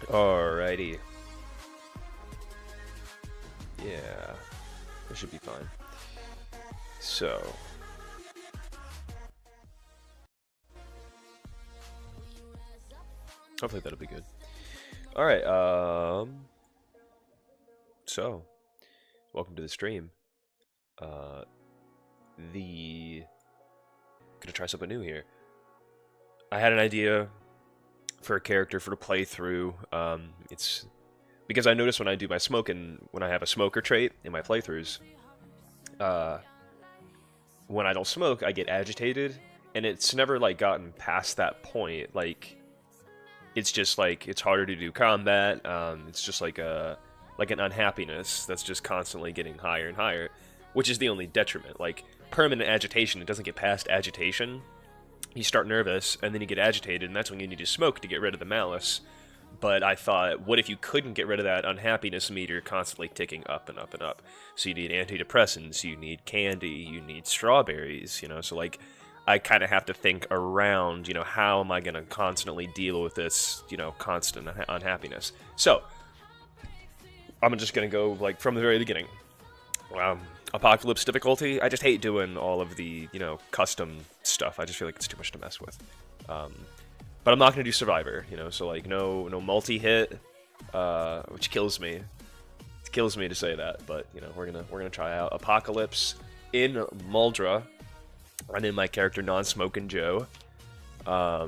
Alrighty. Yeah, this should be fine. So, hopefully that'll be good. Alright, so, welcome to the stream. Uh, gonna try something new here. I had an idea for a character for the playthrough. It's because I notice when I do my smoking, when I have a smoker trait in my playthroughs, uh, when I don't smoke, I get agitated, and it's never like gotten past that point. Like, it's just like it's harder to do combat. It's just like an unhappiness that's just constantly getting higher and higher, which is the only detriment. Like permanent agitation, it doesn't get past agitation. You start nervous, and then you get agitated, and that's when you need to smoke to get rid of the malice. But I thought, what if you couldn't get rid of that unhappiness meter constantly ticking up and up and up? So you need antidepressants, you need candy, you need strawberries, so like, I kind of have to think around, how am I going to constantly deal with this, constant unhappiness? So, I'm just going to go, like, from the very beginning. Apocalypse difficulty, I just hate doing all of the, custom stuff. I just feel like it's too much to mess with. But I'm not going to do Survivor, so, like, no multi-hit, which kills me. It kills me to say that, but, we're gonna try out Apocalypse in Muldraugh. I named my character Non-Smoking Joe. I'll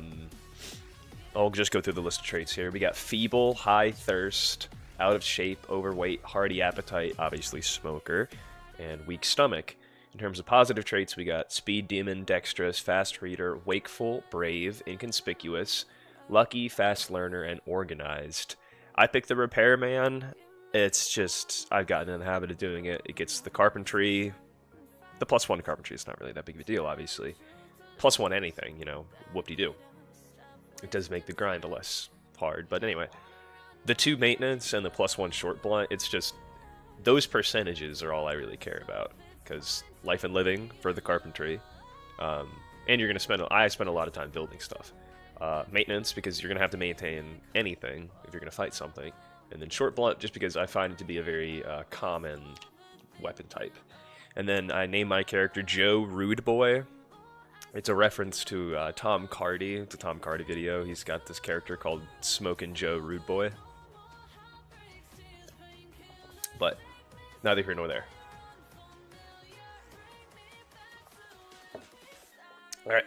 just go through the list of traits here. We got Feeble, High Thirst, Out of Shape, Overweight, Hearty Appetite, obviously Smoker, and Weak Stomach. In terms of positive traits, we got Speed Demon, Dexterous, Fast Reader, Wakeful, Brave, Inconspicuous, Lucky, Fast Learner, and Organized. I picked the Repairman. It's just, I've gotten in the habit of doing it. It gets the Carpentry. The +1 carpentry is not really that big of a deal, obviously. +1 anything, whoop-de-doo. It does make the grind less hard, but anyway. The 2 maintenance and the +1 short blunt, it's just, those percentages are all I really care about. Because life and living for the carpentry, and you're going to I spend a lot of time building stuff. Maintenance, because you're going to have to maintain anything if you're going to fight something. And then short blunt, just because I find it to be a very common weapon type. And then I named my character Joe Rude Boy. It's a reference to Tom Cardy. It's a Tom Cardy video. He's got this character called Smokin' Joe Rude Boy. But neither here nor there. Alright.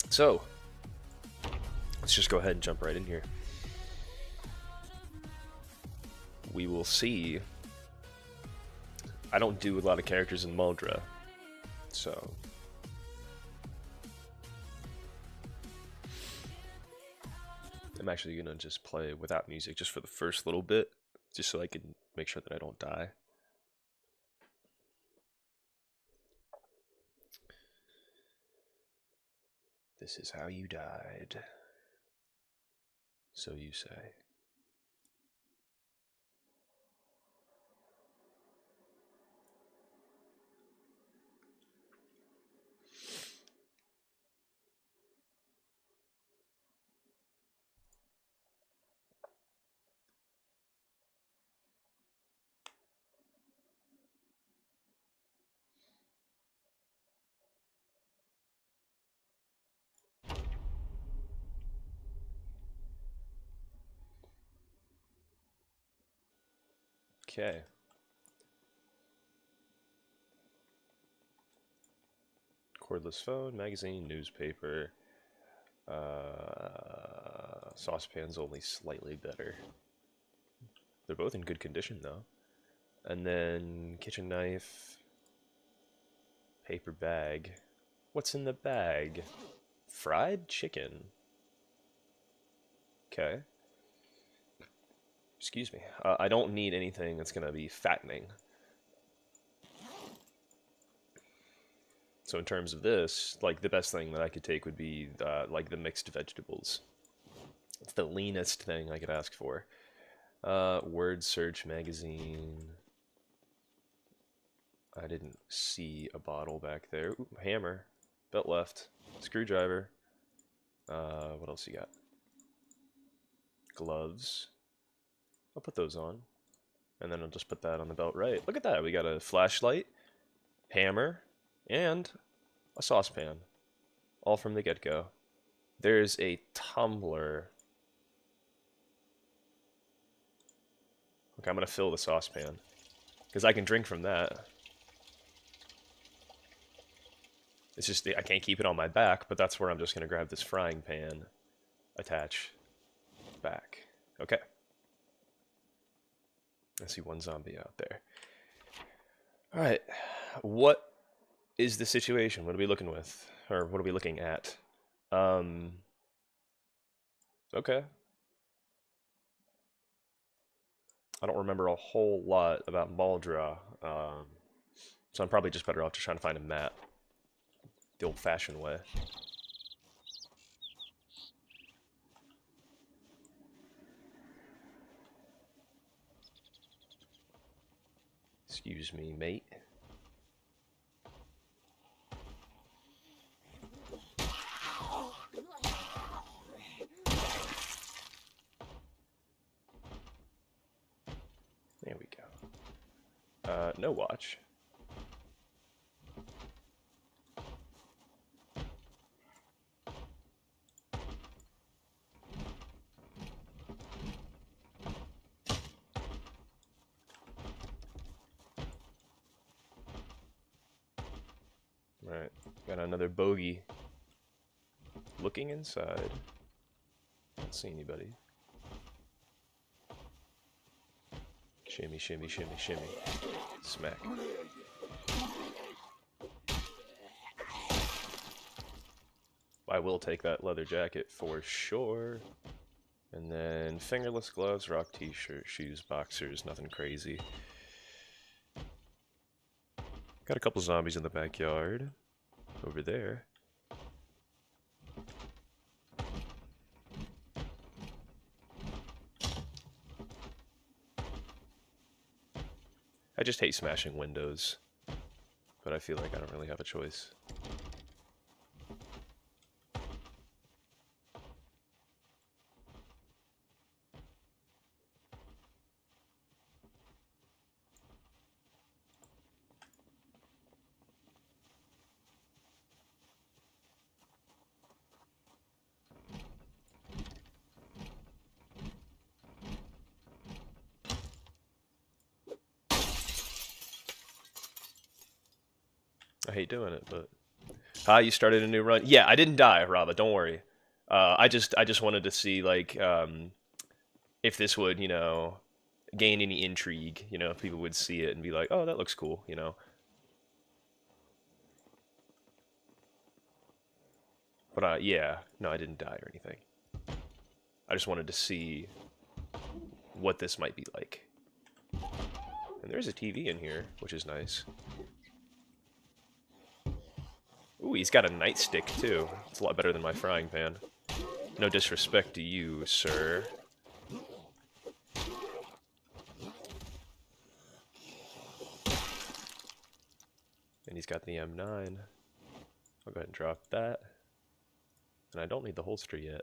So, let's just go ahead and jump right in here. We will see. I don't do a lot of characters in Muldraugh, so I'm actually gonna just play without music just for the first little bit, just so I can make sure that I don't die. This is how you died. So you say. Okay. Cordless phone, magazine, newspaper. Saucepan's only slightly better. They're both in good condition, though. And then kitchen knife, paper bag. What's in the bag? Fried chicken. Okay. Excuse me. I don't need anything that's going to be fattening. So in terms of this, like, the best thing that I could take would be, like, the mixed vegetables. It's the leanest thing I could ask for. Word search magazine. I didn't see a bottle back there. Ooh, hammer. Belt left. Screwdriver. What else you got? gloves. I'll put those on. And then I'll just put that on the belt right. Look at that. We got a flashlight, hammer, and a saucepan. All from the get-go. There's a tumbler. Okay, I'm going to fill the saucepan. Because I can drink from that. It's just, I can't keep it on my back, but that's where I'm just going to grab this frying pan, attach back. Okay. I see one zombie out there. Alright. What is the situation? What are we looking with? Or what are we looking at? Okay. I don't remember a whole lot about Muldraugh, so I'm probably just better off just trying to find a map. The old-fashioned way. Excuse me, mate. There we go. No watch. Alright, got another bogey. Looking inside. Don't see anybody. Shimmy, shimmy, shimmy, shimmy. Smack. I will take that leather jacket for sure. And then fingerless gloves, rock t-shirt, shoes, boxers, nothing crazy. Got a couple zombies in the backyard. Over there. I just hate smashing windows. But I feel like I don't really have a choice. I hate doing it, but hi, you started a new run. Yeah, I didn't die, Rava. Don't worry. I just wanted to see like if this would, you know, gain any intrigue. You know, if people would see it and be like, "Oh, that looks cool," you know. But yeah, no, I didn't die or anything. I just wanted to see what this might be like. And there's a TV in here, which is nice. Ooh, he's got a nightstick, too. It's a lot better than my frying pan. No disrespect to you, sir. And he's got the M9. I'll go ahead and drop that. And I don't need the holster yet.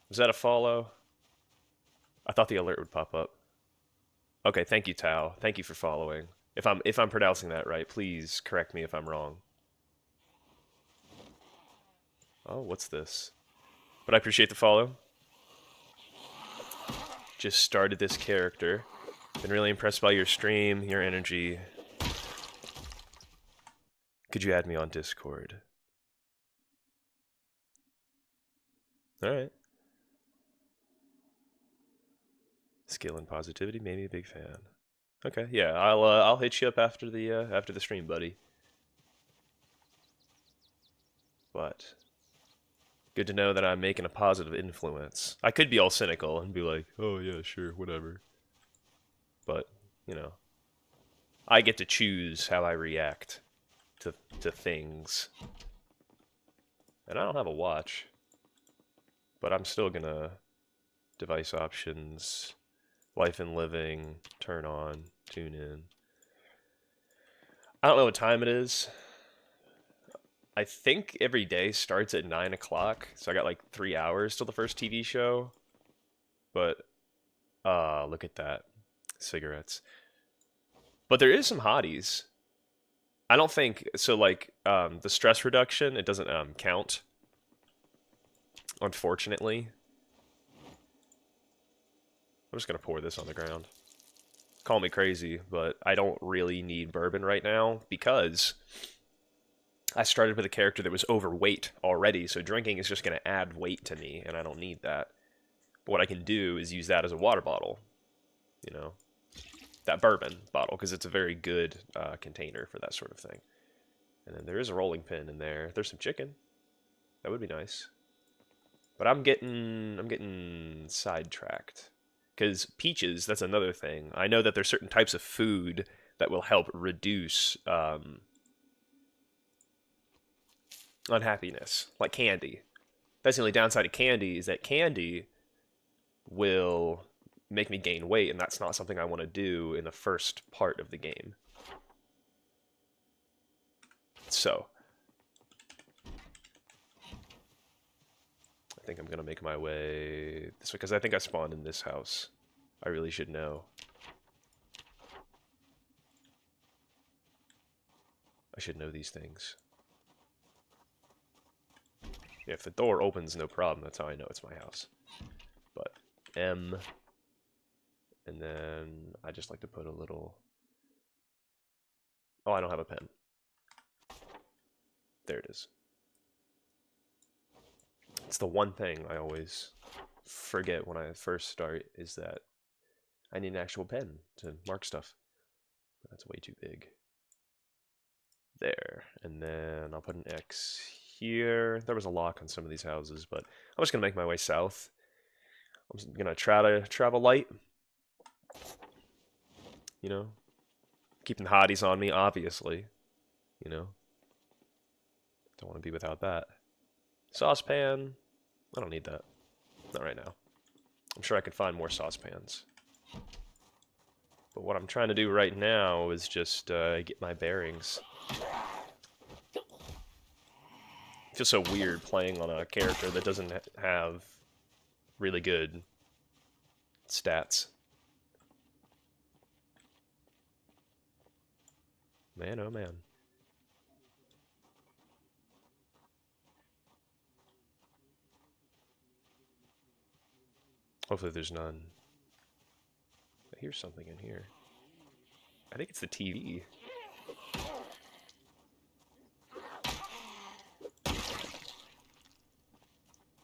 Was that a follow? I thought the alert would pop up. Okay, thank you, Tao. Thank you for following. If I'm pronouncing that right, please correct me if I'm wrong. Oh, what's this? But I appreciate the follow. Just started this character. Been really impressed by your stream, your energy. Could you add me on Discord? Alright. Skill and positivity made me a big fan. Okay, yeah, I'll hit you up after the stream, buddy. But good to know that I'm making a positive influence. I could be all cynical and be like, "Oh yeah, sure, whatever." But, you know, I get to choose how I react to things. And I don't have a watch. But I'm still gonna device options, life and living, turn on, tune in. I don't know what time it is. I think every day starts at 9 o'clock, so I got like 3 hours till the first TV show. But, look at that. Cigarettes. But there is some hotties. I don't think, so like, the stress reduction, it doesn't, count. Unfortunately. I'm just gonna pour this on the ground. Call me crazy, but I don't really need bourbon right now because I started with a character that was overweight already, so drinking is just going to add weight to me, and I don't need that. But what I can do is use that as a water bottle, you know, that bourbon bottle, because it's a very good container for that sort of thing. And then there is a rolling pin in there. There's some chicken. That would be nice. But I'm getting sidetracked. Because peaches, that's another thing. I know that there's certain types of food that will help reduce unhappiness, like candy. That's the only downside of candy, is that candy will make me gain weight, and that's not something I want to do in the first part of the game. So, I think I'm going to make my way this way, because I think I spawned in this house. I really should know. I should know these things. Yeah, if the door opens, no problem. That's how I know it's my house. But M, and then I just like to put a little... Oh, I don't have a pen. There it is. It's the one thing I always forget when I first start, is that I need an actual pen to mark stuff. That's way too big. There. And then I'll put an X here. There was a lock on some of these houses, but I'm just going to make my way south. I'm just going to try to travel light. You know? Keeping the hotties on me, obviously. You know? Don't want to be without that. Saucepan. I don't need that. Not right now. I'm sure I could find more saucepans. But what I'm trying to do right now is just get my bearings. It feels so weird playing on a character that doesn't have really good stats. Man, oh man. Hopefully there's none. I hear something in here. I think it's the TV.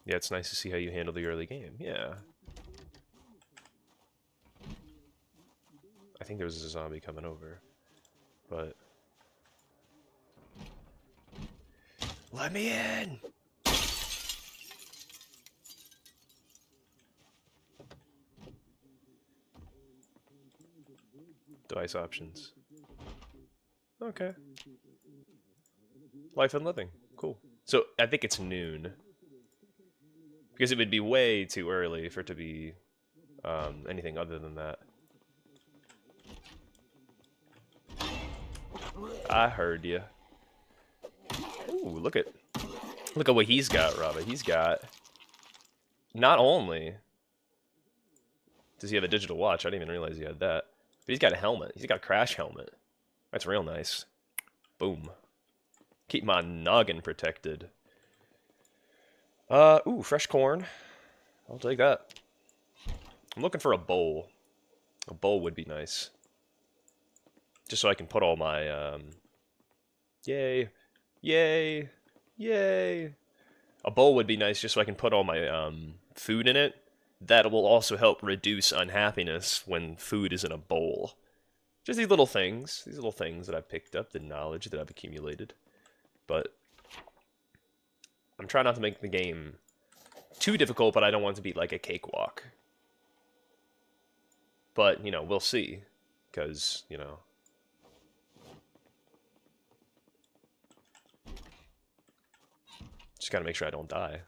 Yeah, it's nice to see how you handle the early game. Yeah. I think there was a zombie coming over. But... let me in! Device options. Okay. Life and living. Cool. So, I think it's noon. Because it would be way too early for it to be anything other than that. I heard you. Ooh, look at what he's got, Robert. He's got... not only does he have a digital watch, I didn't even realize he had that. But he's got a helmet. He's got a crash helmet. That's real nice. Boom. Keep my noggin protected. Ooh, fresh corn. I'll take that. I'm looking for a bowl. A bowl would be nice. Just so I can put all my, yay. Yay. Yay. A bowl would be nice just so I can put all my, food in it. That will also help reduce unhappiness when food is in a bowl. Just these little things that I've picked up, the knowledge that I've accumulated. But I'm trying not to make the game too difficult, but I don't want it to be like a cakewalk. But, you know, we'll see. Because, you know... just gotta make sure I don't die.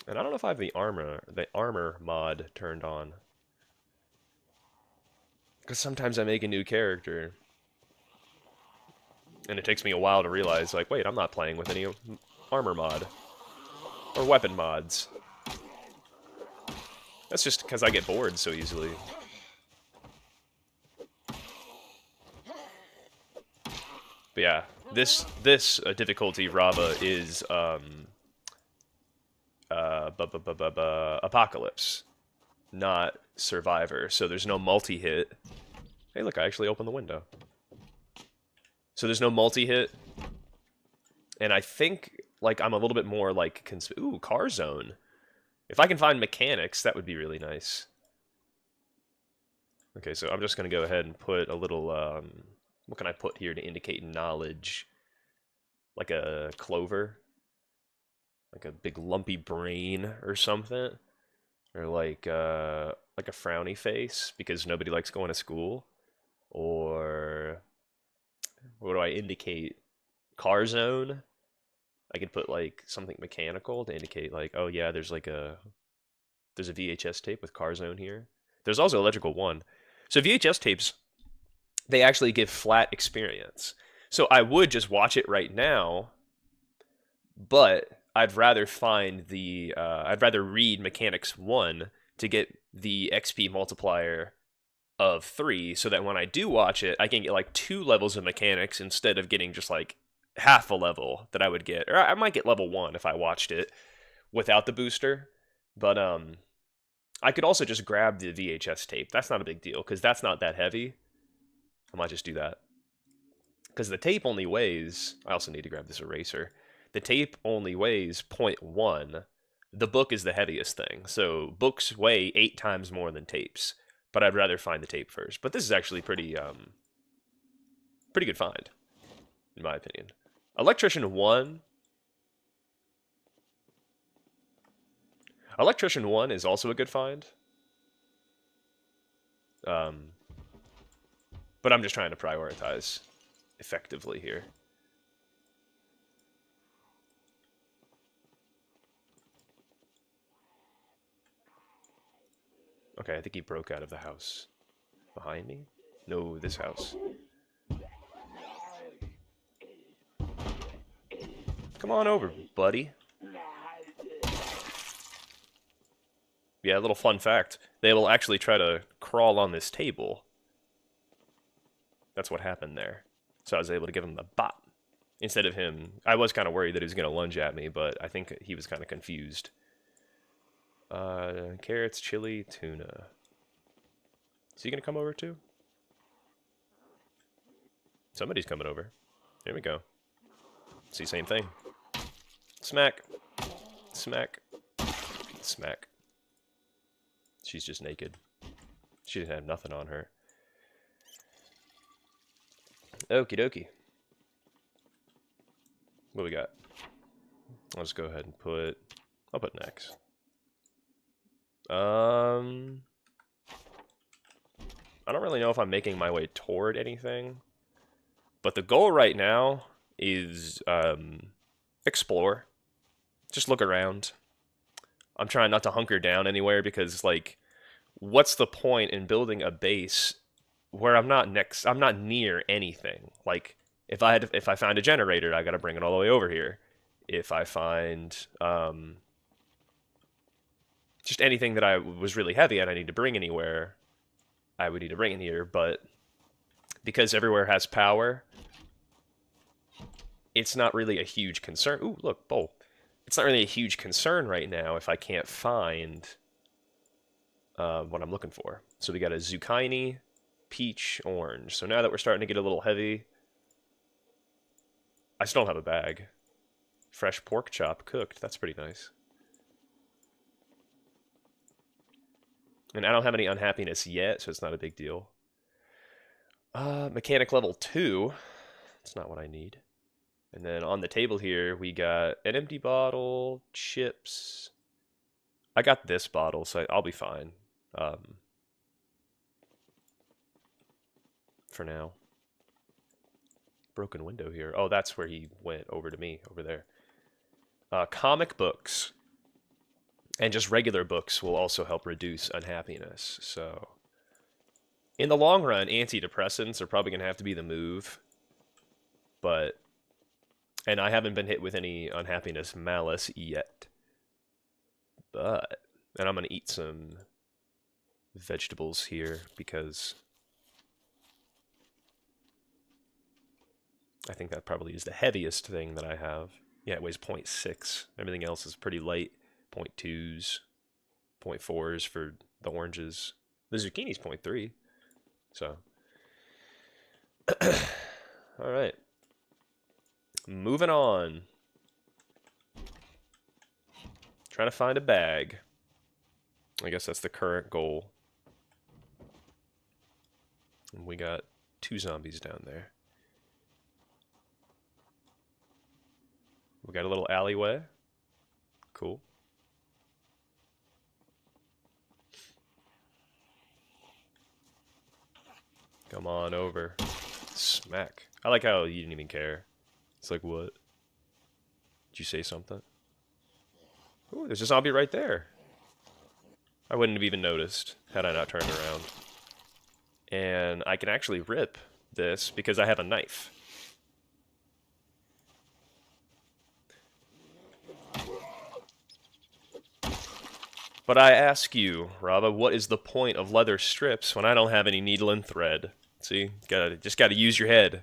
And I don't know if I have the armor mod turned on. Because sometimes I make a new character, And it takes me a while to realize, like, wait, I'm not playing with any armor mod. Or weapon mods. That's just because I get bored so easily. But yeah, this difficulty Rava is Apocalypse, not Survivor. So there's no multi-hit. Hey, look, I actually opened the window. So there's no multi-hit, and I think like I'm a little bit more like ooh, car zone. If I can find mechanics, that would be really nice. Okay, so I'm just gonna go ahead and put a little what can I put here to indicate knowledge? Like a clover, like a big lumpy brain or something, or like a frowny face because nobody likes going to school, or what do I indicate? Car zone. I could put like something mechanical to indicate like, oh yeah, there's a VHS tape with car zone here. There's also electrical 1. So VHS tapes, they actually give flat experience. So I would just watch it right now, but I'd rather find I'd rather read Mechanics 1 to get the XP multiplier of 3, so that when I do watch it, I can get like 2 levels of mechanics instead of getting just like half a level that I would get. Or I might get level 1 if I watched it without the booster. But I could also just grab the VHS tape. That's not a big deal, because that's not that heavy. I might just do that. Because the tape only weighs... I also need to grab this eraser. The tape only weighs 0.1. The book is the heaviest thing. So books weigh 8 times more than tapes. But I'd rather find the tape first. But this is actually pretty good find, in my opinion. Electrician 1. Electrician 1 is also a good find. But I'm just trying to prioritize effectively here. Okay, I think he broke out of the house. Behind me? No, this house. Come on over, buddy. Yeah, a little fun fact. They will actually try to crawl on this table. That's what happened there. So I was able to give him the bop. Instead of him... I was kind of worried that he was going to lunge at me, but I think he was kind of confused. Carrots, chili, tuna. Is he going to come over too? Somebody's coming over. Here we go. See, same thing. Smack. Smack. Smack. She's just naked. She didn't have nothing on her. Okie dokie. What we got? I'll just go ahead and put... I'll put next. I don't really know if I'm making my way toward anything. But the goal right now is explore. Just look around. I'm trying not to hunker down anywhere because, like, what's the point in building a base where I'm not near anything? Like, if I find a generator, I gotta bring it all the way over here. If I find just anything that I was really heavy and I need to bring anywhere, I would need to bring it here. But because everywhere has power, it's not really a huge concern. Ooh, look, bowl. It's not really a huge concern right now if I can't find what I'm looking for. So we got a zucchini, peach, orange. So now that we're starting to get a little heavy, I still don't have a bag. Fresh pork chop cooked. That's pretty nice. And I don't have any unhappiness yet, so it's not a big deal. Mechanic level 2. That's not what I need. And then on the table here, we got an empty bottle, chips. I got this bottle, so I'll be fine. For now. Broken window here. Oh, that's where he went over to me, over there. Comic books. And just regular books will also help reduce unhappiness. So, in the long run, antidepressants are probably going to have to be the move. And I haven't been hit with any unhappiness malice yet. And I'm going to eat some vegetables here because I think that probably is the heaviest thing that I have. Yeah, it weighs 0.6. Everything else is pretty light. 0.2s, 0.4s for the oranges. The zucchini's 0.3. So, all right. Moving on. Trying to find a bag. I guess that's the current goal. And we got 2 zombies down there. We got a little alleyway. Cool. Come on over. Smack. I like how you didn't even care. It's like, what? Did you say something? Ooh, there's a zombie right there. I wouldn't have even noticed had I not turned around. And I can actually rip this because I have a knife. But I ask you, Rava, what is the point of leather strips when I don't have any needle and thread? See, just gotta use your head.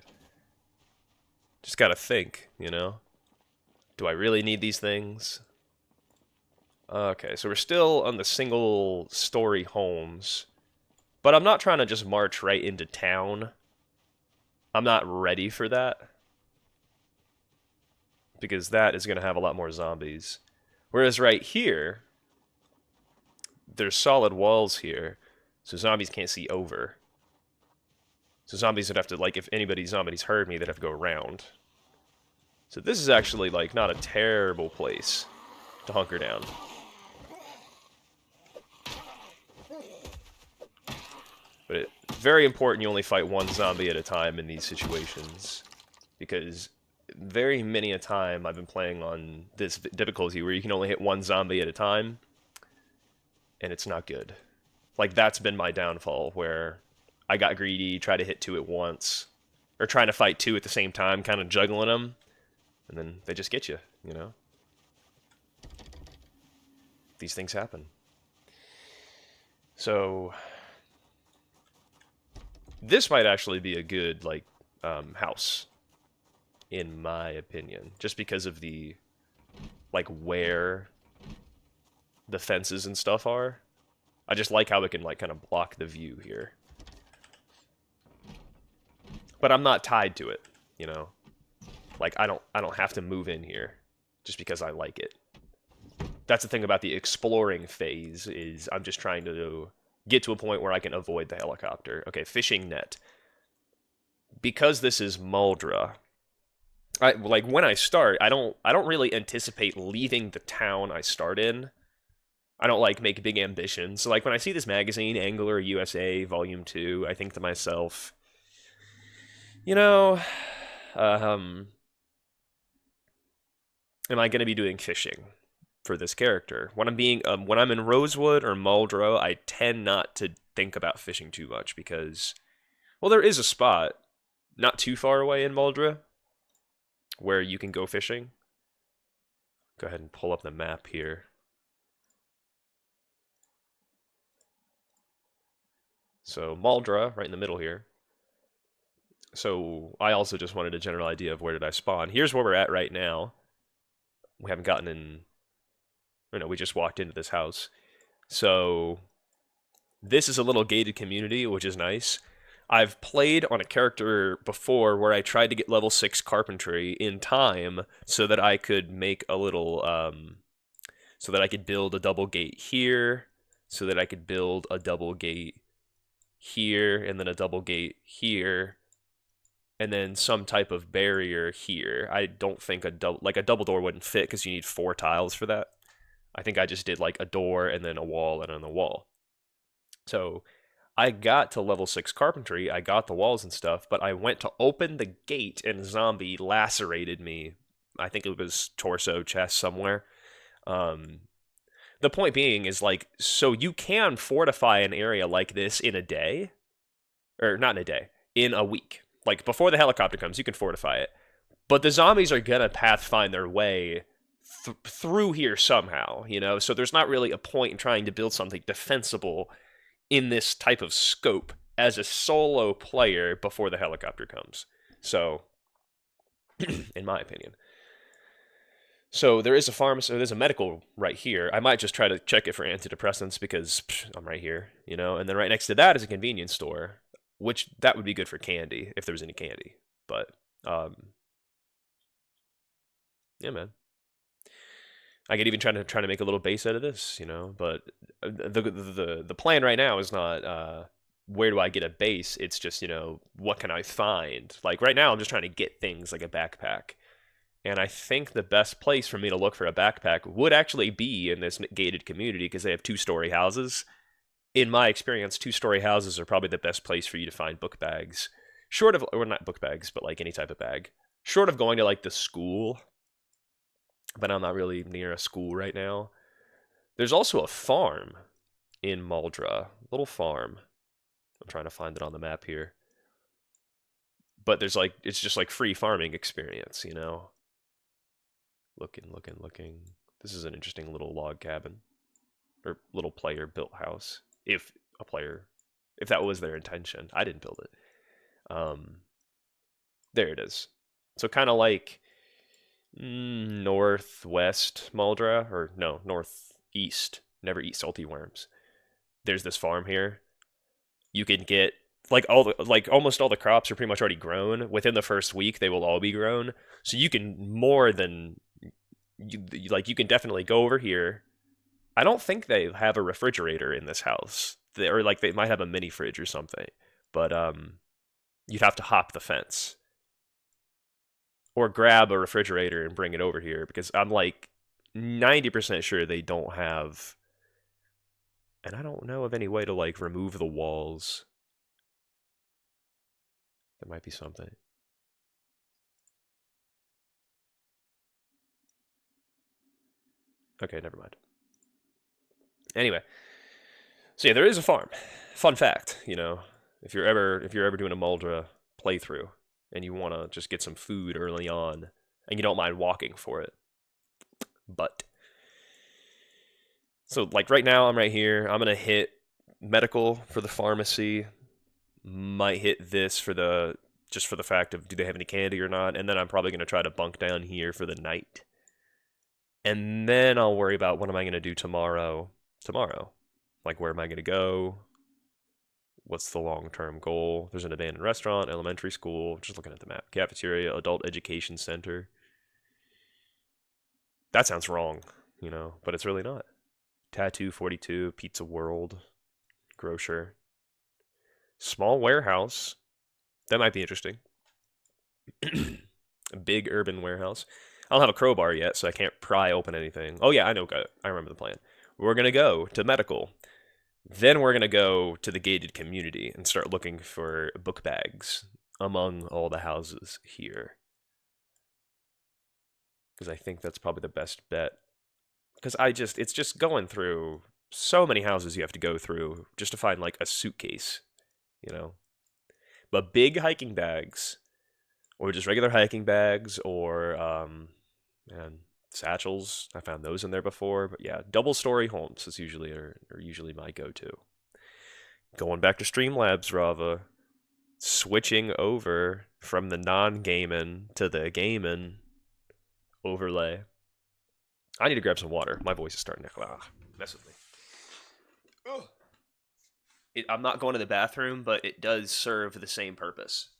Just gotta think, you know? Do I really need these things? Okay, so we're still on the single-story homes. But I'm not trying to just march right into town. I'm not ready for that. Because that is going to have a lot more zombies. Whereas right here, there's solid walls here. So zombies can't see over. So zombies would have to, like, if zombies heard me, they'd have to go around. So this is actually, like, not a terrible place to hunker down. But it's very important you only fight one zombie at a time in these situations. Because very many a time I've been playing on this difficulty where you can only hit one zombie at a time. And it's not good. Like, that's been my downfall, where I got greedy, tried to hit 2 at once. Or trying to fight 2 at the same time, kind of juggling them. And then they just get you, you know? These things happen. So this might actually be a good, like, house, in my opinion. Just because of the, like, where the fences and stuff are. I just like how it can, like, kind of block the view here. But I'm not tied to it, you know? Like, I don't have to move in here just because I like it. That's the thing about the exploring phase, is I'm just trying to get to a point where I can avoid the helicopter. Okay, fishing net. Because this is Muldraugh, like, when I start, I don't really anticipate leaving the town I start in. I don't, like, make big ambitions. So, like, when I see this magazine, Angler USA Volume 2, I think to myself, you know, am I going to be doing fishing for this character? When I'm in Rosewood or Muldraugh, I tend not to think about fishing too much because, well, there is a spot not too far away in Muldraugh where you can go fishing. Go ahead and pull up the map here. So Muldraugh, right in the middle here. So I also just wanted a general idea of where did I spawn. Here's where we're at right now. We haven't gotten in... Or no, we just walked into this house. So this is a little gated community, which is nice. I've played on a character before where I tried to get level 6 carpentry in time so that I could make a little... so that I could build a double gate here, so that I could build a double gate here, and then a double gate here, and then some type of barrier here. I don't think a double door wouldn't fit because you need 4 tiles for that. I think I just did like a door and then a wall and then a wall. So I got to level 6 carpentry, I got the walls and stuff, but I went to open the gate and a zombie lacerated me. I think it was torso, chest, somewhere. The point being is, like, so you can fortify an area like this in a day. Or not in a day, in a week. Like, before the helicopter comes, you can fortify it. But the zombies are gonna pathfind their way through here somehow, you know? So there's not really a point in trying to build something defensible in this type of scope as a solo player before the helicopter comes. So, in my opinion. So there is a pharmacy, there's a medical right here. I might just try to check it for antidepressants because I'm right here, you know? And then right next to that is a convenience store, which that would be good for candy if there was any candy. But, yeah, man. I could even try to make a little base out of this, you know. But the plan right now is not where do I get a base. It's just, you know, what can I find? Like right now, I'm just trying to get things like a backpack, and I think the best place for me to look for a backpack would actually be in this gated community because they have two-story houses. In my experience, two-story houses are probably the best place for you to find book bags. Short of, or not book bags, but like any type of bag. Short of going to like the school, but I'm not really near a school right now. There's also a farm in Muldraugh. Little farm. I'm trying to find it on the map here. But there's like, it's just like free farming experience, you know? Looking. This is an interesting little log cabin. Or little player built house. If that was their intention. I didn't build it. There it is. So kind of like northwest Muldraugh, or no, northeast. Never eat salty worms. There's this farm here. You can get almost all the crops are pretty much already grown. Within the first week, they will all be grown. So you can more than you can definitely go over here. I don't think they have a refrigerator in this house. Or like they might have a mini fridge or something. But you'd have to hop the fence. Or grab a refrigerator and bring it over here because I'm like 90% sure they don't have. And I don't know of any way to like remove the walls. There might be something. Okay, never mind. Anyway, so yeah, there is a farm. Fun fact, you know, if you're ever doing a Muldraugh playthrough and you want to just get some food early on and you don't mind walking for it. But so like right now I'm right here. I'm going to hit medical for the pharmacy. Might hit this for the just for the fact of do they have any candy or not, and then I'm probably going to try to bunk down here for the night. And then I'll worry about what am I going to do tomorrow. Like where am I going to go? What's the long-term goal? There's an abandoned restaurant, elementary school, just looking at the map. Cafeteria, adult education center. That sounds wrong, you know, but it's really not. Tattoo 42, Pizza World, grocer. Small warehouse. That might be interesting. A big urban warehouse. I don't have a crowbar yet, so I can't pry open anything. Oh yeah, I know. I remember the plan. We're going to go to medical. Then we're going to go to the gated community and start looking for book bags among all the houses here. Because I think that's probably the best bet. Because it's just going through so many houses you have to go through just to find like a suitcase, you know? But big hiking bags, or just regular hiking bags, or, and satchels. I found those in there before, but yeah, double-story homes is usually are usually my go-to. Going back to Streamlabs, Rava, switching over from the non-gaming to the gaming overlay. I need to grab some water. My voice is starting to mess with me. I'm not going to the bathroom, but it does serve the same purpose.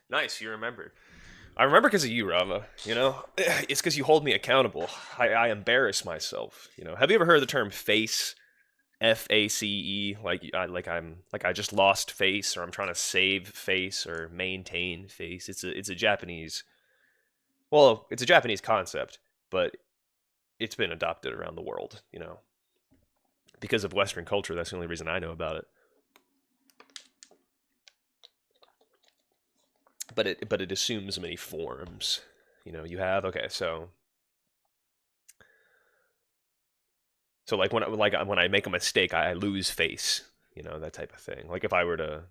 Nice, you remembered. I remember because of you, Rava. You know, it's because you hold me accountable. I embarrass myself. You know, have you ever heard the term face? FACE, like I just lost face, or I'm trying to save face or maintain face. It's a Japanese, well, it's a Japanese concept, but it's been adopted around the world, you know. Because of Western culture, that's the only reason I know about it. But it assumes many forms. You know, you have, okay, so like when I make a mistake, I lose face, you know, that type of thing. Like if I were to,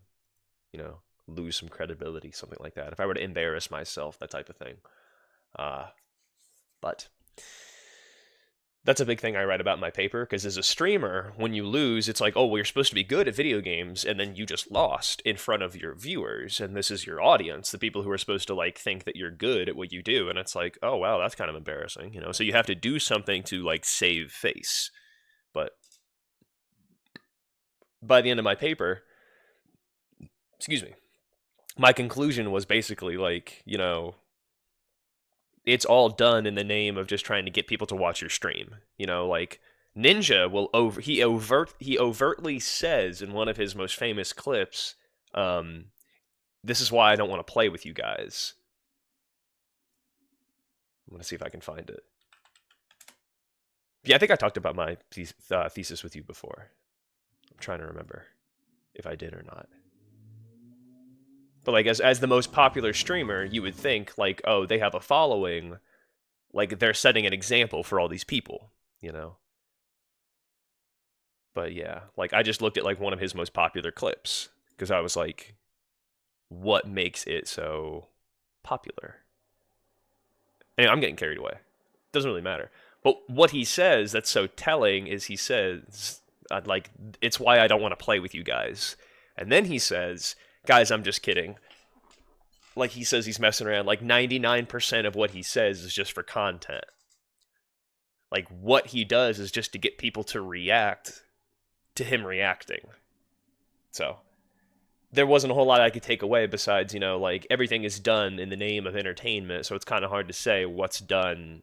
you know, lose some credibility, something like that. If I were to embarrass myself, that type of thing. But that's a big thing I write about in my paper, because as a streamer, when you lose, it's like, oh, well, you're supposed to be good at video games, and then you just lost in front of your viewers, and this is your audience, the people who are supposed to, like, think that you're good at what you do, and it's like, oh, wow, that's kind of embarrassing, you know? So you have to do something to, like, save face. But by the end of my paper, excuse me, my conclusion was basically, like, you know, it's all done in the name of just trying to get people to watch your stream. You know, like Ninja will he overtly says in one of his most famous clips, this is why I don't want to play with you guys. I'm gonna see if I can find it. Yeah, I think I talked about my thesis with you before. I'm trying to remember if I did or not. But like as the most popular streamer, you would think like, oh, they have a following, like they're setting an example for all these people, you know. But yeah, like I just looked at like one of his most popular clips because I was like, what makes it so popular? Anyway, I'm getting carried away. Doesn't really matter. But what he says that's so telling is he says, like, it's why I don't want to play with you guys. And then he says, guys, I'm just kidding. Like he says he's messing around. Like 99% of what he says is just for content. Like what he does is just to get people to react to him reacting. So there wasn't a whole lot I could take away besides, you know, like everything is done in the name of entertainment. So it's kind of hard to say what's done,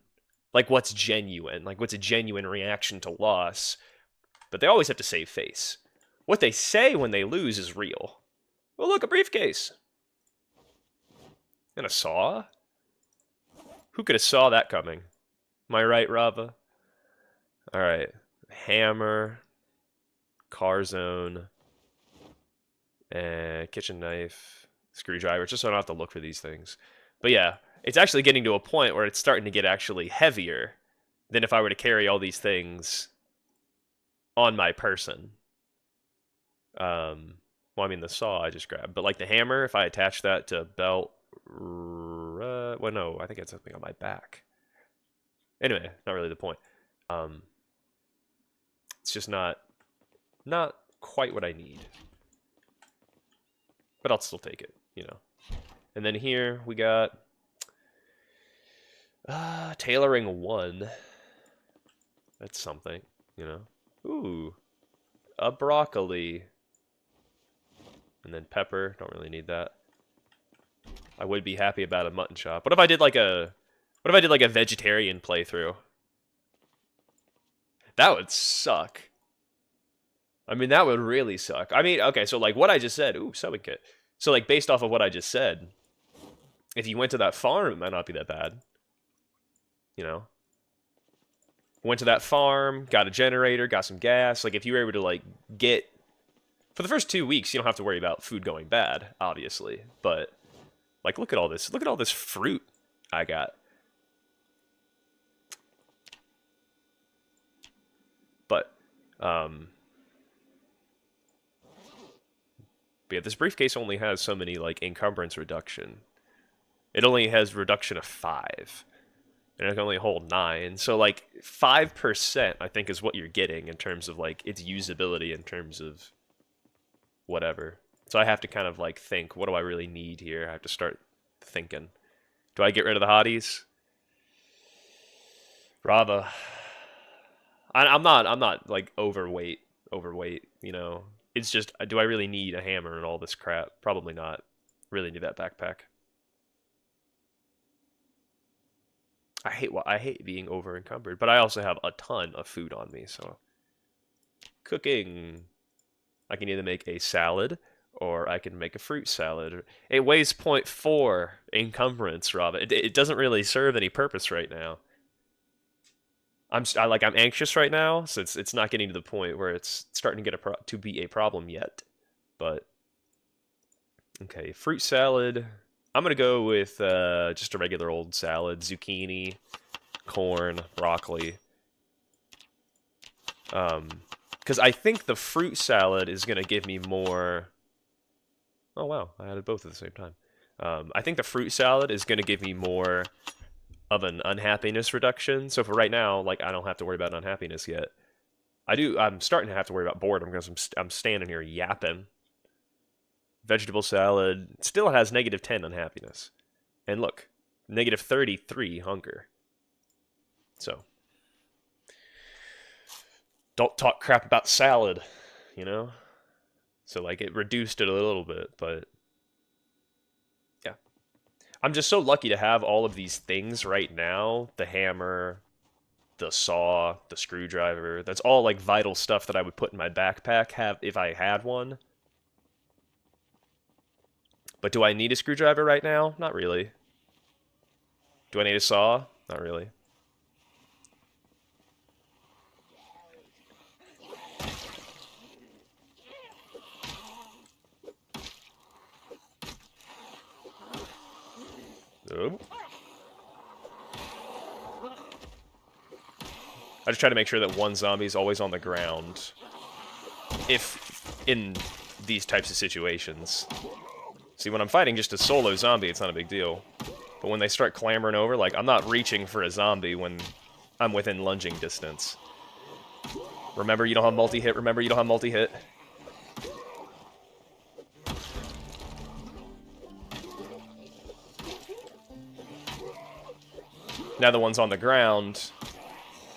like what's genuine, like what's a genuine reaction to loss. But they always have to save face. What they say when they lose is real. Oh, look, a briefcase. And a saw? Who could have saw that coming? Am I right, Rava? Alright. Hammer. Car zone. And kitchen knife. Screwdriver. Just so I don't have to look for these things. But yeah, it's actually getting to a point where it's starting to get actually heavier than if I were to carry all these things on my person. Well, I mean, the saw I just grabbed. But like the hammer, if I attach that to belt... well, no, I think it's something on my back. Anyway, not really the point. It's just not quite what I need. But I'll still take it, you know. And then here we got tailoring 1. That's something, you know. Ooh, a broccoli. And then pepper, don't really need that. I would be happy about a mutton chop. What if I did like a vegetarian playthrough? That would suck. I mean, that would really suck. I mean, okay, so like what I just said, ooh, sewing kit. So like based off of what I just said, if you went to that farm, it might not be that bad. You know? Went to that farm, got a generator, got some gas. Like if you were able to like get, for the first 2 weeks, you don't have to worry about food going bad, obviously. But like, look at all this. Look at all this fruit I got. But yeah, this briefcase only has so many like encumbrance reduction. It only has reduction of 5. And it can only hold 9. So like 5% I think is what you're getting in terms of like its usability in terms of whatever. So I have to kind of like think, what do I really need here? I have to start thinking. Do I get rid of the hotties? Rava. I'm not like overweight, you know. It's just, do I really need a hammer and all this crap? Probably not. Really need that backpack. I hate being over encumbered, but I also have a ton of food on me, so cooking. I can either make a salad or I can make a fruit salad. It weighs 0.4 encumbrance, Rob. It doesn't really serve any purpose right now. I'm anxious right now, so it's not getting to the point where it's starting to get to be a problem yet. But okay, fruit salad. I'm gonna go with just a regular old salad: zucchini, corn, broccoli. Because I think the fruit salad is gonna give me more. Oh wow, I added both at the same time. I think the fruit salad is gonna give me more of an unhappiness reduction. So for right now, like, I don't have to worry about unhappiness yet. I'm starting to have to worry about boredom because I'm standing here yapping. Vegetable salad still has -10 unhappiness. And look, -33 hunger. So, don't talk crap about salad, you know? So, like, it reduced it a little bit, but yeah. I'm just so lucky to have all of these things right now. The hammer, the saw, the screwdriver. That's all, like, vital stuff that I would put in my backpack if I had one. But do I need a screwdriver right now? Not really. Do I need a saw? Not really. Oh. I just try to make sure that one zombie is always on the ground. If in these types of situations. See, when I'm fighting just a solo zombie, it's not a big deal. But when they start clambering over, like, I'm not reaching for a zombie when I'm within lunging distance. Remember, you don't have multi-hit. Remember, you don't have multi-hit. Now the one's on the ground.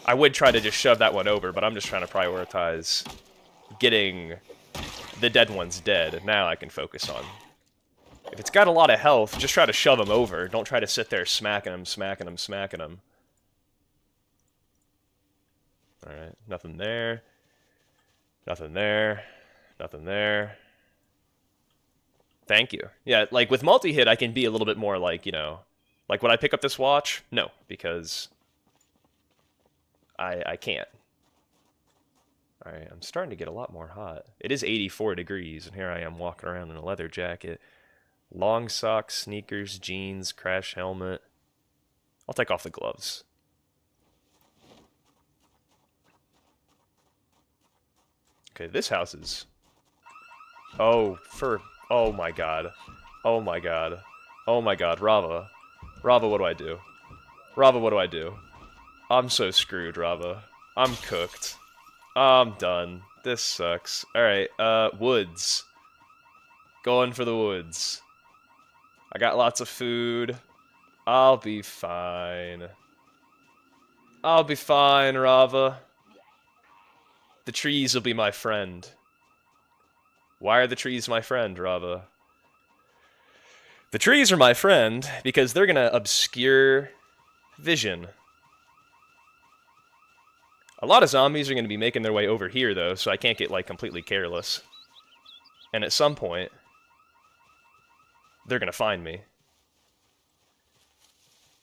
I would try to just shove that one over, but I'm just trying to prioritize getting the dead ones dead. Now I can focus on. If it's got a lot of health, just try to shove them over. Don't try to sit there smacking them, smacking them, smacking them. Alright, nothing there. Nothing there. Nothing there. Thank you. Yeah, like, with multi-hit, I can be a little bit more, like, you know... Like, would I pick up this watch? No, because... I can't. Alright, I'm starting to get a lot more hot. It is 84 degrees, and here I am walking around in a leather jacket. Long socks, sneakers, jeans, crash helmet. I'll take off the gloves. Okay, this house is... Oh my god. Oh my god. Oh my god, Rava. Rava, what do I do? Rava, what do I do? I'm so screwed, Rava. I'm cooked. I'm done. This sucks. Alright, woods. Going for the woods. I got lots of food. I'll be fine. I'll be fine, Rava. The trees will be my friend. Why are the trees my friend, Rava? The trees are my friend because they're gonna obscure vision. A lot of zombies are gonna be making their way over here, though, so I can't get, like, completely careless. And at some point, they're gonna find me.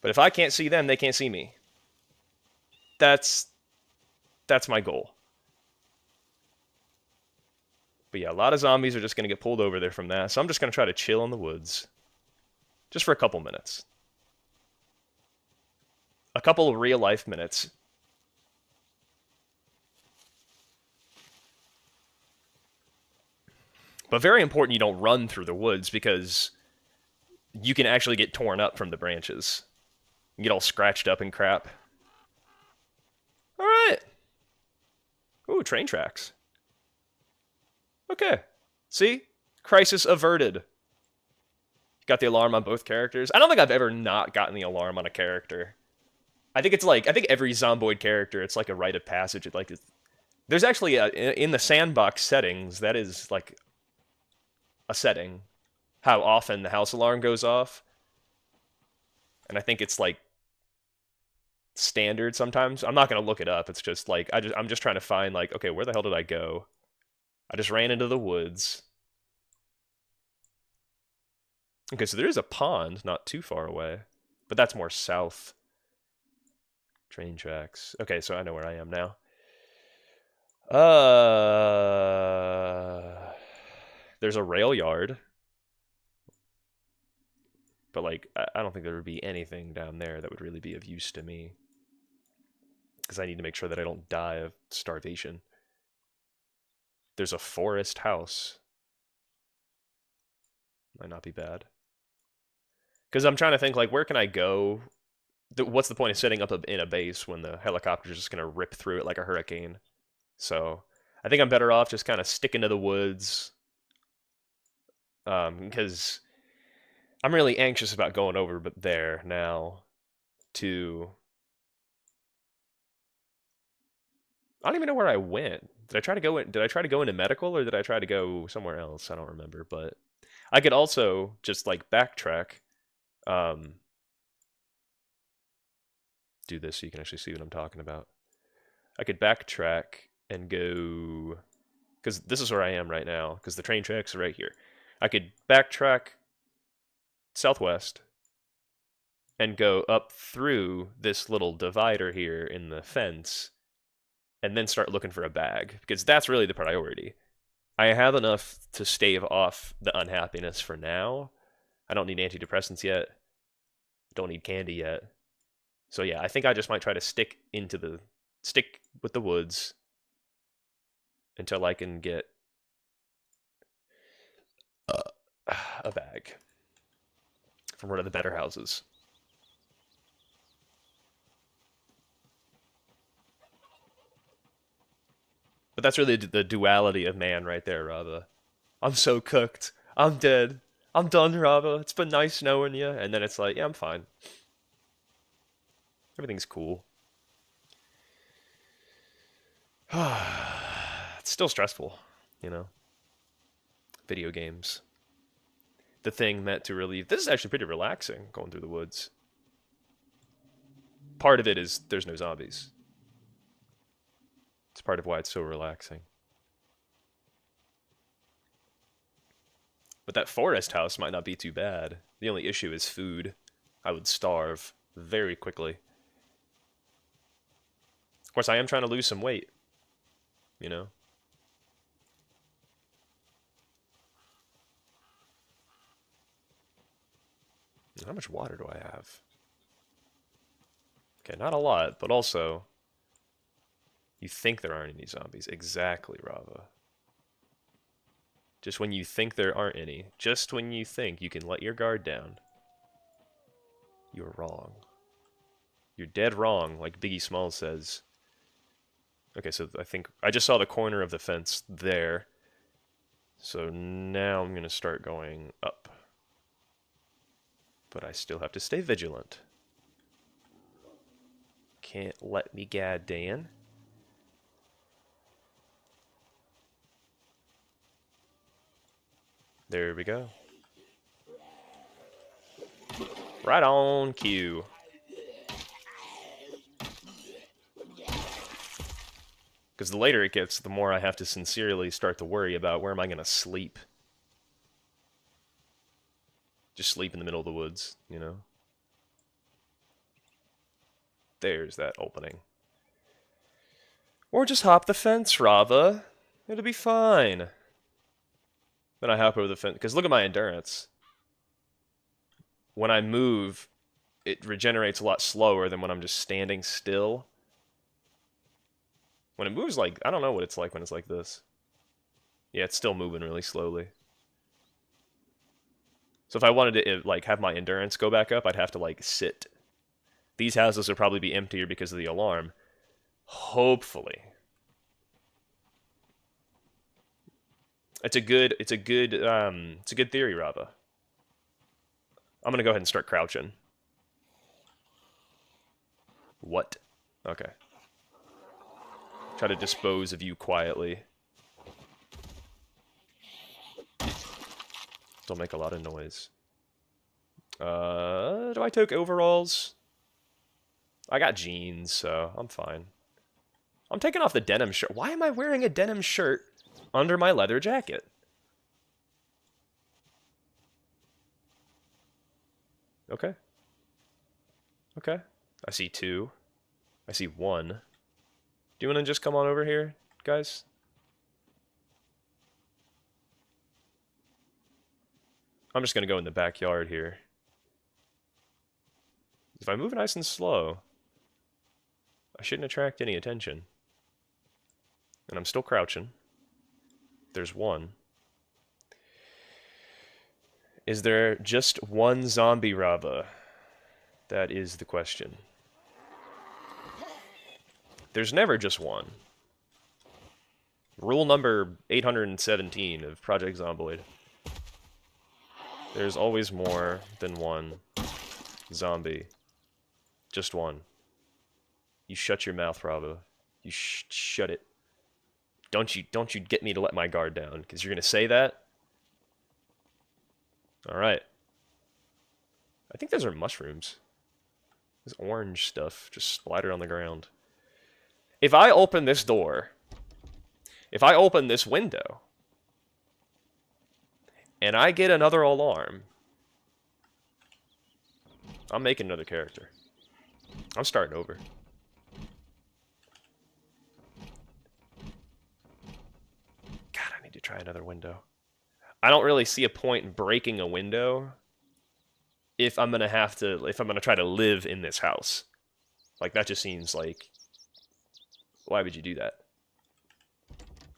But if I can't see them, they can't see me. That's my goal. But yeah, a lot of zombies are just gonna get pulled over there from that, so I'm just gonna try to chill in the woods. Just for a couple minutes. A couple of real-life minutes. But very important you don't run through the woods, because you can actually get torn up from the branches. You get all scratched up and crap. Alright. Ooh, train tracks. Okay. See? Crisis averted. Got the alarm on both characters. I don't think I've ever not gotten the alarm on a character. I think it's like, I think every Zomboid character, it's like a rite of passage. It like, there's actually, in the sandbox settings, that is like a setting. How often the house alarm goes off. And I think it's like standard sometimes. I'm not gonna look it up. It's just like I'm just trying to find like, okay, where the hell did I go? I just ran into the woods. Okay, so there is a pond not too far away, but that's more south. Train tracks. Okay, so I know where I am now. There's a rail yard, but like I don't think there would be anything down there that would really be of use to me, because I need to make sure that I don't die of starvation. There's a forest house. Might not be bad. Because I'm trying to think, like, where can I go? What's the point of setting up in a base when the helicopter's just going to rip through it like a hurricane? So I think I'm better off just kind of sticking to the woods. Because I'm really anxious about going over but there now to... I don't even know where I went. Did I try to go into medical, or did I try to go somewhere else? I don't remember, but I could also just like backtrack. Do this so you can actually see what I'm talking about. I could backtrack and go, because this is where I am right now, because the train tracks are right here. I could backtrack southwest and go up through this little divider here in the fence, and then start looking for a bag, because that's really the priority. I have enough to stave off the unhappiness for now. I don't need antidepressants yet. Don't need candy yet. So yeah, I think I just might try to stick with the woods until I can get a bag from one of the better houses. But that's really the duality of man right there, Rava. I'm so cooked. I'm dead. I'm done, Rava. It's been nice knowing you. And then it's like, yeah, I'm fine. Everything's cool. It's still stressful, you know? Video games. The thing meant to relieve... This is actually pretty relaxing, going through the woods. Part of it is there's no zombies. It's part of why it's so relaxing. But that forest house might not be too bad. The only issue is food. I would starve very quickly. Of course, I am trying to lose some weight. You know? How much water do I have? Okay, not a lot, but also... You think there aren't any zombies. Exactly, Rava. Just when you think there aren't any. Just when you think you can let your guard down. You're wrong. You're dead wrong, like Biggie Smalls says. Okay, so I think... I just saw the corner of the fence there. So now I'm going to start going up. But I still have to stay vigilant. Can't let me gad Dan. There we go. Right on cue. Because the later it gets, the more I have to sincerely start to worry about where am I going to sleep. Just sleep in the middle of the woods, you know? There's that opening. Or just hop the fence, Rava. It'll be fine. Then I hop over the fence. Because look at my endurance. When I move, it regenerates a lot slower than when I'm just standing still. When it moves like... I don't know what it's like when it's like this. Yeah, it's still moving really slowly. So if I wanted to like have my endurance go back up, I'd have to like sit. These houses would probably be emptier because of the alarm. Hopefully. It's a good theory, Rava. I'm gonna go ahead and start crouching. What? Okay. Try to dispose of you quietly. Don't make a lot of noise. Do I take overalls? I got jeans, so I'm fine. I'm taking off the denim shirt. Why am I wearing a denim shirt under my leather jacket? Okay. Okay. I see 2. I see 1. Do you want to just come on over here, guys? I'm just going to go in the backyard here. If I move nice and slow, I shouldn't attract any attention. And I'm still crouching. There's 1. Is there just 1 zombie Rava? That is the question. There's never just 1. Rule number 817 of Project Zomboid. There's always more than 1 zombie. Just 1. You shut your mouth, Rava. You shut it. Don't you get me to let my guard down, because you're gonna say that. All right. I think those are mushrooms. This orange stuff just splattered on the ground. If I open this door, if I open this window, and I get another alarm, I'm making another character. I'm starting over. God, I need to try another window. I don't really see a point in breaking a window if I'm gonna try to live in this house. Like, that just seems like, why would you do that?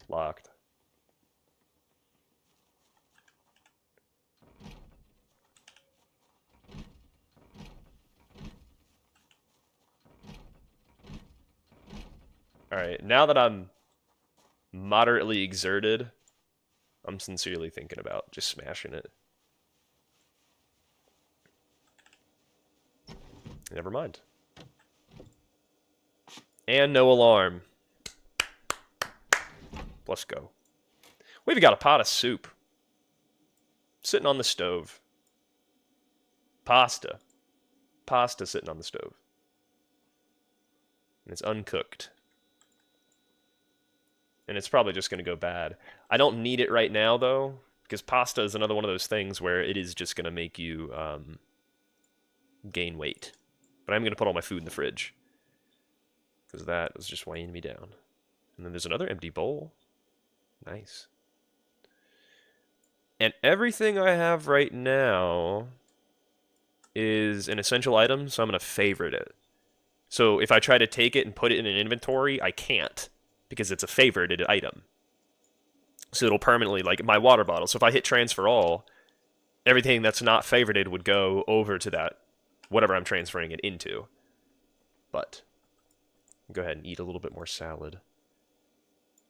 Locked. Alright, now that I'm moderately exerted, I'm sincerely thinking about just smashing it. Never mind. And no alarm. Let's go. We've got a pot of soup sitting on the stove. Pasta. Pasta sitting on the stove. And it's uncooked. And it's probably just going to go bad. I don't need it right now, though, because pasta is another one of those things where it is just going to make you gain weight. But I'm going to put all my food in the fridge, because that is just weighing me down. And then there's another empty bowl. Nice. And everything I have right now is an essential item, so I'm going to favorite it. So if I try to take it and put it in an inventory, I can't, because it's a favorited item. So it'll permanently, like my water bottle. So if I hit transfer all, everything that's not favorited would go over to that, whatever I'm transferring it into. But go ahead and eat a little bit more salad.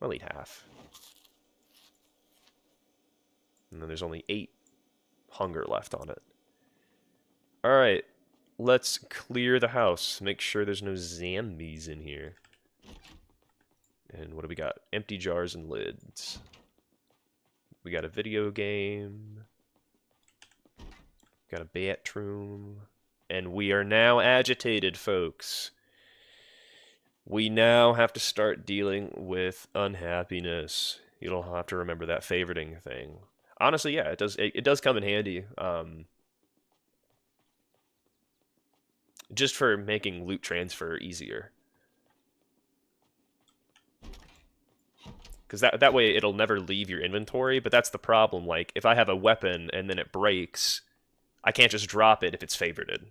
I'll eat half. And then there's only 8 hunger left on it. Alright, let's clear the house. Make sure there's no zombies in here. And what do we got? Empty jars and lids. We got a video game. Got a bathroom. And we are now agitated, folks. We now have to start dealing with unhappiness. You don't have to remember that favoriting thing. Honestly, yeah, it does come in handy. Just for making loot transfer easier. Because that way it'll never leave your inventory, but that's the problem. Like, if I have a weapon and then it breaks, I can't just drop it if it's favorited.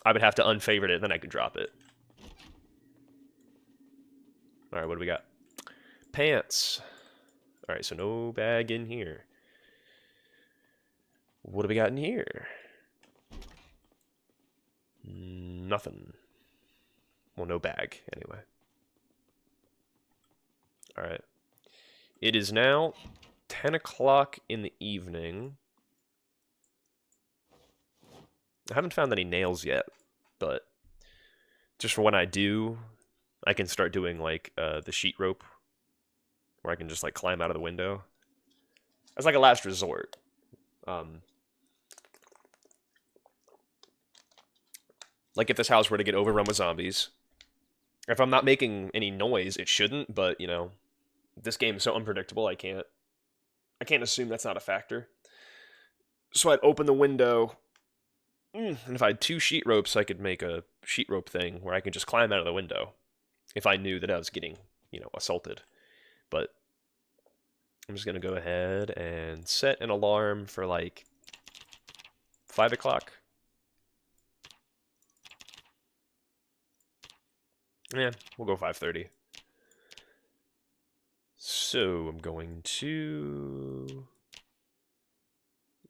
I would have to unfavorite it, then I could drop it. Alright, what do we got? Pants. Alright, so no bag in here. What do we got in here? Nothing. Well, no bag, anyway. Alright. It is now 10 o'clock in the evening. I haven't found any nails yet, but just for when I do, I can start doing, like, the sheet rope, where I can just, like, climb out of the window. That's like a last resort. Like if this house were to get overrun with zombies, if I'm not making any noise, it shouldn't. But you know, this game is so unpredictable. I can't assume that's not a factor. So I'd open the window, and if I had 2 sheet ropes, I could make a sheet rope thing where I could just climb out of the window if I knew that I was getting, assaulted. But I'm just gonna go ahead and set an alarm for like 5 o'clock. Yeah, we'll go 5:30. So I'm going to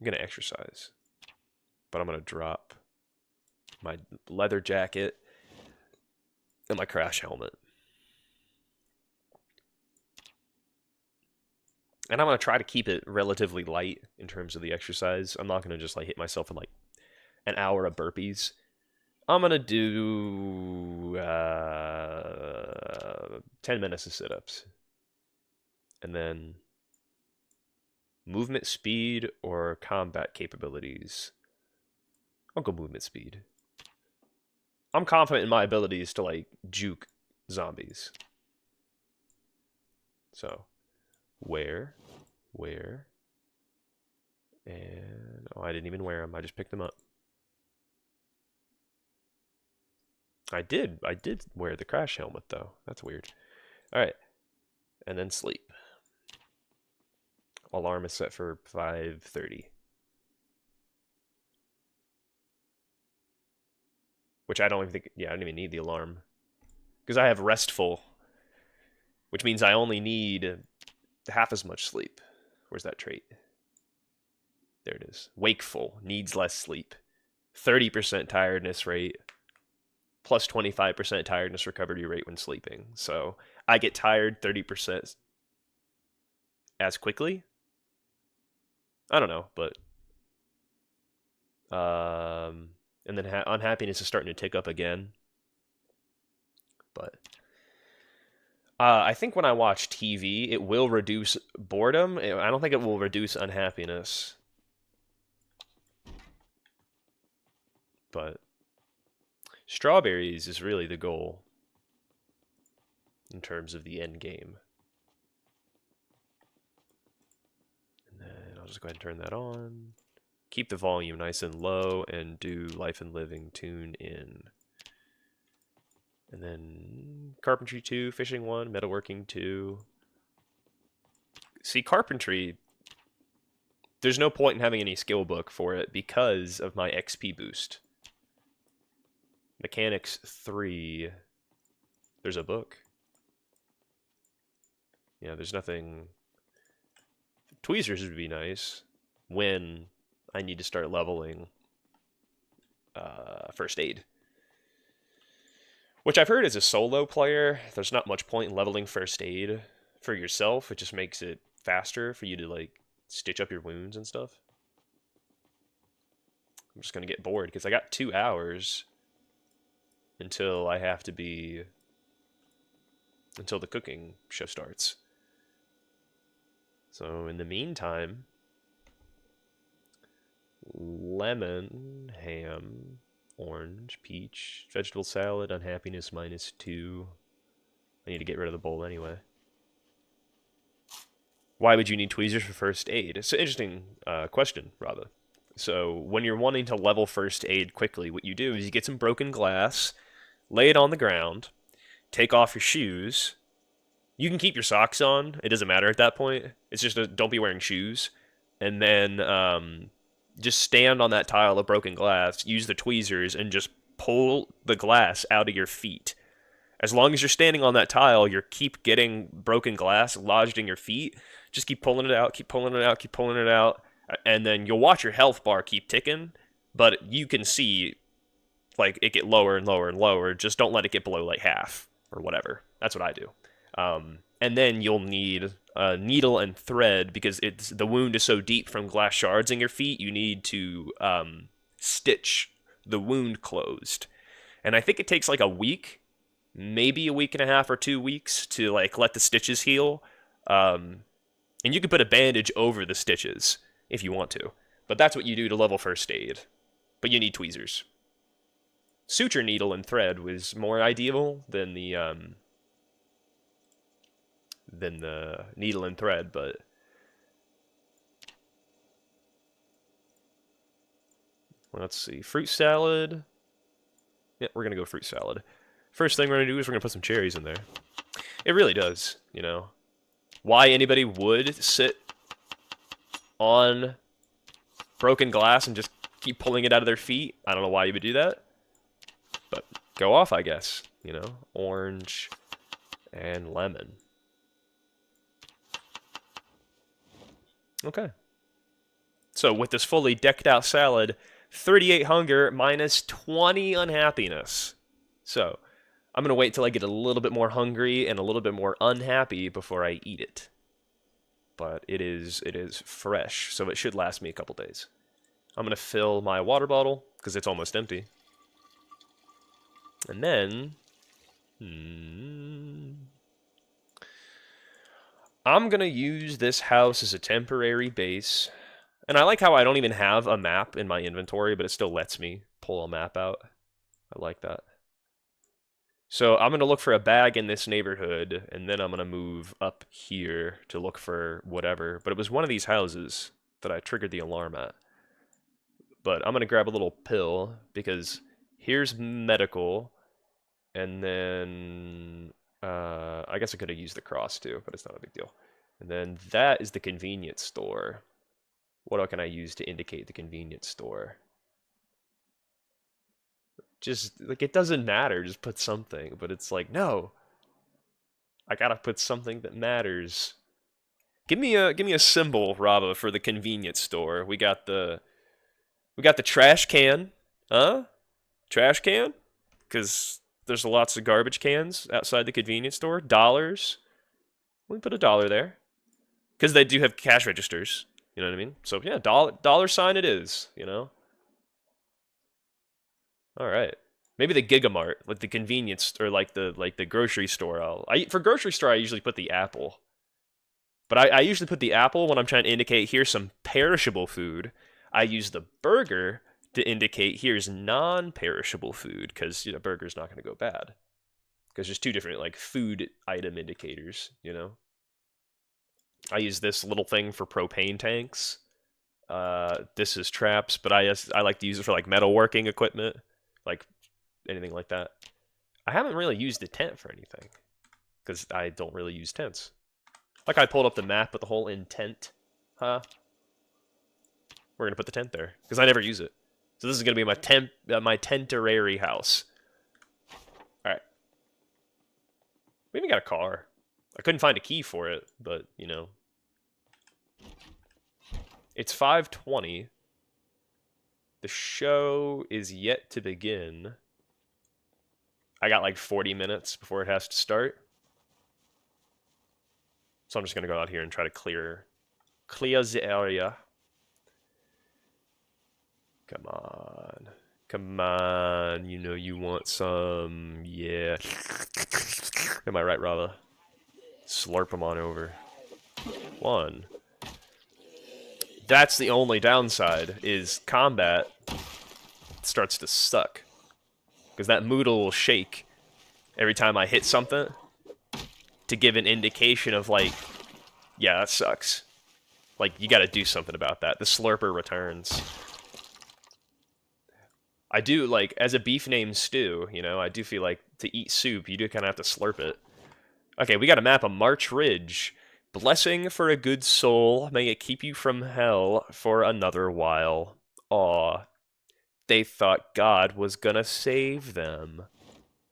exercise, but I'm gonna drop my leather jacket and my crash helmet. And I'm gonna try to keep it relatively light in terms of the exercise. I'm not gonna just like hit myself in like an hour of burpees. I'm gonna do 10 minutes of sit-ups, and then movement speed or combat capabilities. I'll go movement speed. I'm confident in my abilities to like juke zombies. So, where, and I didn't even wear them. I just picked them up. I did wear the crash helmet though. That's weird. All right, and then sleep. Alarm is set for 5:30. Which I don't even think, I don't even need the alarm. Because I have restful, which means I only need half as much sleep. Where's that trait? There it is. Wakeful, needs less sleep. 30% tiredness rate, plus 25% tiredness recovery rate when sleeping. So I get tired 30% as quickly. I don't know, but and then unhappiness is starting to tick up again. But I think when I watch TV, it will reduce boredom. I don't think it will reduce unhappiness. But strawberries is really the goal in terms of the end game. And then I'll just go ahead and turn that on. Keep the volume nice and low and do Life and Living tune in. And then Carpentry 2, Fishing 1, Metalworking 2. See, Carpentry, there's no point in having any skill book for it because of my XP boost. Mechanics 3, there's a book. Yeah, there's nothing. Tweezers would be nice when I need to start leveling first aid. Which I've heard as a solo player, there's not much point in leveling first aid for yourself. It just makes it faster for you to like stitch up your wounds and stuff. I'm just going to get bored because I got 2 hours until I have to be, until the cooking show starts. So in the meantime, lemon, ham, orange, peach, vegetable salad, unhappiness -2. I need to get rid of the bowl anyway. Why would you need tweezers for first aid? It's an interesting question, rather. So when you're wanting to level first aid quickly, what you do is you get some broken glass, lay it on the ground, take off your shoes. You can keep your socks on. It doesn't matter at that point. It's just don't be wearing shoes. And then just stand on that tile of broken glass, use the tweezers, and just pull the glass out of your feet. As long as you're standing on that tile, you keep getting broken glass lodged in your feet. Just keep pulling it out, keep pulling it out, keep pulling it out. And then you'll watch your health bar keep ticking, but you can see like it get lower and lower and lower. Just don't let it get below like half or whatever. That's what I do. And then you'll need a needle and thread because the wound is so deep from glass shards in your feet. You need to stitch the wound closed. And I think it takes like a week, maybe a week and a half or 2 weeks to like let the stitches heal. And you can put a bandage over the stitches if you want to. But that's what you do to level first aid. But you need tweezers. suture needle and thread was more ideal than the needle and thread, but let's see. Fruit salad. Yeah, we're gonna go fruit salad. First thing we're gonna do is we're gonna put some cherries in there. It really does, you know. Why anybody would sit on broken glass and just keep pulling it out of their feet, I don't know why you would do that. But go off, I guess, you know. Orange and lemon. Okay. So with this fully decked out salad, 38 hunger minus 20 unhappiness. So I'm going to wait till I get a little bit more hungry and a little bit more unhappy before I eat it. But it is fresh, so it should last me a couple days. I'm going to fill my water bottle because it's almost empty. And then I'm going to use this house as a temporary base. And I like how I don't even have a map in my inventory, but it still lets me pull a map out. I like that. So I'm going to look for a bag in this neighborhood, and then I'm going to move up here to look for whatever. But it was one of these houses that I triggered the alarm at. But I'm going to grab a little pill, because here's medical, and then I guess I could have used the cross too, but it's not a big deal. And then that is the convenience store. What can I use to indicate the convenience store? Just, like, it doesn't matter, just put something. But it's like, no. I gotta put something that matters. Give me a symbol, Rava, for the convenience store. We got the trash can. Huh? Trash can? Because there's lots of garbage cans outside the convenience store. Dollars. We put $1 there. Because they do have cash registers. You know what I mean? So yeah, dollar sign it is, you know? Alright. Maybe the Gigamart, like the convenience, or like the grocery store. For grocery store, I usually put the apple. But I usually put the apple when I'm trying to indicate here's some perishable food. I use the burger to indicate here's non-perishable food, because, you know, burger's not going to go bad. Because there's two different, like, food item indicators, you know? I use this little thing for propane tanks. This is traps, but I like to use it for, like, metalworking equipment. Like, anything like that. I haven't really used the tent for anything, because I don't really use tents. Like, I pulled up the map with the whole intent. Huh? We're going to put the tent there, because I never use it. So this is going to be my temporary house. Alright. We even got a car. I couldn't find a key for it, but, you know. It's 5:20. The show is yet to begin. I got like 40 minutes before it has to start. So I'm just going to go out here and try to clear the area. Come on. Come on. You know you want some. Yeah. Am I right, Rava? Slurp them on over. One. That's the only downside, is combat starts to suck. Because that Moodle will shake every time I hit something to give an indication of, like, yeah, that sucks. Like, you gotta do something about that. The Slurper returns. I do, like, as a beef named Stew, you know, I do feel like to eat soup, you do kind of have to slurp it. Okay, we got a map of March Ridge. Blessing for a good soul, may it keep you from hell for another while. Aw, they thought God was gonna save them.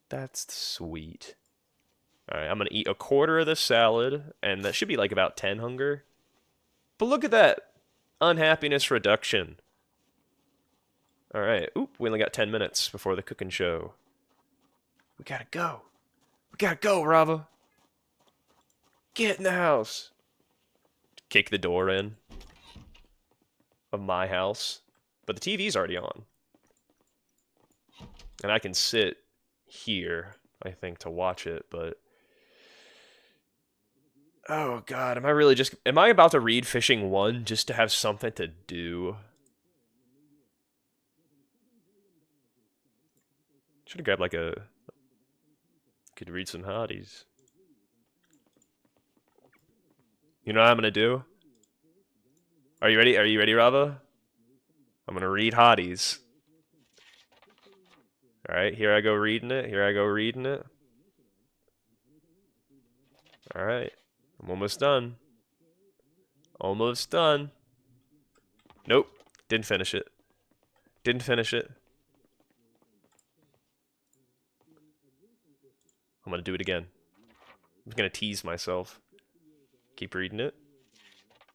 That's sweet. Alright, I'm gonna eat a quarter of the salad, and that should be like about 10 hunger. But look at that unhappiness reduction. Alright, oop, we only got 10 minutes before the cooking show. We gotta go. We gotta go, Rava. Get in the house. Kick the door in of my house. But the TV's already on. And I can sit here, I think, to watch it, but... Oh, God, am I about to read Fishing 1 just to have something to do? Should have grabbed like a... Could read some hotties. You know what I'm gonna do? Are you ready? Are you ready, Rava? I'm gonna read hotties. Alright, here I go reading it. Here I go reading it. Alright. I'm almost done. Almost done. Nope. Didn't finish it. Didn't finish it. I'm gonna do it again. I'm gonna tease myself. Keep reading it.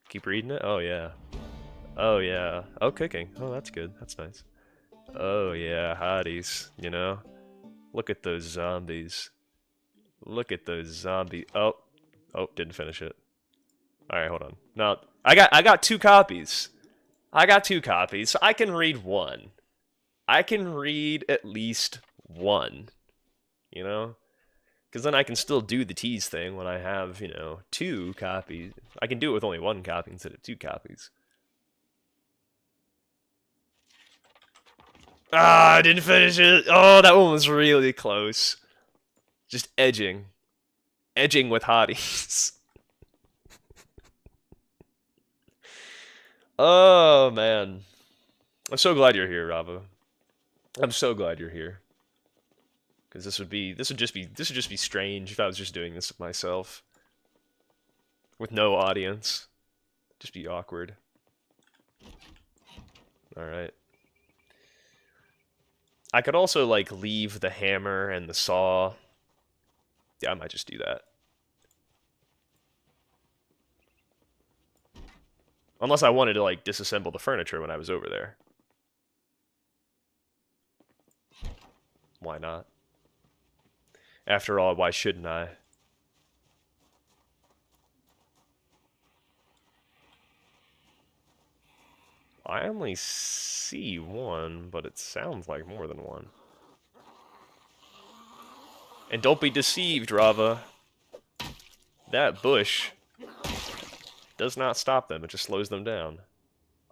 Keep reading it. Oh, yeah. Oh, yeah. Oh, cooking. Oh, that's good. That's nice. Oh, yeah. Hotties. You know? Look at those zombies. Look at those zombies. Oh. Oh, didn't finish it. Alright, hold on. No, I got 2 copies. I got 2 copies, so I can read one. I can read at least one. You know? Because then I can still do the tease thing when I have, you know, 2 copies. I can do it with only 1 copy instead of 2 copies. Ah, I didn't finish it. Oh, that one was really close. Just edging. Edging with hotties. Oh, man. I'm so glad you're here, Rava. I'm so glad you're here. Because this would just be strange if I was just doing this with myself. With no audience. Just be awkward. Alright. I could also, like, leave the hammer and the saw. Yeah, I might just do that. Unless I wanted to, like, disassemble the furniture when I was over there. Why not? After all, why shouldn't I? I only see one, but it sounds like more than one. And don't be deceived, Rava. That bush does not stop them, it just slows them down.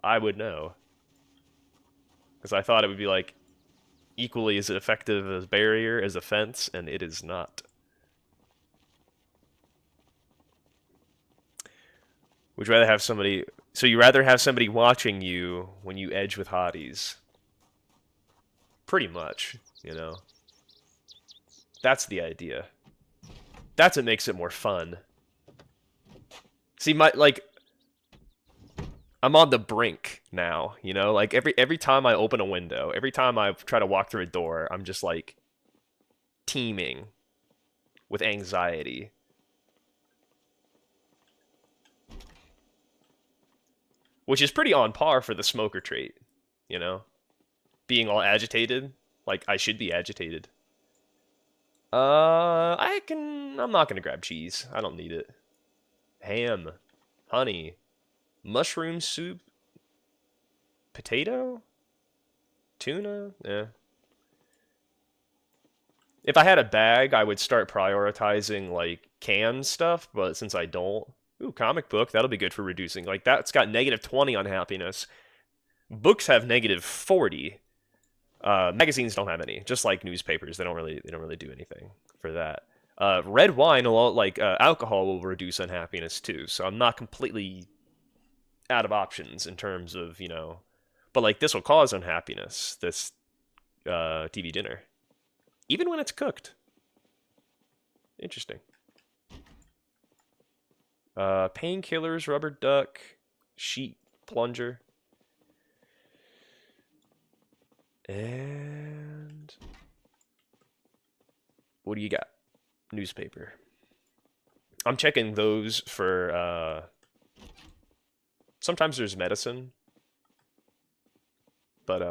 I would know. Because I thought it would be, like, equally as effective as barrier as a fence, and it is not. Would you rather have somebody... So you rather have somebody watching you when you edge with hotties? Pretty much, you know. That's the idea. That's what makes it more fun. See, I'm on the brink now, you know? Like, every time I open a window, every time I try to walk through a door, I'm just, like, teeming with anxiety. Which is pretty on par for the smoker trait, you know? Being all agitated. Like, I should be agitated. I'm not gonna grab cheese. I don't need it. Ham. Honey. Mushroom soup. Potato? Tuna? Yeah. If I had a bag, I would start prioritizing, like, canned stuff, but since I don't... Ooh, comic book. That'll be good for reducing. Like, that's got -20 on happiness. Books have -40. Magazines don't have any. Just like newspapers, they don't really do anything for that. Red wine, alcohol, will reduce unhappiness too. So I'm not completely out of options in terms of, you know, but like this will cause unhappiness. This TV dinner, even when it's cooked. Interesting. Painkillers, rubber duck, sheet plunger. And what do you got? Newspaper. I'm checking those for, sometimes there's medicine. But,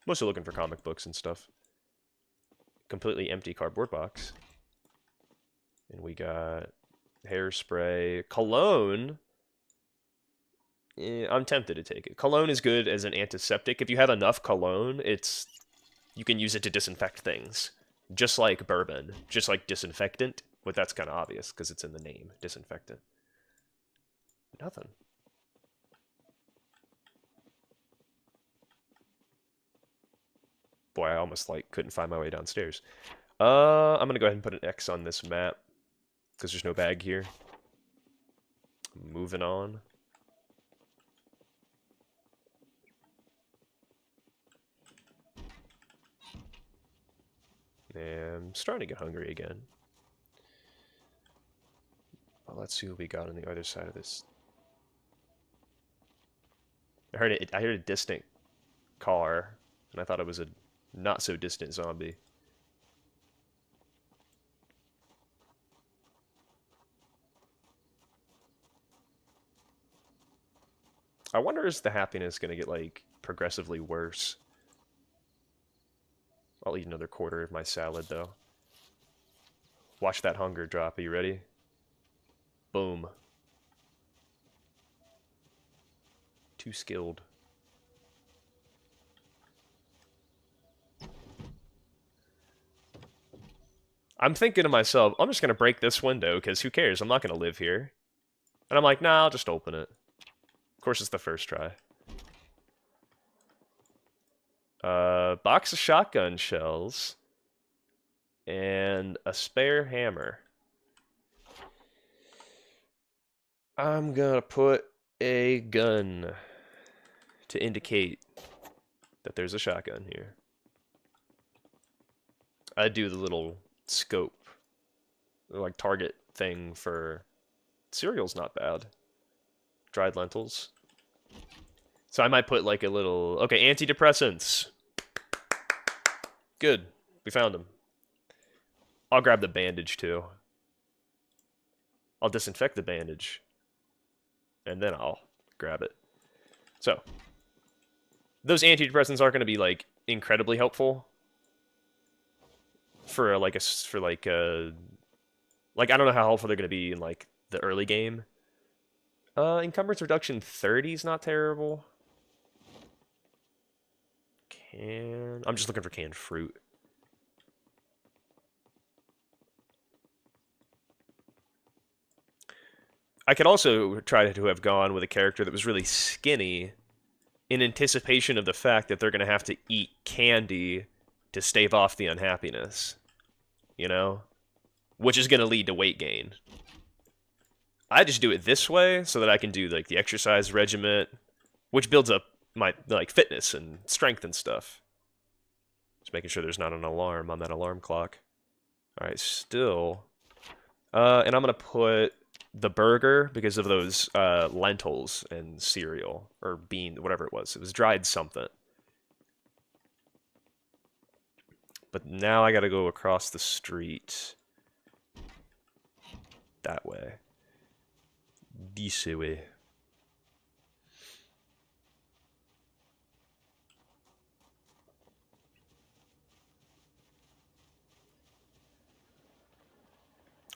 mostly looking for comic books and stuff. Completely empty cardboard box. And we got hairspray. Cologne. I'm tempted to take it. Cologne is good as an antiseptic. If you have enough cologne, you can use it to disinfect things. Just like bourbon. Just like disinfectant. But that's kind of obvious, because it's in the name. Disinfectant. Nothing. Boy, I almost, like, couldn't find my way downstairs. I'm gonna go ahead and put an X on this map, because there's no bag here. Moving on. And I'm starting to get hungry again. Well, let's see what we got on the other side of this. I heard a distant car, and I thought it was a not so distant zombie. I wonder, is the happiness gonna get, like, progressively worse? I'll eat another quarter of my salad, though. Watch that hunger drop. Are you ready? Boom. Too skilled. I'm thinking to myself, I'm just going to break this window, because who cares? I'm not going to live here. And I'm like, nah, I'll just open it. Of course, it's the first try. Box of shotgun shells. And a spare hammer. I'm gonna put a gun to indicate that there's a shotgun here. I do the little scope, like target thing for cereal's not bad. Dried lentils. So I might put like a little, okay, antidepressants. Good, we found them. I'll grab the bandage too. I'll disinfect the bandage. And then I'll grab it. So, those antidepressants aren't going to be, like, incredibly helpful. For, like, like, I don't know how helpful they're going to be in, like, the early game. Encumbrance reduction 30 is not terrible. I'm just looking for canned fruit. I could also try to have gone with a character that was really skinny in anticipation of the fact that they're going to have to eat candy to stave off the unhappiness. You know? Which is going to lead to weight gain. I just do it this way so that I can do like the exercise regimen, which builds up my like fitness and strength and stuff. Just making sure there's not an alarm on that alarm clock. Alright, still. And I'm going to put the burger because of those lentils and cereal or bean, whatever it was. It was dried something. But now I gotta go across the street that way. This way.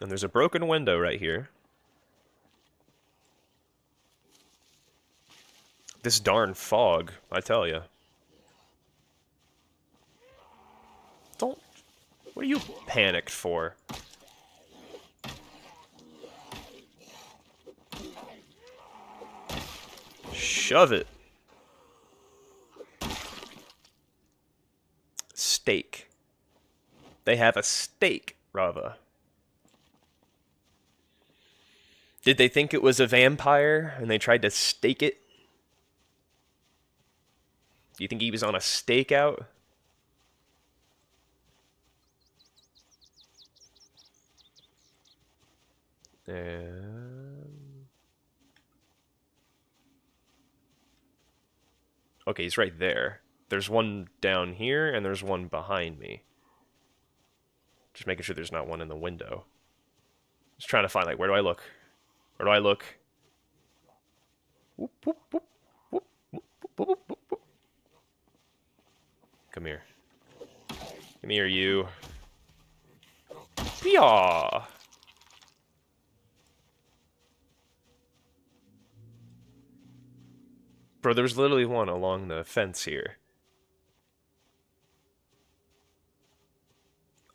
And there's a broken window right here. This darn fog, I tell ya. Don't... What are you panicked for? Shove it. Steak. They have a steak, Rava. Did they think it was a vampire and they tried to stake it? Do you think he was on a stakeout? Okay, he's right there. There's one down here, and there's one behind me. Just making sure there's not one in the window. Just trying to find, like, where do I look? Where do I look? Whoop, whoop, whoop, whoop, whoop, whoop, whoop, whoop, whoop. Come here. Come here, you. Yaw! Bro, there's literally one along the fence here.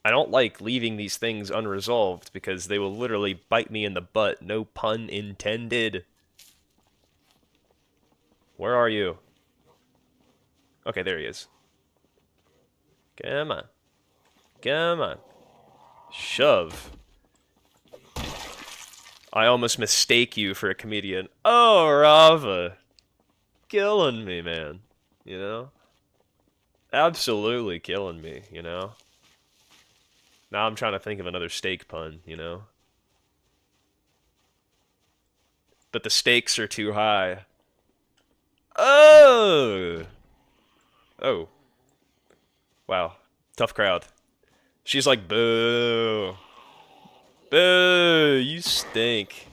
I don't like leaving these things unresolved because they will literally bite me in the butt. No pun intended. Where are you? Okay, there he is. Come on. Come on. Shove. I almost mistake you for a comedian. Oh, Rava. Killing me, man. You know? Absolutely killing me, you know? Now I'm trying to think of another steak pun, you know? But the stakes are too high. Oh! Oh. Wow. Tough crowd. She's like, boo. Boo! You stink.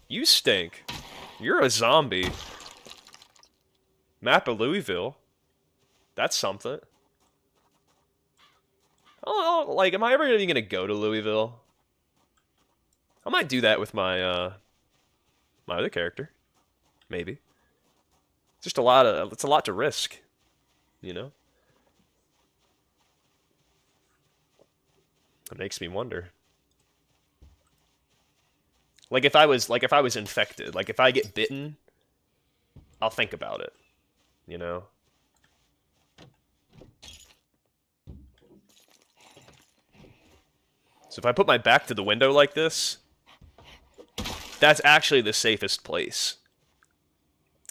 You stink. You're a zombie. Map of Louisville. That's something. Oh, like, am I ever even gonna go to Louisville? I might do that with my, my other character. Maybe. It's just it's a lot to risk. You know? It makes me wonder. Like if I was infected, like if I get bitten, I'll think about it. You know? So if I put my back to the window like this, that's actually the safest place.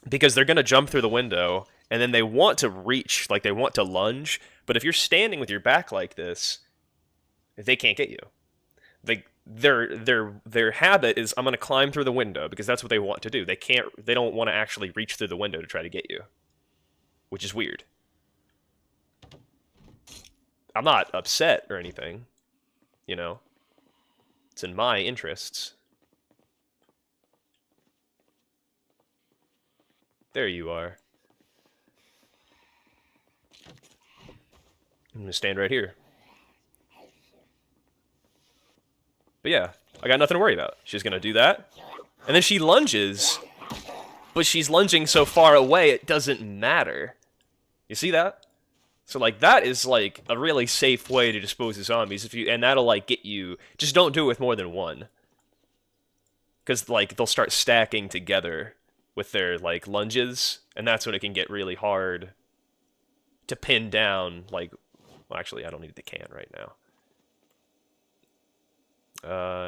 Because they're going to jump through the window, and then they want to reach, like they want to lunge, but if you're standing with your back like this, they can't get you. Their habit is, I'm going to climb through the window, because that's what they want to do. They don't want to actually reach through the window to try to get you. Which is weird. I'm not upset or anything. You know? It's in my interests. There you are. I'm gonna stand right here. But yeah, I got nothing to worry about. She's gonna do that. And then she lunges. But she's lunging so far away, it doesn't matter. You see that? So, like, that is, like, a really safe way to dispose of zombies. And that'll, like, get you... Just don't do it with more than one. Because, like, they'll start stacking together with their, like, lunges. And that's when it can get really hard to pin down, like... Well, actually, I don't need the can right now.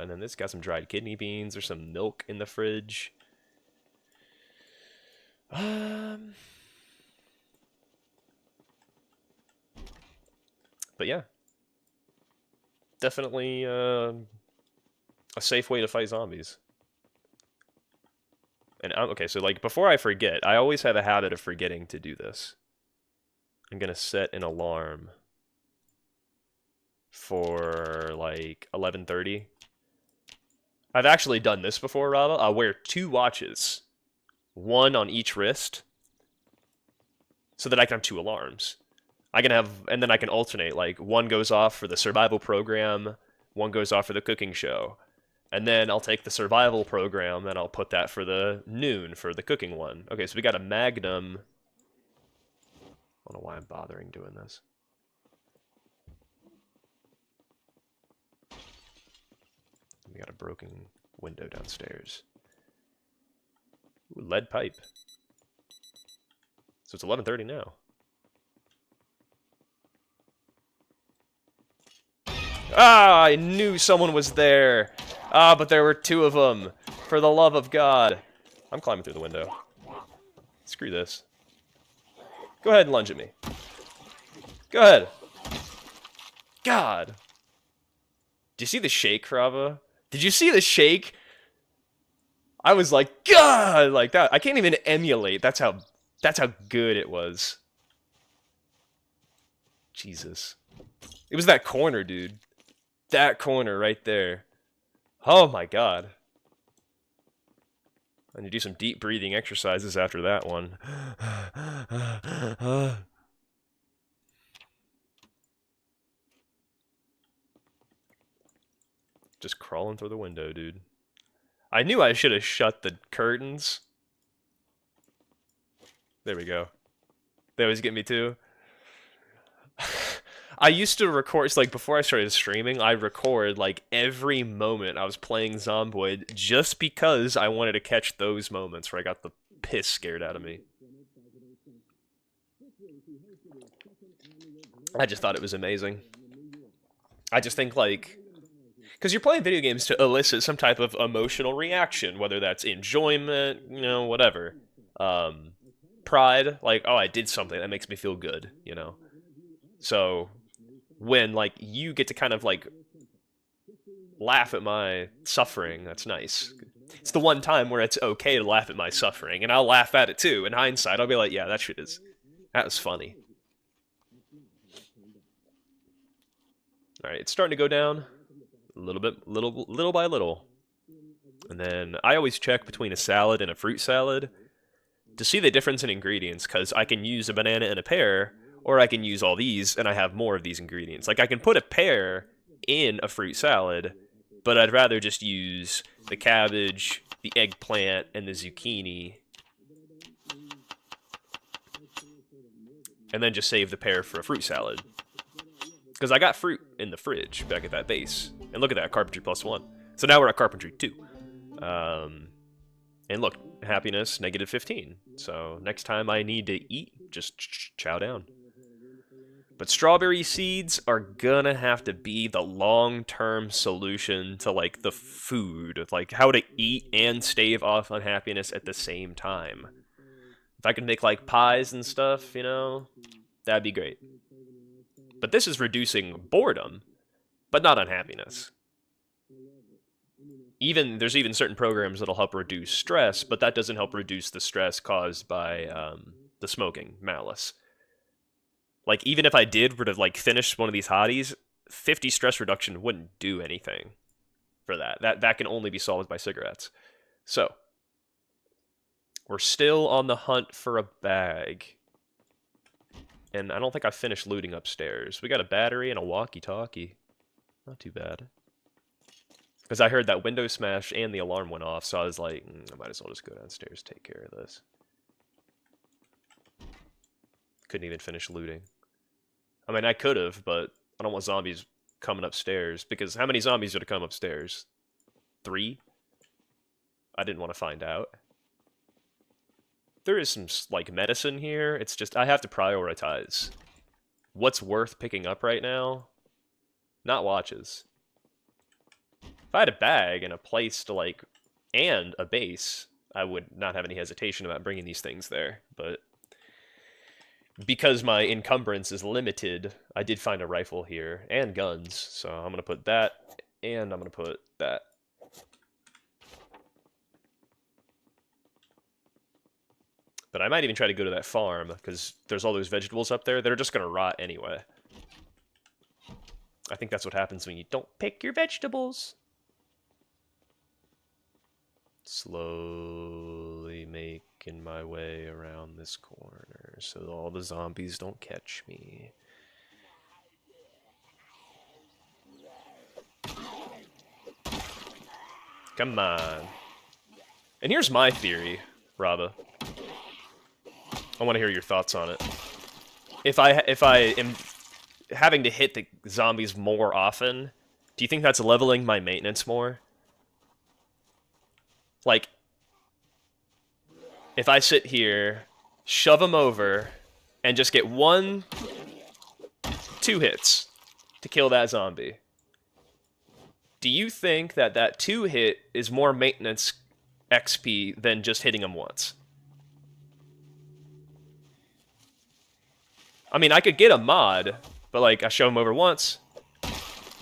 And then this got some dried kidney beans. There's some milk in the fridge. But yeah, definitely a safe way to fight zombies. And okay, so like before I forget, I always have a habit of forgetting to do this. I'm gonna set an alarm for like 11:30. I've actually done this before, Rava. I'll wear 2 watches, one on each wrist, so that I can have 2 alarms. I can have, and then I can alternate, like, one goes off for the survival program, one goes off for the cooking show. And then I'll take the survival program, and I'll put that for the noon, for the cooking one. Okay, so we got a Magnum. I don't know why I'm bothering doing this. We got a broken window downstairs. Ooh, lead pipe. So it's 11:30 now. Ah, I knew someone was there. Ah, but there were 2 of them. For the love of God. I'm climbing through the window. Screw this. Go ahead and lunge at me. Go ahead. God. Did you see the shake, Rava? Did you see the shake? I was like, God, like that. I can't even emulate. That's how good it was. Jesus. It was that corner, dude. That corner right there. Oh my God. I need to do some deep breathing exercises after that one. Just crawling through the window, dude. I knew I should have shut the curtains. There we go. They always get me too. I used to record, like, before I started streaming, I record, like, every moment I was playing Zomboid just because I wanted to catch those moments where I got the piss scared out of me. I just thought it was amazing. I just think, like, because you're playing video games to elicit some type of emotional reaction, whether that's enjoyment, you know, whatever. Pride, like, oh, I did something, that makes me feel good, you know? So, when, like, you get to kind of, like, laugh at my suffering, that's nice. It's the one time where it's okay to laugh at my suffering, and I'll laugh at it too. In hindsight, I'll be like, yeah, that was funny. Alright, it's starting to go down. A little bit, little by little. And then I always check between a salad and a fruit salad to see the difference in ingredients, because I can use a banana and a pear, or I can use all these and I have more of these ingredients. Like, I can put a pear in a fruit salad, but I'd rather just use the cabbage, the eggplant, and the zucchini, and then just save the pear for a fruit salad. Because I got fruit in the fridge back at that base. And look at that, carpentry +1. So now we're at carpentry 2. And look, happiness, -15. So next time I need to eat, just chow down. But strawberry seeds are gonna have to be the long-term solution to, like, the food. Like, how to eat and stave off unhappiness at the same time. If I could make, like, pies and stuff, you know, that'd be great. But this is reducing boredom, but not unhappiness. There's even certain programs that'll help reduce stress, but that doesn't help reduce the stress caused by the smoking, malice. Like, even if I were to, like, finish one of these hotties, 50 stress reduction wouldn't do anything for that. That can only be solved by cigarettes. So, we're still on the hunt for a bag. And I don't think I finished looting upstairs. We got a battery and a walkie-talkie. Not too bad. Because I heard that window smash and the alarm went off, so I was like, I might as well just go downstairs, take care of this. Couldn't even finish looting. I mean, I could have, but I don't want zombies coming upstairs. Because how many zombies are to come upstairs? 3? I didn't want to find out. There is some, like, medicine here. It's just, I have to prioritize what's worth picking up right now. Not watches. If I had a bag and a place to, like, and a base, I would not have any hesitation about bringing these things there. But because my encumbrance is limited, I did find a rifle here and guns. So I'm going to put that, and I'm going to put that. But I might even try to go to that farm, because there's all those vegetables up there that are just going to rot anyway. I think that's what happens when you don't pick your vegetables. Slowly making my way around this corner so all the zombies don't catch me. Come on. And here's my theory, Raba. I want to hear your thoughts on it. If I am having to hit the zombies more often, do you think that's leveling my maintenance more? Like, if I sit here, shove them over, and just get 1, 2 hits to kill that zombie, do you think that 2 hit is more maintenance XP than just hitting them once? I mean, I could get a mod, but, like, I shove them over once,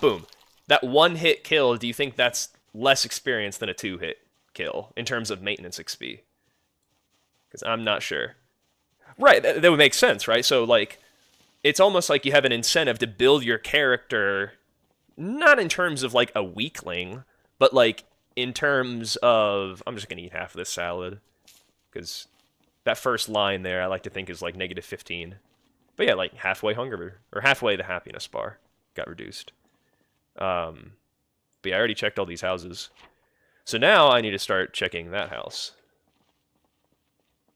boom. That 1 hit kill, do you think that's less experience than a 2 hit kill in terms of maintenance XP? Because I'm not sure. Right, that would make sense, right? So, like, it's almost like you have an incentive to build your character, not in terms of, like, a weakling, but, like, in terms of, I'm just going to eat half of this salad, because that first line there I like to think is, like, -15. But yeah, like, halfway hunger, or halfway the happiness bar got reduced. But yeah, I already checked all these houses. So now I need to start checking that house.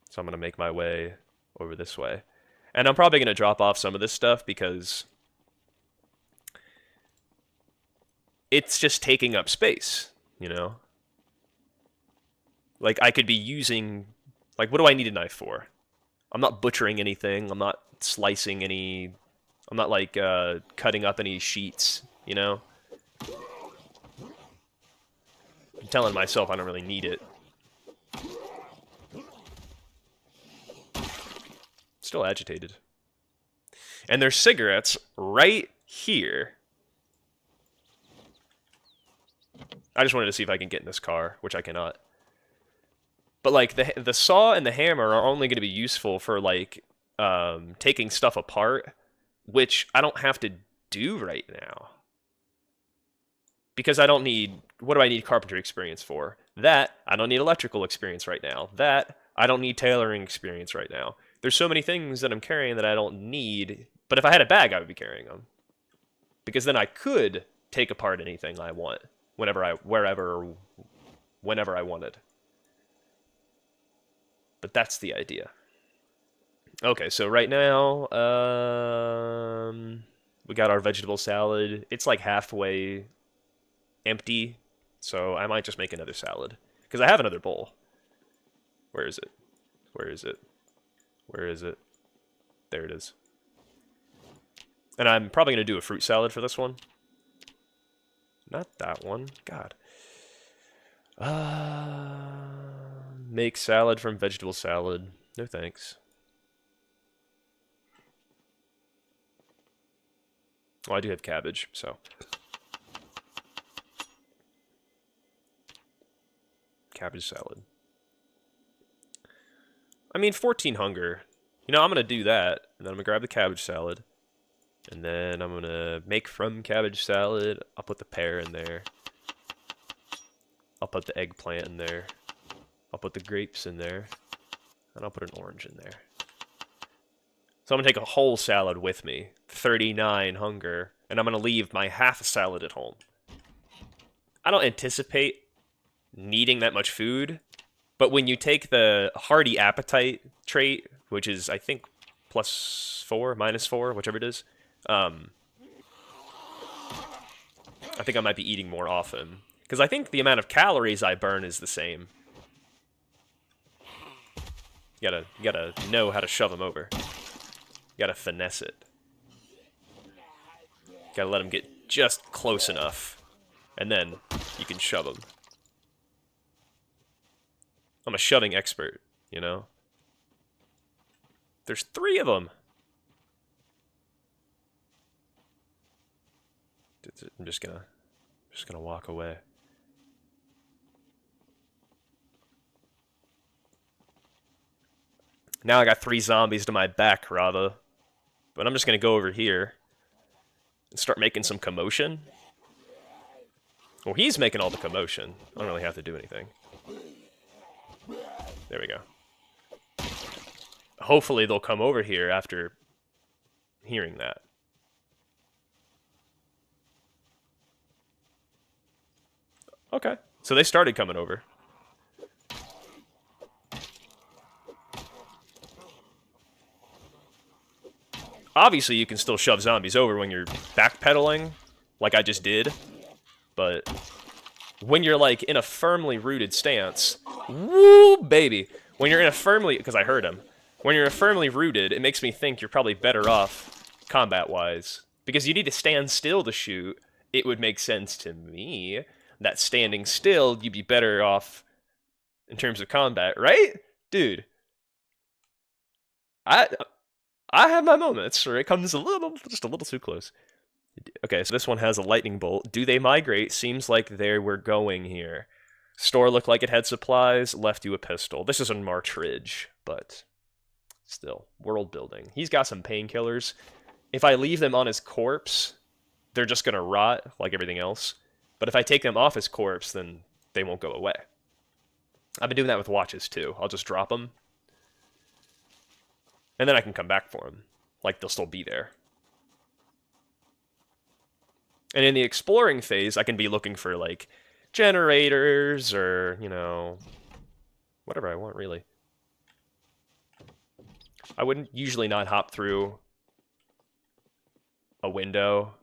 So I'm going to make my way over this way. And I'm probably going to drop off some of this stuff because it's just taking up space, you know? Like, I could be using, like, what do I need a knife for? I'm not butchering anything. I'm not slicing any I'm not, like, cutting up any sheets, you know? I'm telling myself I don't really need it. Still agitated. And there's cigarettes right here. I just wanted to see if I can get in this car, which I cannot. But, like, the saw and the hammer are only going to be useful for, like, taking stuff apart, which I don't have to do right now. Because I don't need... What do I need carpentry experience for? That, I don't need electrical experience right now. That, I don't need tailoring experience right now. There's so many things that I'm carrying that I don't need, but if I had a bag, I would be carrying them. Because then I could take apart anything I want, wherever, whenever I wanted. But that's the idea. Okay, so right now, we got our vegetable salad. It's like halfway empty, so I might just make another salad. Because I have another bowl. Where is it? Where is it? Where is it? There it is. And I'm probably going to do a fruit salad for this one. Not that one. God. Make salad from vegetable salad. No thanks. Well, I do have cabbage, so. Cabbage salad. I mean, 14 hunger. You know, I'm going to do that, and then I'm going to grab the cabbage salad. And then I'm going to make from cabbage salad. I'll put the pear in there. I'll put the eggplant in there. I'll put the grapes in there. And I'll put an orange in there. So I'm going to take a whole salad with me. 39 hunger. And I'm going to leave my half salad at home. I don't anticipate needing that much food. But when you take the hearty appetite trait, which is, I think, +4, -4, whichever it is, I think I might be eating more often. Because I think the amount of calories I burn is the same. You gotta know how to shove them over. You gotta finesse it. Gotta let them get just close enough. And then you can shove them. I'm a shoving expert, you know? There's 3 of them! I'm just gonna walk away. Now I got 3 zombies to my back, rather. But I'm just gonna go over here and start making some commotion. Well, he's making all the commotion. I don't really have to do anything. There we go. Hopefully they'll come over here after hearing that. Okay, so they started coming over. Obviously, you can still shove zombies over when you're backpedaling, like I just did. But when you're, like, in a firmly rooted stance... Woo, baby! When you're in a firmly... Because I heard him. When you're firmly rooted, it makes me think you're probably better off combat-wise. Because you need to stand still to shoot. It would make sense to me that standing still, you'd be better off in terms of combat, right? Dude. I have my moments where it comes just a little too close. Okay, so this one has a lightning bolt. Do they migrate? Seems like they were going here. Store looked like it had supplies, left you a pistol. This is in Martridge, but still, world building. He's got some painkillers. If I leave them on his corpse, they're just gonna rot like everything else. But if I take them off his corpse, then they won't go away. I've been doing that with watches too. I'll just drop them. And then I can come back for them. Like, they'll still be there. And in the exploring phase, I can be looking for, like, generators or, you know, whatever I want, really. I wouldn't usually not hop through a window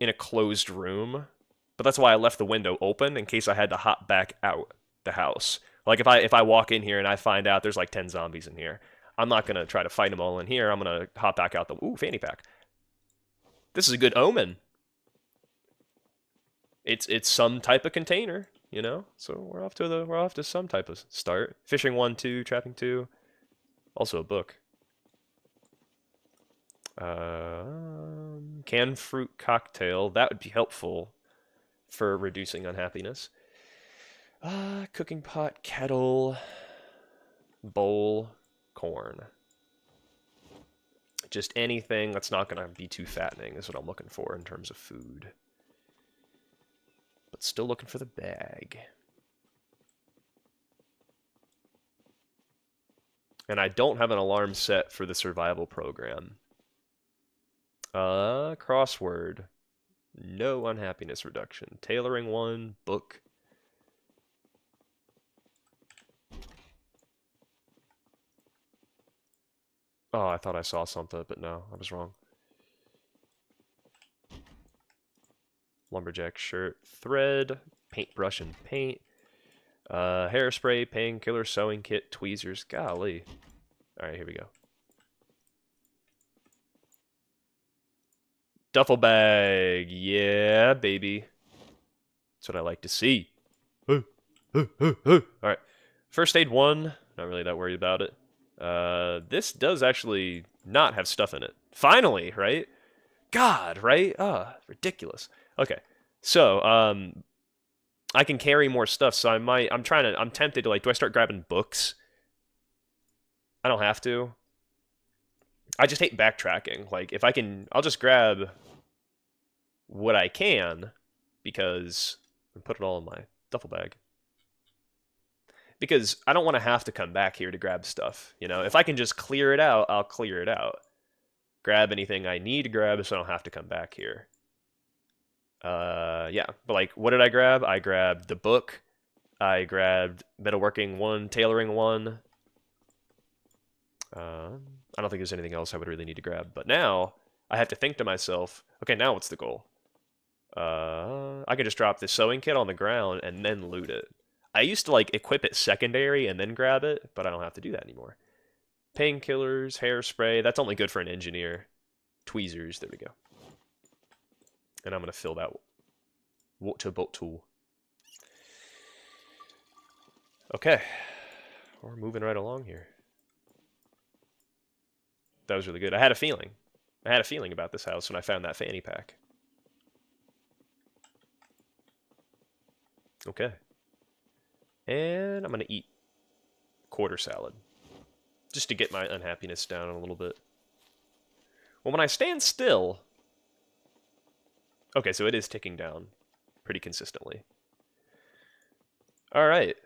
in a closed room, but that's why I left the window open in case I had to hop back out the house. Like, if I walk in here and I find out there's like 10 zombies in here, I'm not going to try to fight them all in here. I'm going to hop back out the... Ooh, fanny pack. This is a good omen. It's some type of container, you know? So we're off to some type of start. Fishing 1, 2, trapping 2. Also a book. Canned fruit cocktail. That would be helpful for reducing unhappiness. Cooking pot, kettle, bowl, corn. Just anything that's not going to be too fattening is what I'm looking for in terms of food. But still looking for the bag. And I don't have an alarm set for the survival program. Crossword. No unhappiness reduction. Tailoring 1, book. Oh, I thought I saw something, but no, I was wrong. Lumberjack shirt, thread, paintbrush and paint, hairspray, painkiller, sewing kit, tweezers. Golly. Alright, here we go. Duffel bag. Yeah, baby. That's what I like to see. Alright. First aid 1. Not really that worried about it. This does actually not have stuff in it. Finally, right? God, right? Ridiculous. Okay. So, I can carry more stuff, so I'm tempted to, like, do I start grabbing books? I don't have to. I just hate backtracking. Like, if I can, I'll just grab what I can, because, and put it all in my duffel bag. Because I don't want to have to come back here to grab stuff, you know? If I can just clear it out, I'll clear it out. Grab anything I need to grab so I don't have to come back here. Yeah, but like, what did I grab? I grabbed the book. I grabbed metalworking 1, tailoring 1. I don't think there's anything else I would really need to grab. But now, I have to think to myself, okay, now what's the goal? I can just drop this sewing kit on the ground and then loot it. I used to, like, equip it secondary and then grab it, but I don't have to do that anymore. Painkillers, hairspray, that's only good for an engineer. Tweezers, there we go. And I'm going to fill that water bottle. Okay. We're moving right along here. That was really good. I had a feeling. I had a feeling about this house when I found that fanny pack. Okay. And I'm going to eat quarter salad. Just to get my unhappiness down a little bit. Well, when I stand still... Okay, so it is ticking down pretty consistently. Alright.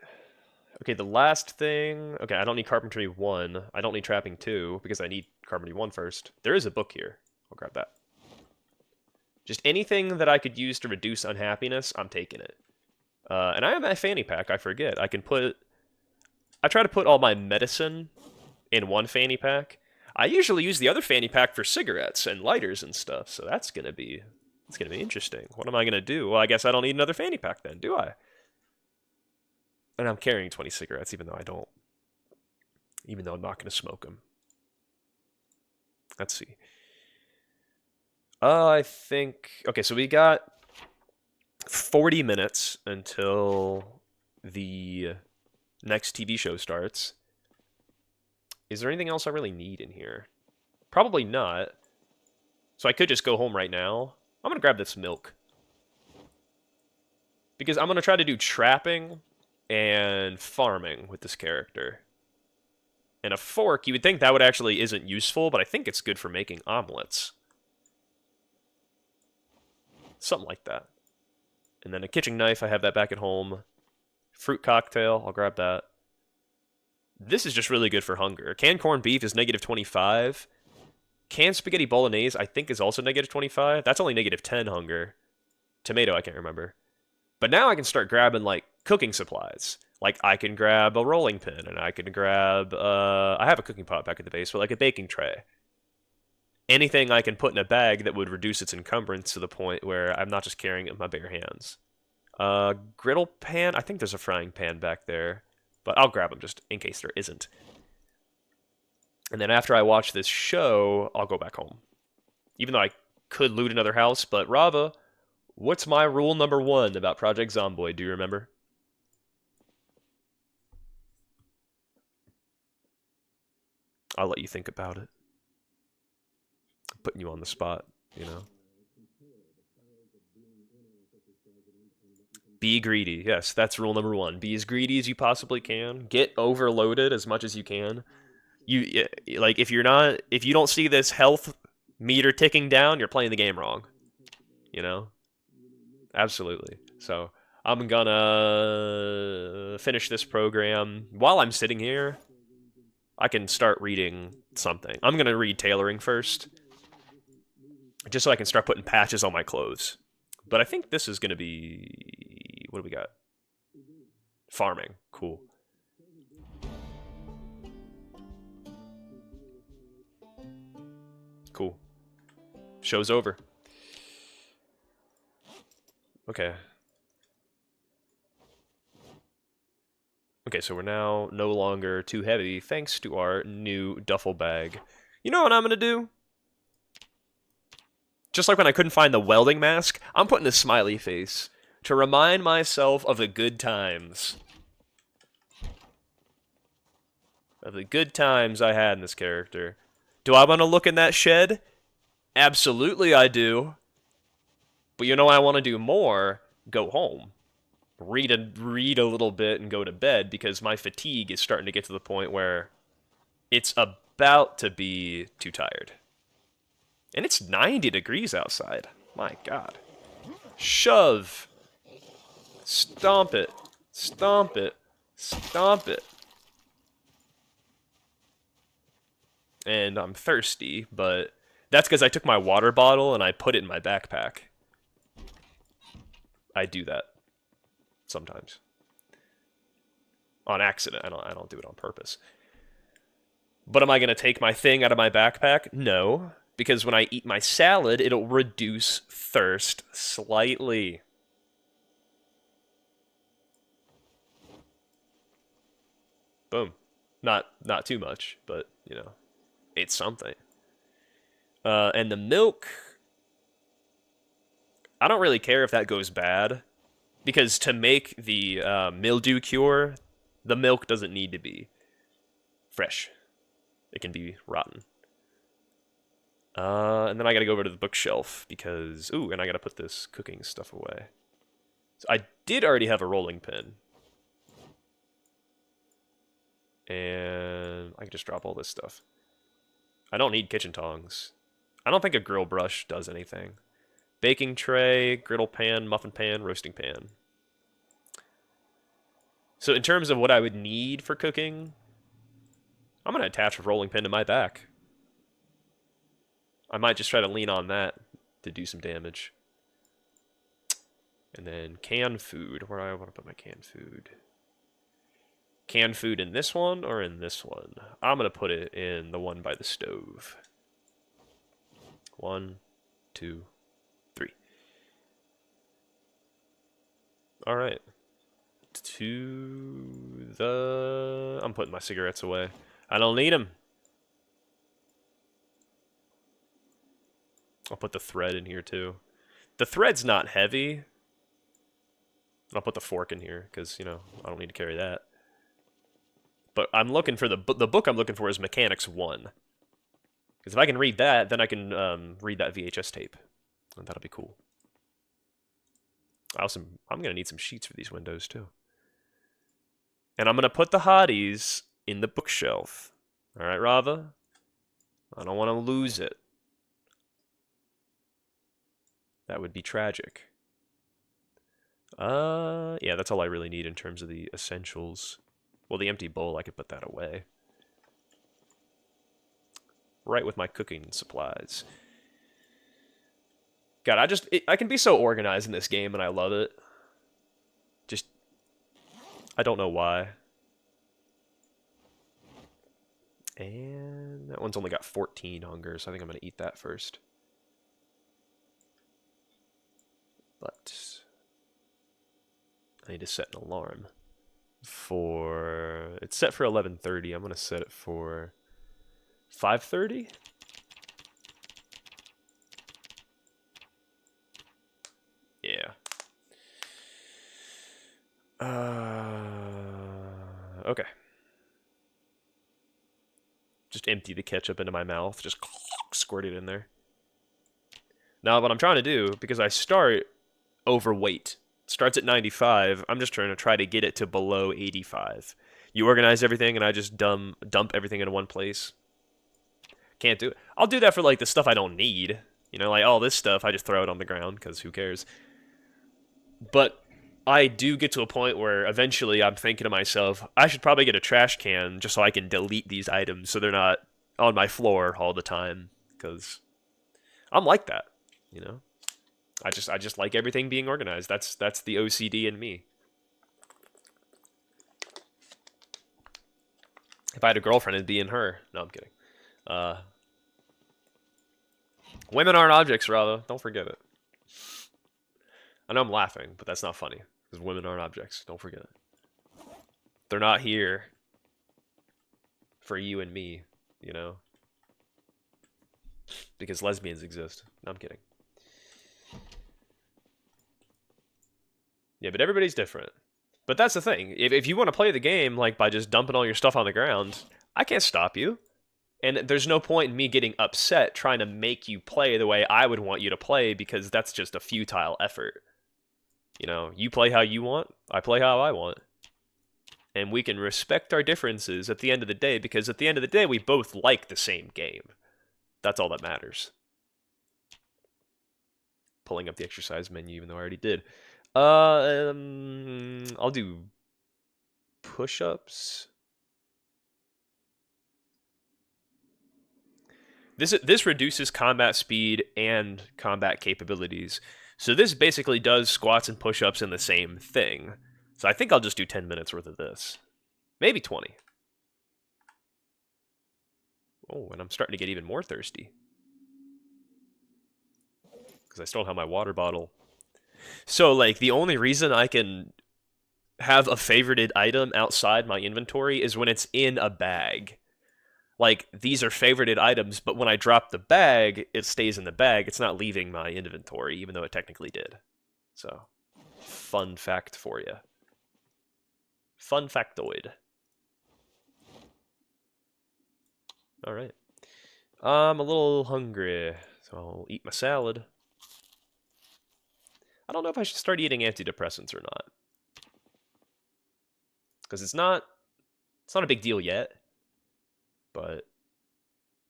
Okay, the last thing... Okay, I don't need carpentry 1. I don't need trapping 2, because I need carpentry 1 first. There is a book here. I'll grab that. Just anything that I could use to reduce unhappiness, I'm taking it. And I have my fanny pack, I forget. I can put... I try to put all my medicine in one fanny pack. I usually use the other fanny pack for cigarettes and lighters and stuff, so that's gonna be interesting. What am I gonna do? Well, I guess I don't need another fanny pack then, do I? And I'm carrying 20 cigarettes, even though I don't. Even though I'm not gonna smoke them. Let's see. I think... Okay, so we got 40 minutes until the next TV show starts. Is there anything else I really need in here? Probably not. So I could just go home right now. I'm going to grab this milk. Because I'm going to try to do trapping and farming with this character. And a fork, you would think that would actually isn't useful, but I think it's good for making omelets. Something like that. And then a kitchen knife, I have that back at home. Fruit cocktail, I'll grab that. This is just really good for hunger. Canned corned beef is negative 25. Canned spaghetti bolognese, I think, is also negative 25. That's only negative 10 hunger. Tomato, I can't remember. But now I can start grabbing, like, cooking supplies. Like, I can grab a rolling pin, and I can grab, I have a cooking pot back at the base, but like a baking tray. Anything I can put in a bag that would reduce its encumbrance to the point where I'm not just carrying it with my bare hands. Griddle pan, I think there's a frying pan back there. But I'll grab them just in case there isn't. And then after I watch this show, I'll go back home. Even though I could loot another house, but Rava, what's my rule number 1 about Project Zomboid? Do you remember? I'll let you think about it. I'm putting you on the spot, you know. Be greedy. Yes, that's rule number 1. Be as greedy as you possibly can. Get overloaded as much as you can. You like if you don't see this health meter ticking down, you're playing the game wrong. You know? Absolutely. So, I'm gonna finish this program while I'm sitting here. I can start reading something. I'm gonna read tailoring first, just so I can start putting patches on my clothes. But I think this is gonna be, what do we got? Farming. Cool. Cool. Show's over. Okay. Okay, so we're now no longer too heavy thanks to our new duffel bag. You know what I'm gonna do? Just like when I couldn't find the welding mask, I'm putting a smiley face to remind myself of the good times. Of the good times I had in this character. Do I want to look in that shed? Absolutely I do. But you know what I want to do more? Go home. Read a little bit and go to bed, because my fatigue is starting to get to the point where it's about to be too tired. And it's 90 degrees outside. My God. Shove. Stomp it. Stomp it. Stomp it. And I'm thirsty, but that's because I took my water bottle and I put it in my backpack. I do that sometimes. On accident. I don't do it on purpose. But am I going to take my thing out of my backpack? No. Because when I eat my salad, it'll reduce thirst slightly. Boom. Not too much, but, you know, it's something. And the milk, I don't really care if that goes bad, because to make the mildew cure, the milk doesn't need to be fresh. It can be rotten. And then I gotta go over to the bookshelf because, ooh, and I gotta put this cooking stuff away. So I did already have a rolling pin. And I can just drop all this stuff. I don't need kitchen tongs. I don't think a grill brush does anything. Baking tray, griddle pan, muffin pan, roasting pan. So in terms of what I would need for cooking, I'm going to attach a rolling pin to my back. I might just try to lean on that to do some damage. And then canned food. Where do I want to put my canned food? Canned food in this one or in this one? I'm going to put it in the one by the stove. 1, 2, 3. All right. I'm putting my cigarettes away. I don't need them. I'll put the thread in here too. The thread's not heavy. I'll put the fork in here because, you know, I don't need to carry that. But I'm looking for the book I'm looking for is Mechanics 1. Because if I can read that, then I can read that VHS tape. And that'll be cool. I'm going to need some sheets for these windows too. And I'm going to put the hotties in the bookshelf. All right, Rava? I don't want to lose it. That would be tragic. Yeah, that's all I really need in terms of the essentials. Well, the empty bowl, I could put that away. Right with my cooking supplies. God, I can be so organized in this game, and I love it. Just, I don't know why. And that one's only got 14 hunger, so I think I'm going to eat that first. But I need to set an alarm for... It's set for 11:30. I'm going to set it for 5:30? Yeah. Okay. Just empty the ketchup into my mouth. Just squirt it in there. Now, what I'm trying to do, because I start overweight, starts at 95, I'm just try to get it to below 85. You organize everything, and I just dump everything into one place. Can't do it. I'll do that for, like, the stuff I don't need. You know, like, all this stuff, I just throw it on the ground, because who cares? But I do get to a point where eventually I'm thinking to myself, I should probably get a trash can just so I can delete these items so they're not on my floor all the time. Because I'm like that, you know? I just like everything being organized. That's the OCD in me. If I had a girlfriend, it'd be in her. No, I'm kidding. Women aren't objects, Rava. Don't forget it. I know I'm laughing, but that's not funny. Because women aren't objects. Don't forget it. They're not here for you and me, you know? Because lesbians exist. No, I'm kidding. Yeah, but everybody's different. But that's the thing. If you want to play the game, like, by just dumping all your stuff on the ground, I can't stop you. And there's no point in me getting upset trying to make you play the way I would want you to play, because that's just a futile effort. You know, you play how you want, I play how I want. And we can respect our differences at the end of the day, because at the end of the day, we both like the same game. That's all that matters. Pulling up the exercise menu, even though I already did. I'll do push-ups. This reduces combat speed and combat capabilities. So this basically does squats and push-ups in the same thing. So I think I'll just do 10 minutes worth of this. Maybe 20. Oh, and I'm starting to get even more thirsty. Because I still don't have my water bottle. So, like, the only reason I can have a favorited item outside my inventory is when it's in a bag. Like, these are favorited items, but when I drop the bag, it stays in the bag. It's not leaving my inventory, even though it technically did. So, fun fact for you. Fun factoid. Alright. I'm a little hungry, so I'll eat my salad. I don't know if I should start eating antidepressants or not. Because it's not a big deal yet. But,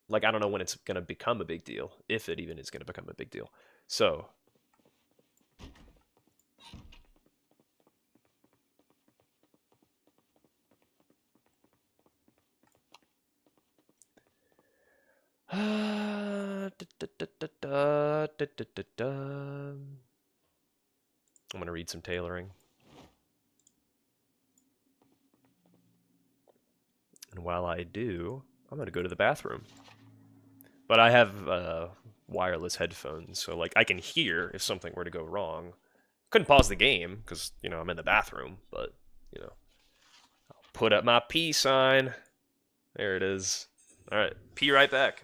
like, I don't know when it's going to become a big deal. If it even is going to become a big deal. So, I'm going to read some tailoring. And while I do, I'm going to go to the bathroom. But I have wireless headphones, so, like, I can hear if something were to go wrong. Couldn't pause the game, because, you know, I'm in the bathroom, but, you know. I'll put up my P sign. There it is. Alright, P right back.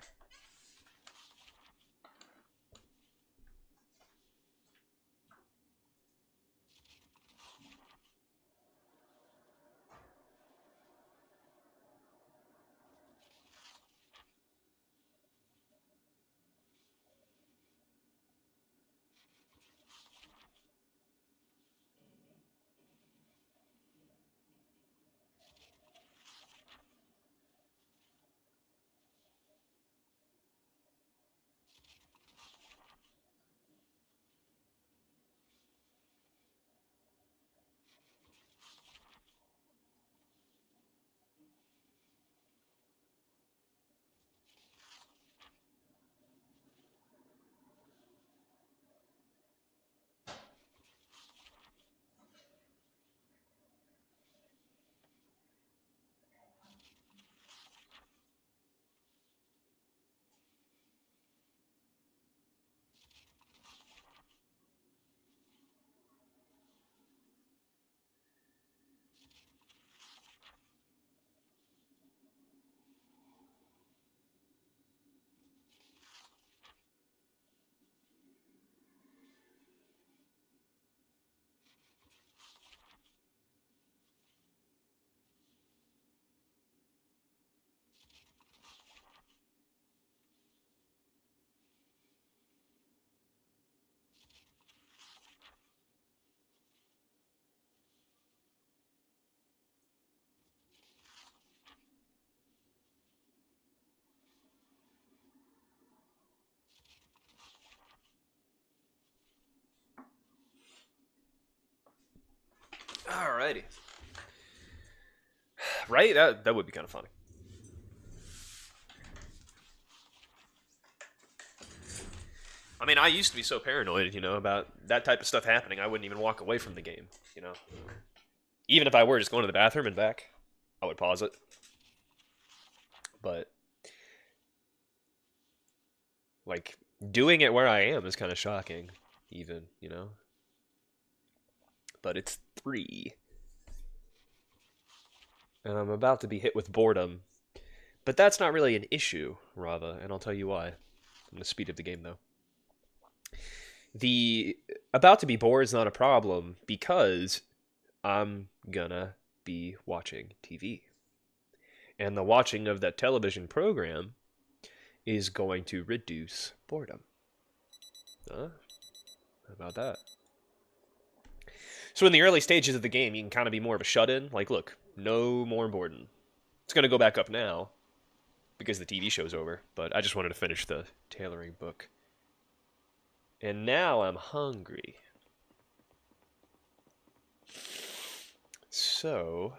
Alrighty. Right? That would be kind of funny. I mean, I used to be so paranoid, about that type of stuff happening, I wouldn't even walk away from the game, Even if I were just going to the bathroom and back, I would pause it. But, like, doing it where I am is kind of shocking, even, But it's 3. And I'm about to be hit with boredom. But that's not really an issue, Rava, and I'll tell you why. In the speed of the game, though. The about to be bored is not a problem because I'm gonna be watching TV. And the watching of that television program is going to reduce boredom. How about that? So in the early stages of the game, you can kind of be more of a shut-in. Like, look, no more boredom. It's going to go back up now because the TV show's over. But I just wanted to finish the tailoring book. And now I'm hungry. So,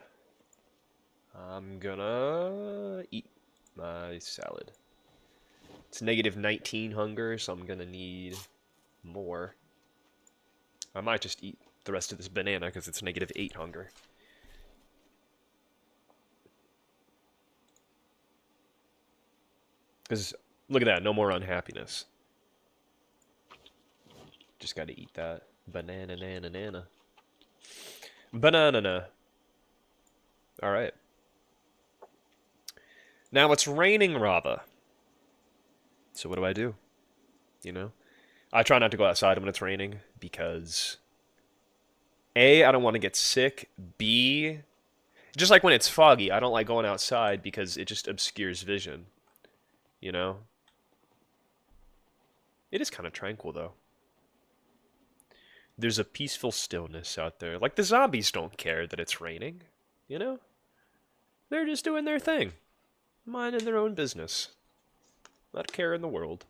I'm gonna eat my salad. It's negative 19 hunger, so I'm gonna need more. I might just eat the rest of this banana because it's negative 8 hunger. Because, look at that, no more unhappiness. Just gotta eat that. Banana. Banana. Alright. Now it's raining, Rava. So what do? I try not to go outside when it's raining because A, I don't want to get sick. B, just like when it's foggy, I don't like going outside because it just obscures vision. It is kind of tranquil, though. There's a peaceful stillness out there. Like, the zombies don't care that it's raining, They're just doing their thing. Minding their own business. Not a care in the world.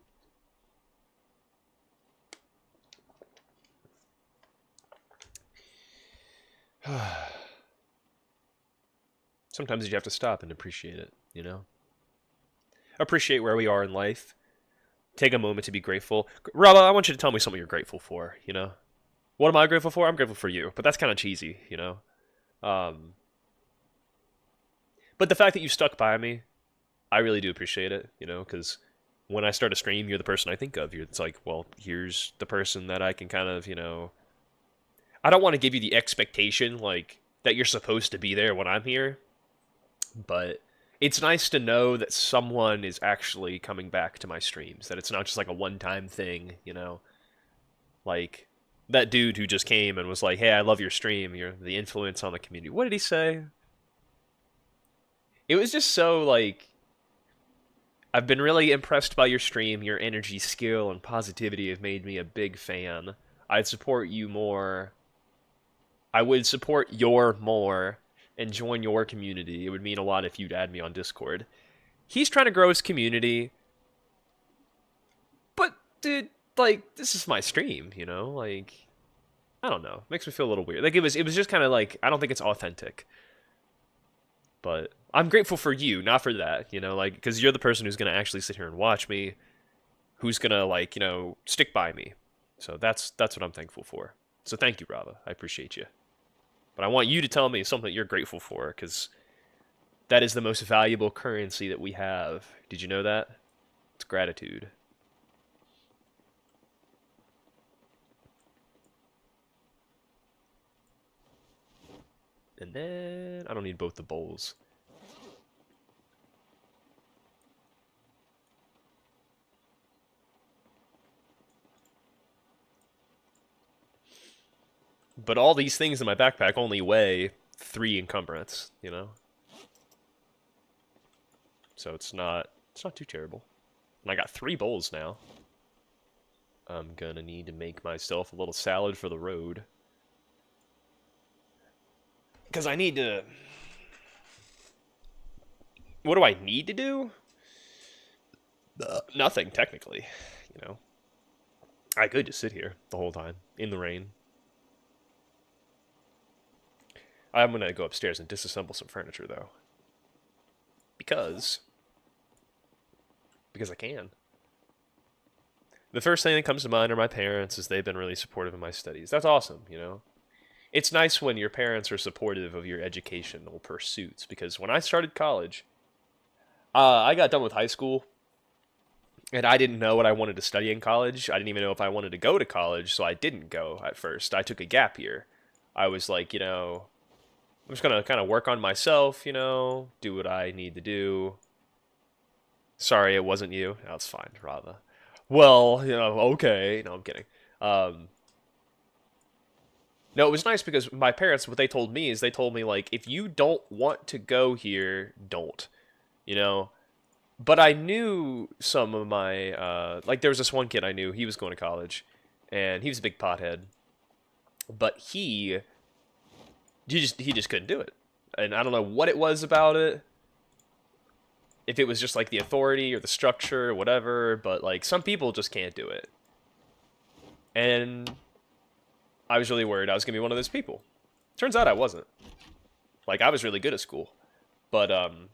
Sometimes you have to stop and appreciate it, Appreciate where we are in life. Take a moment to be grateful. Rava, I want you to tell me something you're grateful for, What am I grateful for? I'm grateful for you. But that's kind of cheesy, But the fact that you stuck by me, I really do appreciate it, because when I start a stream, you're the person I think of. It's like, well, here's the person that I can kind of, I don't want to give you the expectation, like, that you're supposed to be there when I'm here. But it's nice to know that someone is actually coming back to my streams. That it's not just like a one-time thing, Like, that dude who just came and was like, hey, I love your stream. You're the influence on the community. What did he say? It was just so, like, I've been really impressed by your stream. Your energy, skill, and positivity have made me a big fan. I'd support you more. I would support your more and join your community. It would mean a lot if you'd add me on Discord. He's trying to grow his community. But, dude, like, this is my stream, Like, I don't know. It makes me feel a little weird. Like, it was just kind of like, I don't think it's authentic. But I'm grateful for you, not for that, Like, because you're the person who's going to actually sit here and watch me. Who's going to, like, stick by me. So that's what I'm thankful for. So thank you, Rava. I appreciate you. But I want you to tell me something you're grateful for, because that is the most valuable currency that we have. Did you know that? It's gratitude. And then I don't need both the bowls. But all these things in my backpack only weigh 3 encumbrance, So it's not too terrible. And I got 3 bowls now. I'm gonna need to make myself a little salad for the road. Because I need to... What do I need to do? Nothing, technically, I could just sit here the whole time, in the rain. I'm gonna go upstairs and disassemble some furniture though, because I can. The first thing that comes to mind are my parents, as they've been really supportive of my studies. That's awesome, you know. It's nice when your parents are supportive of your educational pursuits, because when I started college, I got done with high school, and I didn't know what I wanted to study in college. I didn't even know if I wanted to go to college, so I didn't go at first. I took a gap year. I was like, I'm just gonna kind of work on myself, do what I need to do. Sorry, it wasn't you. That's fine, Rava. Well, okay. No, I'm kidding. Um, no, it was nice because my parents, what they told me is they told me, like, if you don't want to go here, don't. You know? But I knew some of my, like, there was this one kid I knew, he was going to college, and he was a big pothead. But he just couldn't do it. And I don't know what it was about it. If it was just, like, the authority or the structure or whatever, but, like, some people just can't do it. And I was really worried I was going to be one of those people. Turns out I wasn't. Like, I was really good at school. But, and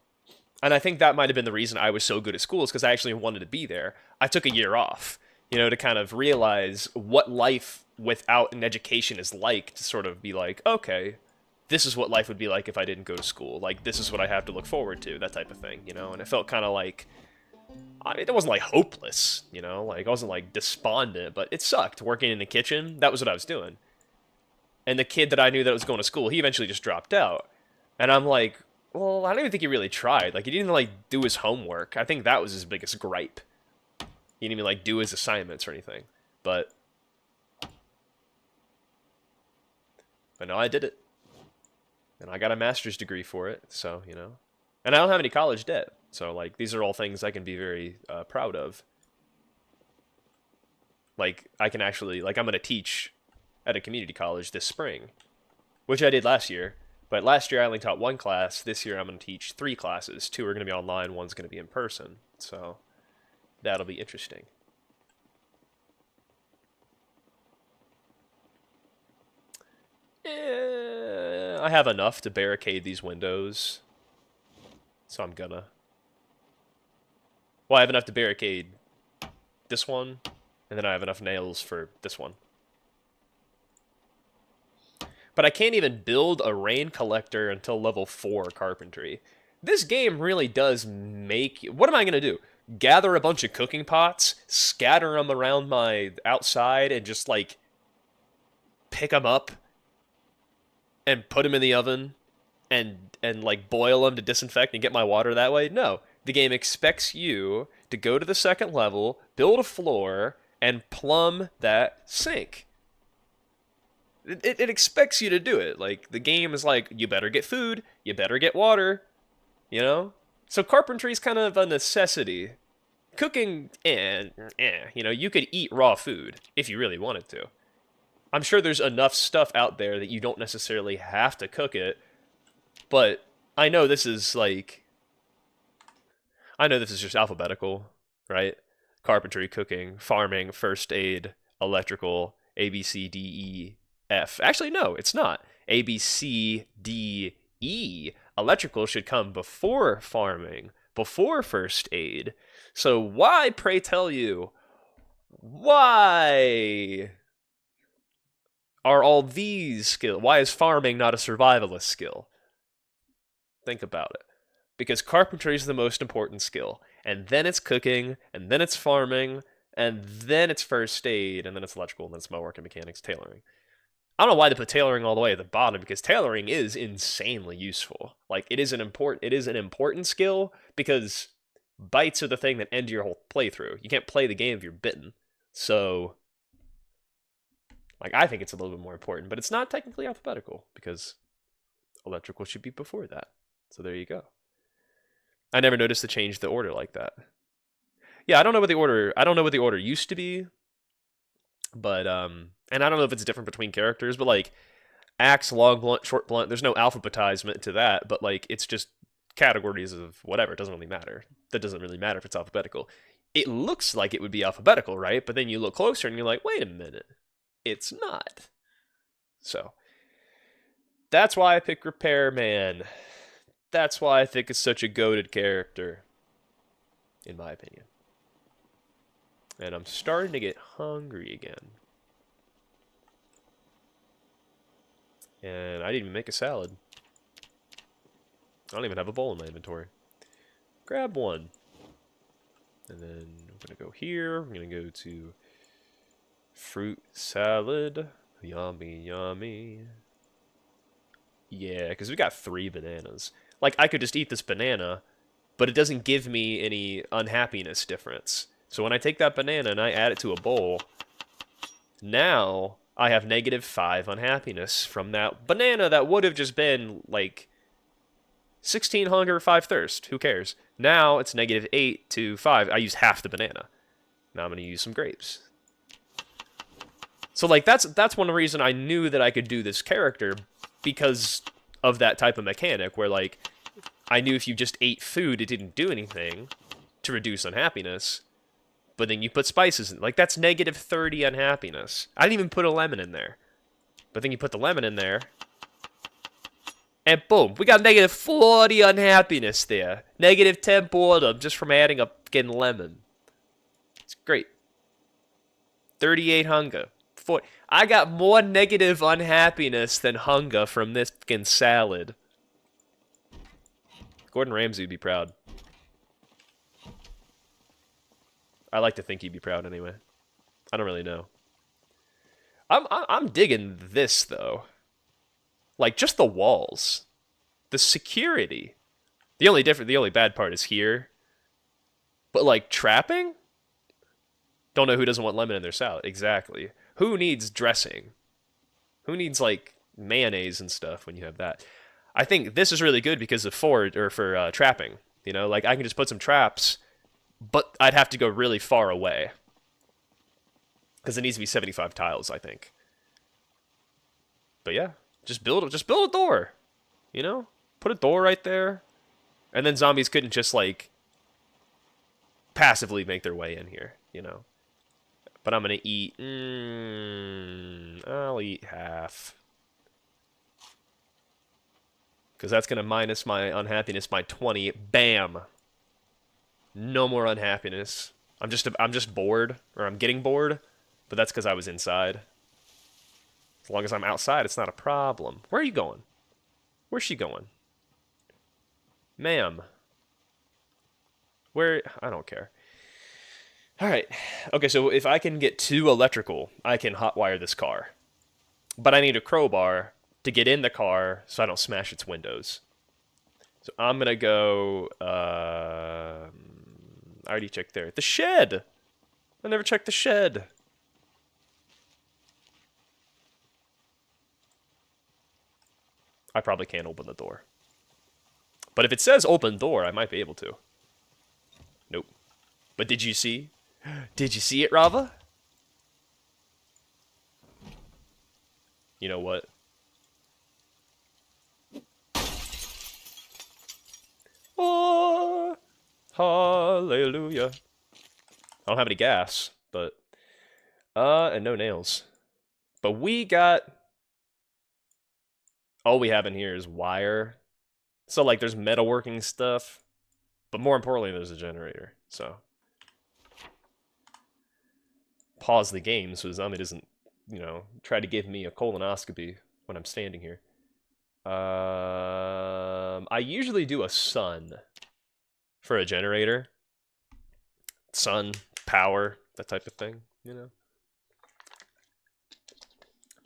I think that might have been the reason I was so good at school, is because I actually wanted to be there. I took a year off, to kind of realize what life without an education is like, to sort of be like, okay, this is what life would be like if I didn't go to school. Like, this is what I have to look forward to, that type of thing, And it felt kind of like, it wasn't like hopeless, Like, I wasn't like despondent, but it sucked working in the kitchen. That was what I was doing. And the kid that I knew that was going to school, he eventually just dropped out. And I'm like, well, I don't even think he really tried. Like, he didn't even, like, do his homework. I think that was his biggest gripe. He didn't even, like, do his assignments or anything. But no, I did it. And I got a master's degree for it, so, And I don't have any college debt. So, like, these are all things I can be very proud of. Like, I can actually, like, I'm going to teach at a community college this spring, which I did last year. But last year I only taught one class. This year I'm going to teach 3 classes. 2 are going to be online, 1's going to be in person. So that'll be interesting. I have enough to barricade these windows. So I'm gonna. Well, I have enough to barricade this one. And then I have enough nails for this one. But I can't even build a rain collector until level 4 carpentry. This game really does make... What am I going to do? Gather a bunch of cooking pots, scatter them around my outside, and just, like, pick them up and put them in the oven and like, boil them to disinfect and get my water that way? No. The game expects you to go to the second level, build a floor, and plumb that sink. It expects you to do it. Like, the game is like, you better get food, you better get water, So carpentry is kind of a necessity. Cooking, you could eat raw food if you really wanted to. I'm sure there's enough stuff out there that you don't necessarily have to cook it, but I know this is just alphabetical, right? Carpentry, cooking, farming, first aid, electrical, A, B, C, D, E, F. Actually, no, it's not. A, B, C, D, E. Electrical should come before farming, before first aid. So why, pray tell you, why are all these skills? Why is farming not a survivalist skill? Think about it. Because carpentry is the most important skill. And then it's cooking, and then it's farming, and then it's first aid, and then it's electrical, and then it's metalwork and mechanics, tailoring. I don't know why they put tailoring all the way at the bottom, because tailoring is insanely useful. Like, it is an important skill, because bites are the thing that end your whole playthrough. You can't play the game if you're bitten. So, like, I think it's a little bit more important, but it's not technically alphabetical, because electrical should be before that. So there you go. I never noticed to change the order like that. Yeah, I don't know what the order used to be. But, and I don't know if it's different between characters, but, like, axe, long blunt, short blunt, there's no alphabetizement to that, but, like, it's just categories of whatever. It doesn't really matter. That doesn't really matter if it's alphabetical. It looks like it would be alphabetical, right? But then you look closer and you're like, wait a minute. It's not. So, That's why I pick Repairman. That's why I think it's such a goated character. In my opinion. And I'm starting to get hungry again. And I didn't even make a salad. I don't even have a bowl in my inventory. Grab one. And then I'm going to go here. I'm going to go to fruit salad. Yummy, yummy. Yeah, because we got 3 bananas. Like, I could just eat this banana, but it doesn't give me any unhappiness difference. So when I take that banana and I add it to a bowl, now I have -5 unhappiness from that banana that would have just been, like, 16 hunger, 5 thirst. Who cares? Now it's -8 to 5. I used half the banana. Now I'm going to use some grapes. So, like, that's one reason I knew that I could do this character, because of that type of mechanic where, like, I knew if you just ate food, it didn't do anything to reduce unhappiness. But then you put spices in. Like, that's -30 unhappiness. I didn't even put a lemon in there. But then you put the lemon in there. And boom, we got -40 unhappiness there. -10 boredom just from adding a fucking lemon. It's great. 38 hunger. I got more negative unhappiness than hunger from this fucking salad. Gordon Ramsay would be proud. I like to think he'd be proud anyway. I don't really know. I'm digging this though. Like, just the walls, the security. The only bad part is here. But, like, trapping? Don't know who doesn't want lemon in their salad. Exactly. Who needs dressing? Who needs, like, mayonnaise and stuff when you have that? I think this is really good because of for trapping. You know, like, I can just put some traps, but I'd have to go really far away. Because it needs to be 75 tiles, I think. But yeah, just build a door. You know? Put a door right there. And then zombies couldn't just, like, passively make their way in here, you know? But I'm going to eat... I'll eat half. Because that's going to minus my unhappiness by 20. Bam! No more unhappiness. I'm just bored. Or I'm getting bored. But that's because I was inside. As long as I'm outside, it's not a problem. Where are you going? Where's she going? Ma'am. Where... I don't care. Alright. Okay, so if I can get 2 electrical, I can hotwire this car. But I need a crowbar to get in the car so I don't smash its windows. So I'm going to go... I already checked there. The shed! I never checked the shed. I probably can't open the door. But if it says open door, I might be able to. Nope. But did you see? Did you see it, Rava? You know what? Oh, hallelujah. I don't have any gas, but... and no nails. But we got... All we have in here is wire. So, like, there's metalworking stuff. But more importantly, there's a generator, so... Pause the game so Zombie doesn't, you know, try to give me a colonoscopy when I'm standing here. I usually do a sun for a generator. Sun, power, that type of thing, you know.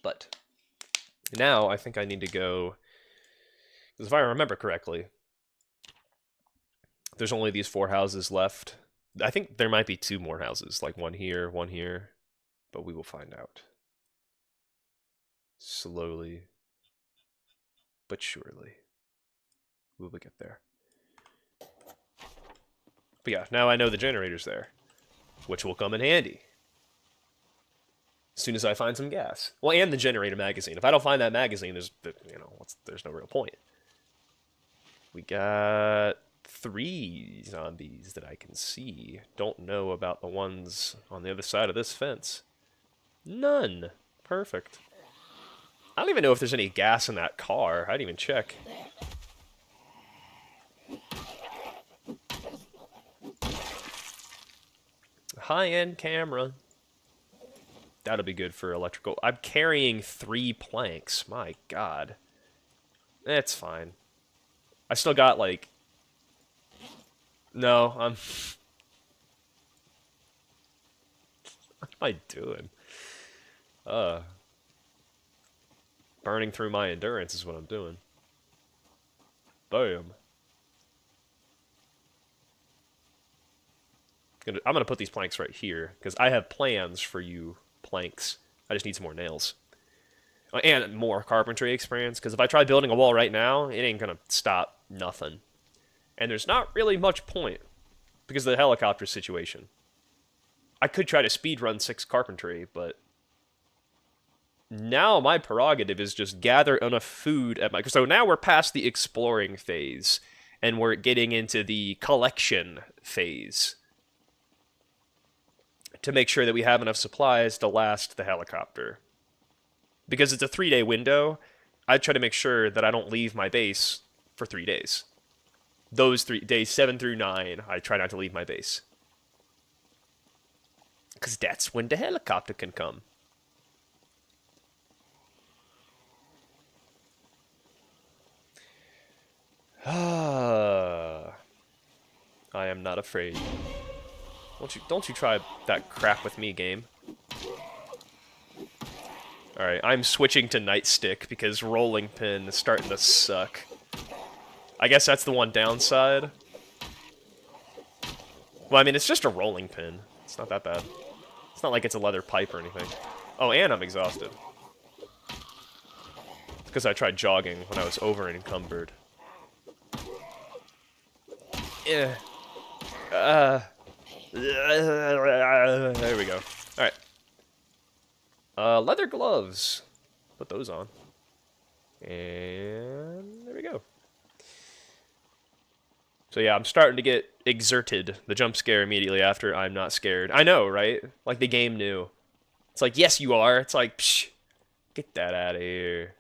But now I think I need to go, because if I remember correctly, there's only these 4 houses left. I think there might be 2 more houses, like one here, but we will find out. Slowly, but surely, we will get there. But yeah, now I know the generator's there, which will come in handy as soon as I find some gas. Well, and the generator magazine. If I don't find that magazine, there's no real point. We got 3 zombies that I can see. Don't know about the ones on the other side of this fence. None. Perfect. I don't even know if there's any gas in that car. I didn't even check. High-end camera. That'll be good for electrical. I'm carrying 3 planks. My god. It's fine. I still got, like... No, I'm... What am I doing? Burning through my endurance is what I'm doing. Boom. I'm gonna put these planks right here, because I have plans for you planks. I just need some more nails. And more carpentry experience, because if I try building a wall right now, it ain't gonna stop nothing. And there's not really much point, because of the helicopter situation. I could try to speedrun 6 carpentry, but... Now my prerogative is just gather enough food at my... So now we're past the exploring phase, and we're getting into the collection phase. To make sure that we have enough supplies to last the helicopter. Because it's a 3-day window, I try to make sure that I don't leave my base for 3 days. Those 3 days, 7 through 9, I try not to leave my base. Because that's when the helicopter can come. I am not afraid. Don't you try that crap with me, game. Alright, I'm switching to nightstick because rolling pin is starting to suck. I guess that's the one downside. Well, I mean, it's just a rolling pin. It's not that bad. It's not like it's a leather pipe or anything. Oh, and I'm exhausted. It's because I tried jogging when I was over-encumbered. Yeah. There we go. Alright. Leather gloves. Put those on. And there we go. So yeah, I'm starting to get exerted. The jump scare immediately after I'm not scared. I know, right? Like the game knew. It's like, yes you are. It's like, psh, get that out of here.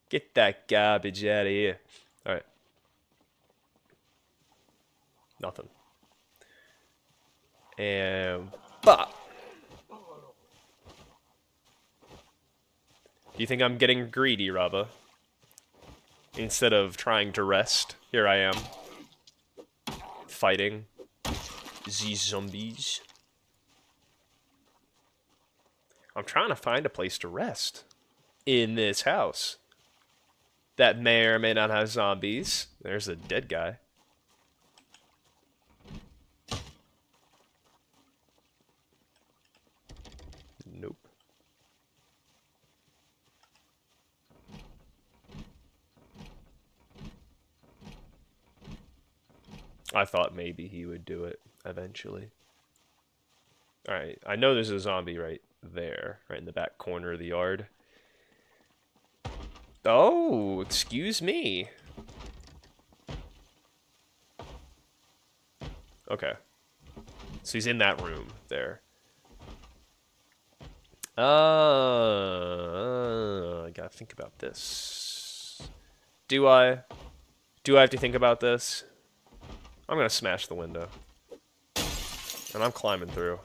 Get that garbage out of here. Alright. Nothing. And... Bah! Do you think I'm getting greedy, Raba? Instead of trying to rest, here I am. Fighting these zombies. I'm trying to find a place to rest. In this house. That may or may not have zombies. There's a dead guy. Nope. I thought maybe he would do it eventually. Alright, I know there's a zombie right there, right in the back corner of the yard. Oh, excuse me. Okay. So he's in that room there. I gotta think about this. Do I? Do I have to think about this? I'm gonna smash the window. And I'm climbing through.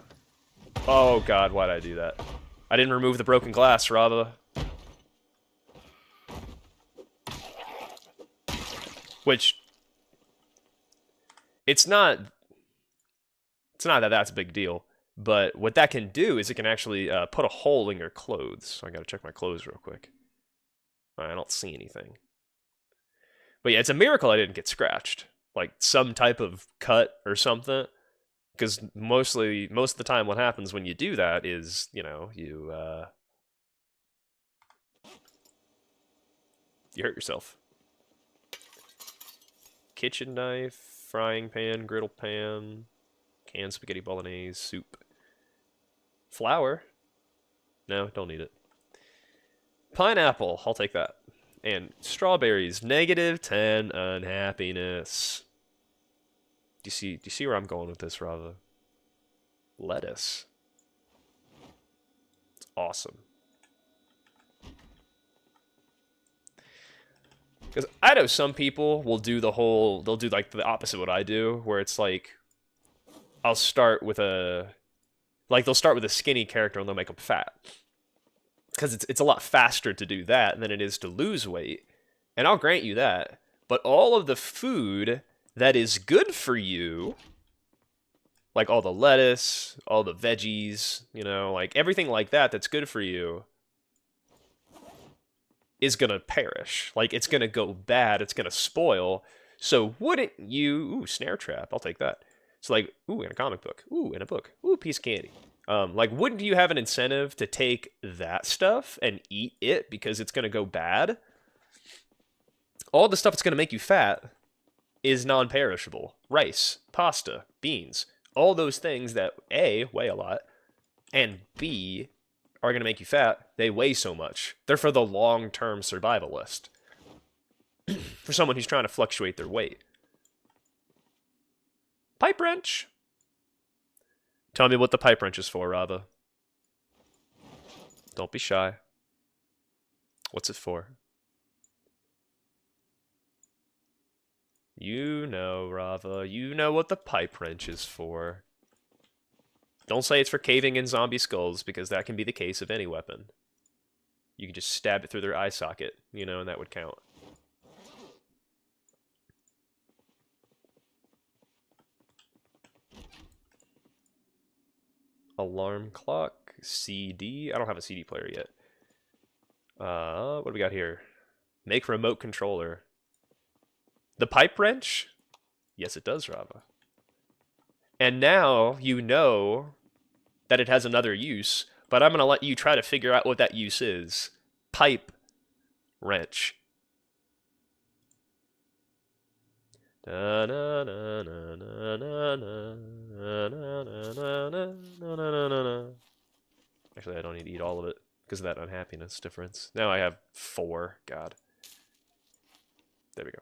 Oh god, why'd I do that? I didn't remove the broken glass, Rava. Which... It's not that that's a big deal. But what that can do is it can actually put a hole in your clothes. So I gotta check my clothes real quick. I don't see anything. But yeah, it's a miracle I didn't get scratched. Like some type of cut or something. Because most of the time what happens when you do that is, you know, you hurt yourself. Kitchen knife, frying pan, griddle pan, canned spaghetti bolognese, soup. Flour? No, don't need it. Pineapple, I'll take that. And strawberries, -10 unhappiness. Do you see where I'm going with this, Rava? Lettuce. It's awesome. Because I know some people will do they'll do like the opposite of what I do, where it's like, I'll start with they'll start with a skinny character and they'll make them fat. Because it's a lot faster to do that than it is to lose weight. And I'll grant you that. But all of the food that is good for you, like all the lettuce, all the veggies, you know, like everything like that that's good for you, is going to perish. Like, it's going to go bad. It's going to spoil. So wouldn't you... Ooh, snare trap. I'll take that. So, like, ooh, in a comic book. Ooh, in a book. Ooh, piece of candy. Like, wouldn't you have an incentive to take that stuff and eat it because it's going to go bad? All the stuff that's going to make you fat is non-perishable. Rice, pasta, beans. All those things that, A, weigh a lot, and B, are going to make you fat. They weigh so much. They're for the long-term survivalist. For someone who's trying to fluctuate their weight. Pipe wrench. Tell me what the pipe wrench is for, Rava. Don't be shy. What's it for? You know, Rava. You know what the pipe wrench is for. Don't say it's for caving in zombie skulls, because that can be the case of any weapon. You can just stab it through their eye socket, you know, and that would count. Alarm clock, CD. I don't have a CD player yet. What do we got here? Make remote controller. The pipe wrench? Yes, it does, Rava. And now you know that it has another use, but I'm going to let you try to figure out what that use is. Pipe wrench. Actually, I don't need to eat all of it because of that unhappiness difference. Now I have 4. God. There we go.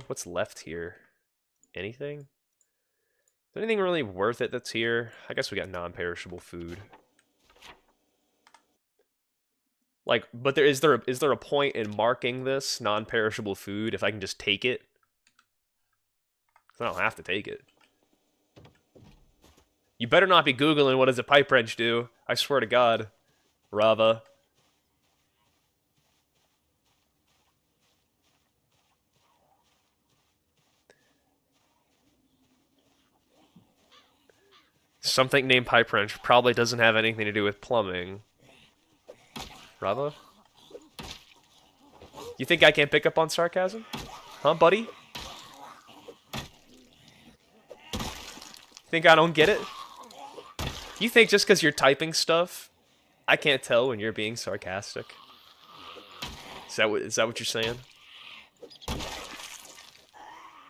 What's left here? Anything? Is there anything really worth it that's here? I guess we got non-perishable food. Like, but is there a point in marking this non-perishable food if I can just take it? I don't have to take it. You better not be Googling what does a pipe wrench do. I swear to God, Rava. Something named pipe wrench probably doesn't have anything to do with plumbing. Rava? You think I can't pick up on sarcasm? Huh, buddy? Think I don't get it? You think just because you're typing stuff, I can't tell when you're being sarcastic? Is that what you're saying?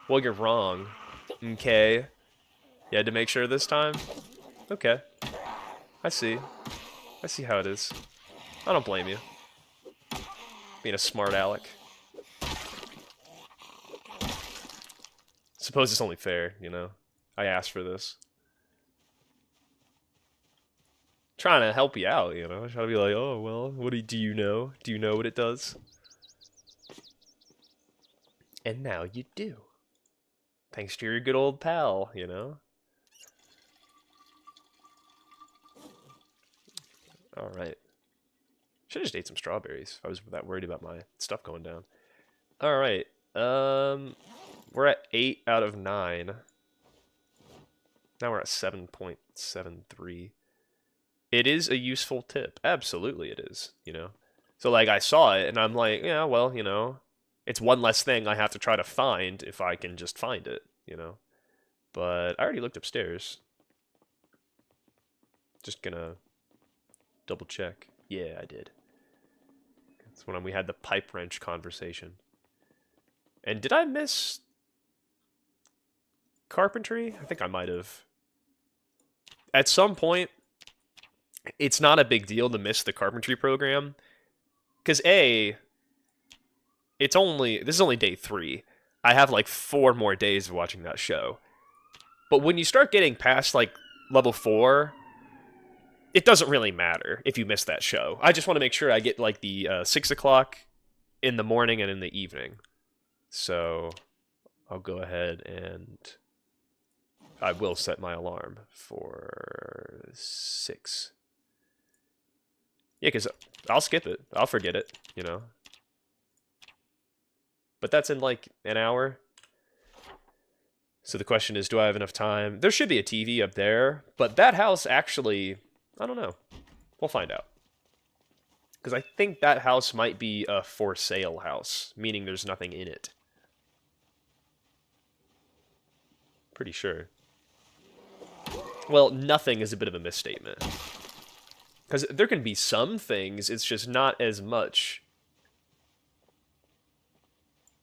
Well, you're wrong. Okay. You had to make sure this time? Okay. I see. I see how it is. I don't blame you. Being a smart aleck. Suppose it's only fair, you know? I asked for this. Trying to help you out, you know? Trying to be like, oh, well, do you know? Do you know what it does? And now you do. Thanks to your good old pal, you know? Alright. Should've just ate some strawberries if I was that worried about my stuff going down. Alright. We're at 8 out of 9. Now we're at 7.73. It is a useful tip. Absolutely it is, you know? So, like, I saw it, and I'm like, yeah, well, you know, it's one less thing I have to try to find if I can just find it, you know? But I already looked upstairs. Just gonna double check. Yeah, I did. That's when we had the pipe wrench conversation. And did I miss carpentry? I think I might have. At some point, it's not a big deal to miss the carpentry program. Because A, this is only day 3. I have like 4 more days of watching that show. But when you start getting past like level 4, it doesn't really matter if you miss that show. I just want to make sure I get like the 6 o'clock in the morning and in the evening. So I'll go ahead and I will set my alarm for 6. Yeah, because I'll skip it. I'll forget it, you know. But that's in like an hour. So the question is, do I have enough time? There should be a TV up there, but that house actually, I don't know. We'll find out. Because I think that house might be a for sale house, meaning there's nothing in it. Pretty sure. Well, nothing is a bit of a misstatement. Because there can be some things, it's just not as much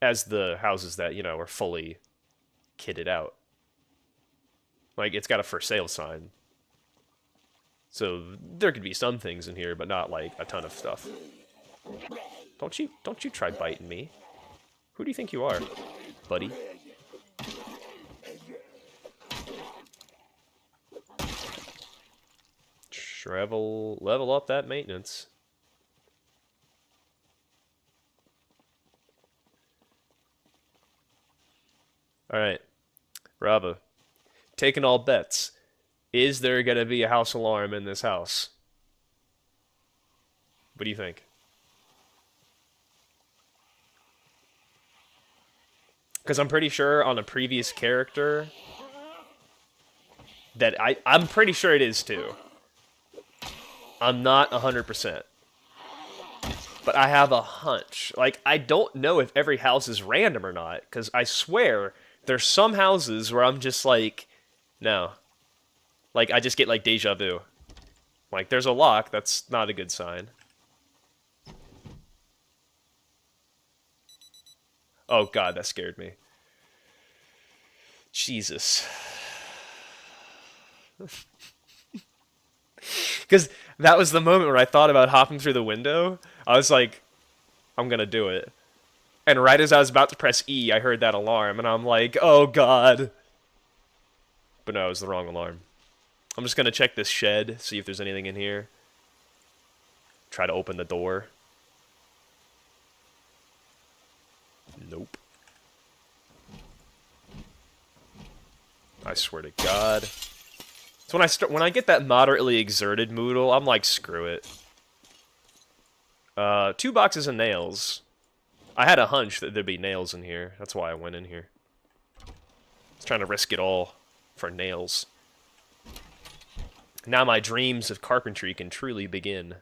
as the houses that, you know, are fully kitted out. Like, it's got a for sale sign. So there could be some things in here, but not like a ton of stuff. Don't you try biting me. Who do you think you are, buddy? Level up that maintenance. Alright. Rava. Taking all bets. Is there going to be a house alarm in this house? What do you think? Because I'm pretty sure on a previous character that I'm pretty sure it is too. I'm not 100%. But I have a hunch. Like, I don't know if every house is random or not, because I swear there's some houses where I'm just like, no. Like, I just get, like, deja vu. Like, there's a lock. That's not a good sign. Oh, God, that scared me. Jesus. Because that was the moment where I thought about hopping through the window. I was like, I'm going to do it. And right as I was about to press E, I heard that alarm, and I'm like, oh, God. But no, it was the wrong alarm. I'm just going to check this shed, see if there's anything in here. Try to open the door. Nope. I swear to God. So when I get that moderately exerted moodle, I'm like, screw it. 2 boxes of nails. I had a hunch that there'd be nails in here. That's why I went in here. I was trying to risk it all for nails. Now my dreams of carpentry can truly begin.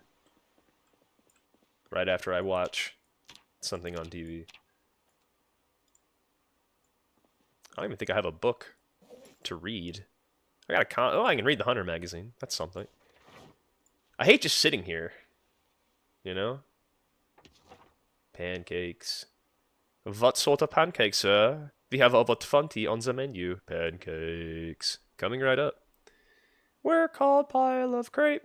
Right after I watch something on TV. I don't even think I have a book to read. I got a I can read the Hunter magazine. That's something. I hate just sitting here. You know? Pancakes. What sort of pancakes, sir? We have over 20 on the menu. Pancakes. Coming right up. We're called Pile of Crepe.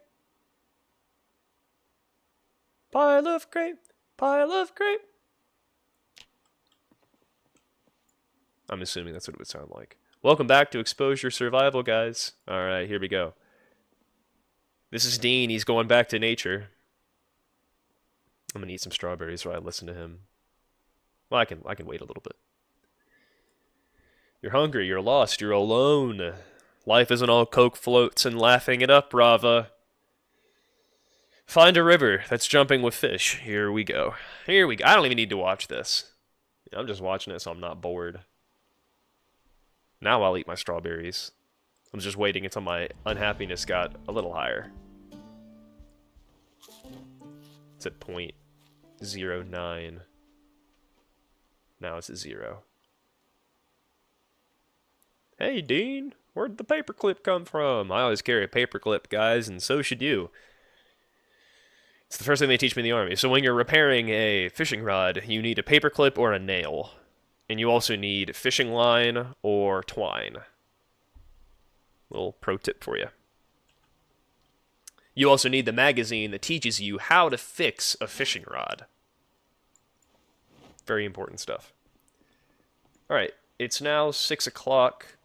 Pile of Crepe. Pile of Crepe. I'm assuming that's what it would sound like. Welcome back to Exposure Survival, guys. Alright, here we go. This is Dean. He's going back to nature. I'm gonna eat some strawberries while I listen to him. Well, I can wait a little bit. You're hungry, you're lost, you're alone. Life isn't all Coke floats and laughing it up, Rava. Find a river that's jumping with fish. Here we go. Here we go. I don't even need to watch this. I'm just watching it so I'm not bored. Now I'll eat my strawberries. I'm just waiting until my unhappiness got a little higher. It's at 0.09. Now it's at 0. Hey, Dean, where'd the paperclip come from? I always carry a paperclip, guys, and so should you. It's the first thing they teach me in the army. So when you're repairing a fishing rod, you need a paperclip or a nail. And you also need fishing line or twine. Little pro tip for you. You also need the magazine that teaches you how to fix a fishing rod. Very important stuff. Alright, it's now 6 o'clock.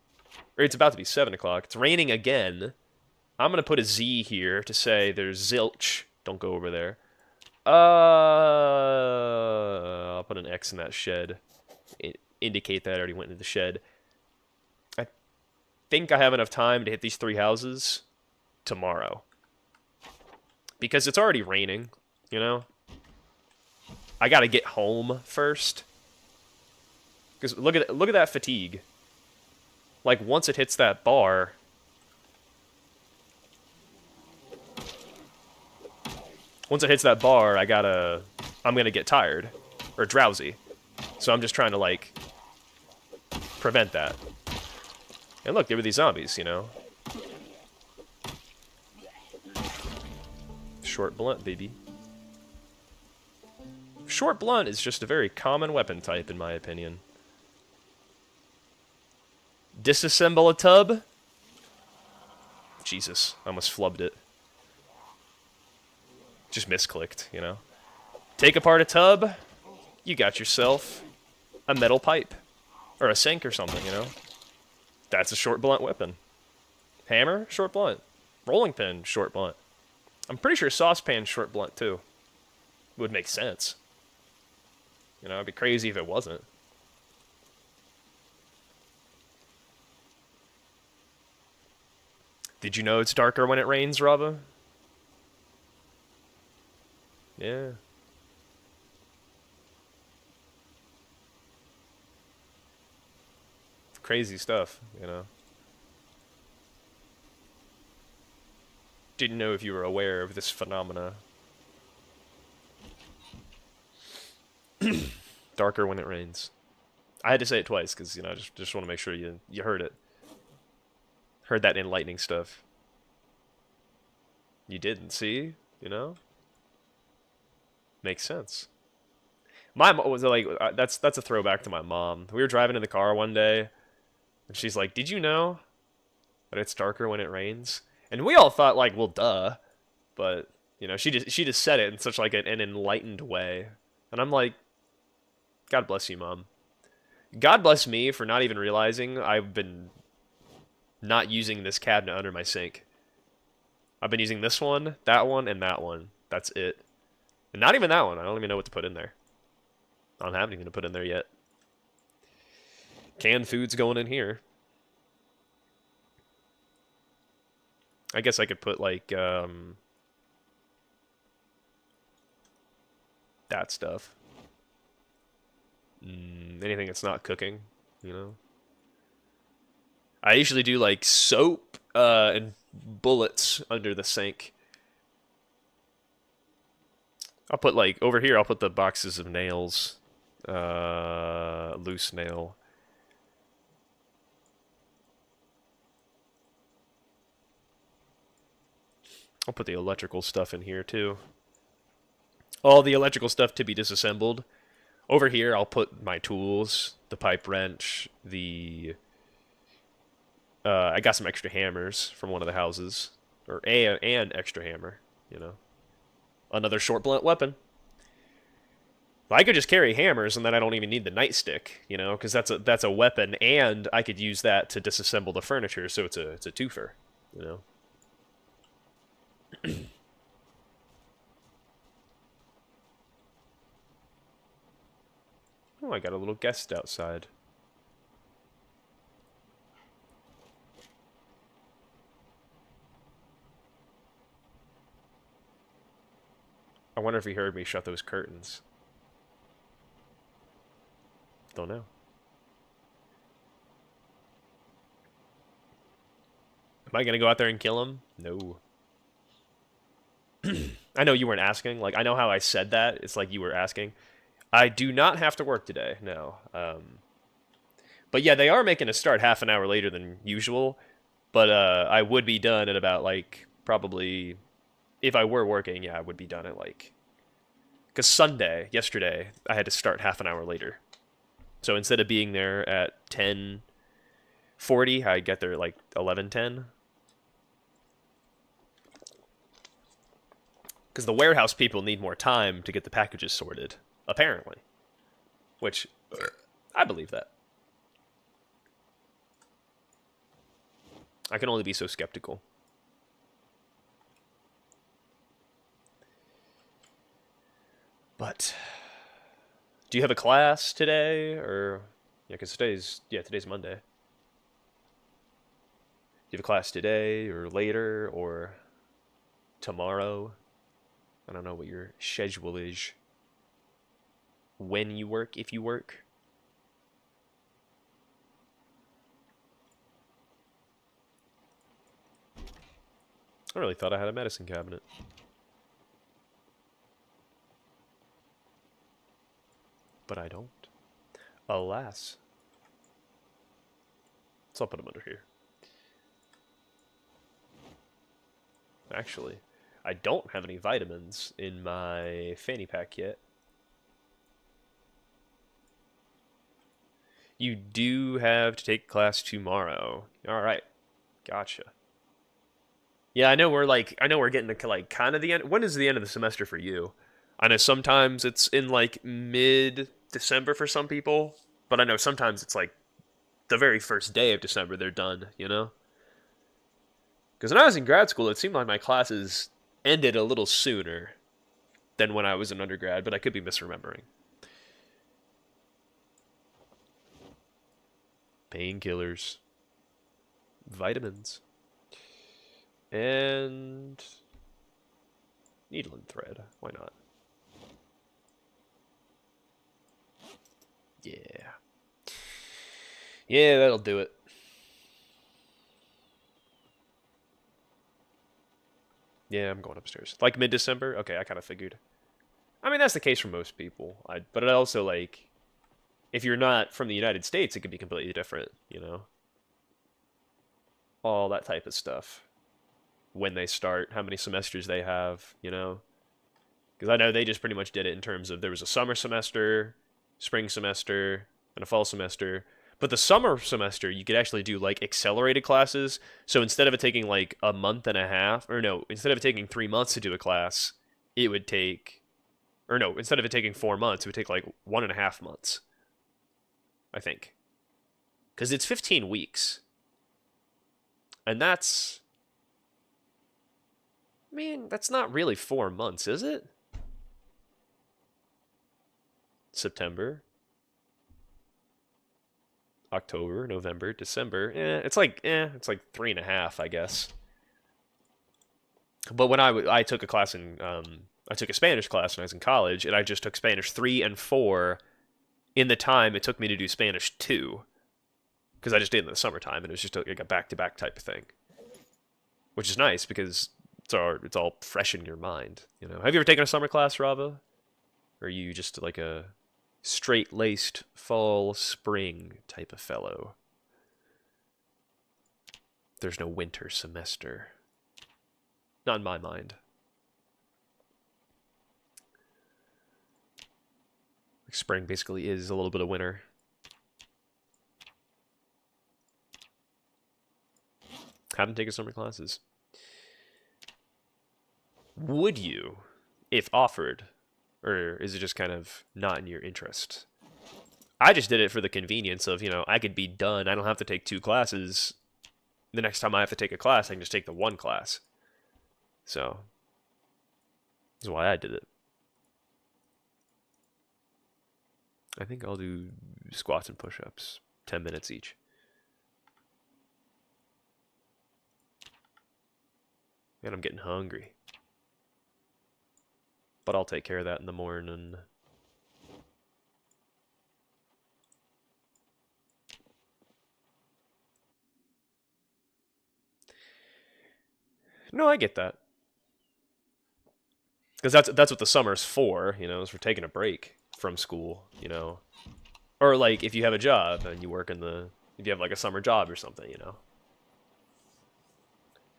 Or it's about to be 7 o'clock. It's raining again. I'm going to put a Z here to say there's zilch. Don't go over there. I'll put an X in that shed. Indicate that I already went into the shed. I think I have enough time to hit these 3 houses tomorrow. Because it's already raining, you know? I gotta get home first. Because look at that fatigue. Like, once it hits that bar... Once it hits that bar, I'm gonna get tired. Or drowsy. So I'm just trying to, like, prevent that. And look, there were these zombies, you know? Short blunt, baby. Short blunt is just a very common weapon type, in my opinion. Disassemble a tub? Jesus, I almost flubbed it. Just misclicked, you know? Take apart a tub, you got yourself a metal pipe. Or a sink or something, you know? That's a short blunt weapon. Hammer, short blunt. Rolling pin, short blunt. I'm pretty sure saucepan, short blunt, too. Would make sense. You know, it'd be crazy if it wasn't. Did you know it's darker when it rains, Rava? Yeah. Crazy stuff, you know. Didn't know if you were aware of this phenomena. Darker when it rains. I had to say it twice because, you know, I just want to make sure you heard it. Heard that enlightening stuff. You didn't see, you know? Makes sense. My mom was like, that's a throwback to my mom. We were driving in the car one day, and she's like, "Did you know that it's darker when it rains?" And we all thought, like, well, duh. But, you know, she just said it in such, like, an enlightened way. And I'm like, God bless you, Mom. God bless me for not even realizing I've been not using this cabinet under my sink. I've been using this one, and that one. That's it. And not even that one. I don't even know what to put in there. I don't have anything to put in there yet. Canned food's going in here. I guess I could put, like, that stuff. Anything that's not cooking, you know? I usually do, like, soap and bullets under the sink. I'll put, like, over here, I'll put the boxes of nails. Loose nail. I'll put the electrical stuff in here, too. All the electrical stuff to be disassembled. Over here, I'll put my tools, the pipe wrench, the... I got some extra hammers from one of the houses. Or an extra hammer, you know. Another short blunt weapon. I could just carry hammers and then I don't even need the nightstick, you know, because that's a weapon, and I could use that to disassemble the furniture, so it's a twofer, you know. Oh, I got a little guest outside. I wonder if he heard me shut those curtains. Don't know. Am I gonna go out there and kill him? No. I know you weren't asking. Like, I know how I said that. It's like you were asking. I do not have to work today, no. But yeah, they are making us start half an hour later than usual. But I would be done at about, like, probably... If I were working, yeah, I would be done at, like... Because yesterday, I had to start half an hour later. So instead of being there at 10:40, I get there at, like, 11:10. Because the warehouse people need more time to get the packages sorted, apparently. Which, I believe that. I can only be so skeptical. But do you have a class today, or yeah? Because today's Monday. Do you have a class today, or later, or tomorrow? I don't know what your schedule is. When you work, if you work. I really thought I had a medicine cabinet. But I don't. Alas. So I'll put them under here. Actually, I don't have any vitamins in my fanny pack yet. You do have to take class tomorrow. Alright. Gotcha. Yeah, I know we're getting to like kind of the end. When is the end of the semester for you? I know sometimes it's in like mid-December for some people, but I know sometimes it's like the very first day of December they're done, you know? Because when I was in grad school, it seemed like my classes ended a little sooner than when I was in undergrad, but I could be misremembering. Painkillers, vitamins, and needle and thread. Why not? Yeah. Yeah, that'll do it. Yeah, I'm going upstairs. Like mid-December? Okay, I kind of figured. I mean, that's the case for most people. But it also, like, if you're not from the United States, it could be completely different, you know? All that type of stuff. When they start, how many semesters they have, you know? Because I know they just pretty much did it in terms of there was a summer semester, spring semester, and a fall semester. But the summer semester, you could actually do like accelerated classes. So instead of it taking like a month and a half, or no, instead of it taking 3 months to do a class, it would take, or no, instead of it taking 4 months, it would take like 1.5 months, I think. Because it's 15 weeks. And that's, I mean, that's not really 4 months, is it? September, October, November, December. It's like 3.5, I guess. But when I took a class in I took a Spanish class when I was in college, and I just took Spanish 3 and 4 in the time it took me to do Spanish 2, because I just did it in the summertime, and it was just like a back-to-back type of thing, which is nice because it's all fresh in your mind. You know, have you ever taken a summer class, Rava? Or are you just like a straight-laced fall spring type of fellow? There's no winter semester. Not in my mind. Spring basically is a little bit of winter. Haven't taken summer classes. Would you, if offered, or is it just kind of not in your interest? I just did it for the convenience of, you know, I could be done. I don't have to take 2 classes. The next time I have to take a class, I can just take the 1 class. So, that's why I did it. I think I'll do squats and push-ups, 10 minutes each. And I'm getting hungry. But I'll take care of that in the morning. No, I get that. Because that's what the summer's for, you know, is for taking a break from school, you know. Or, like, if you have a job and you work if you have, like, a summer job or something, you know.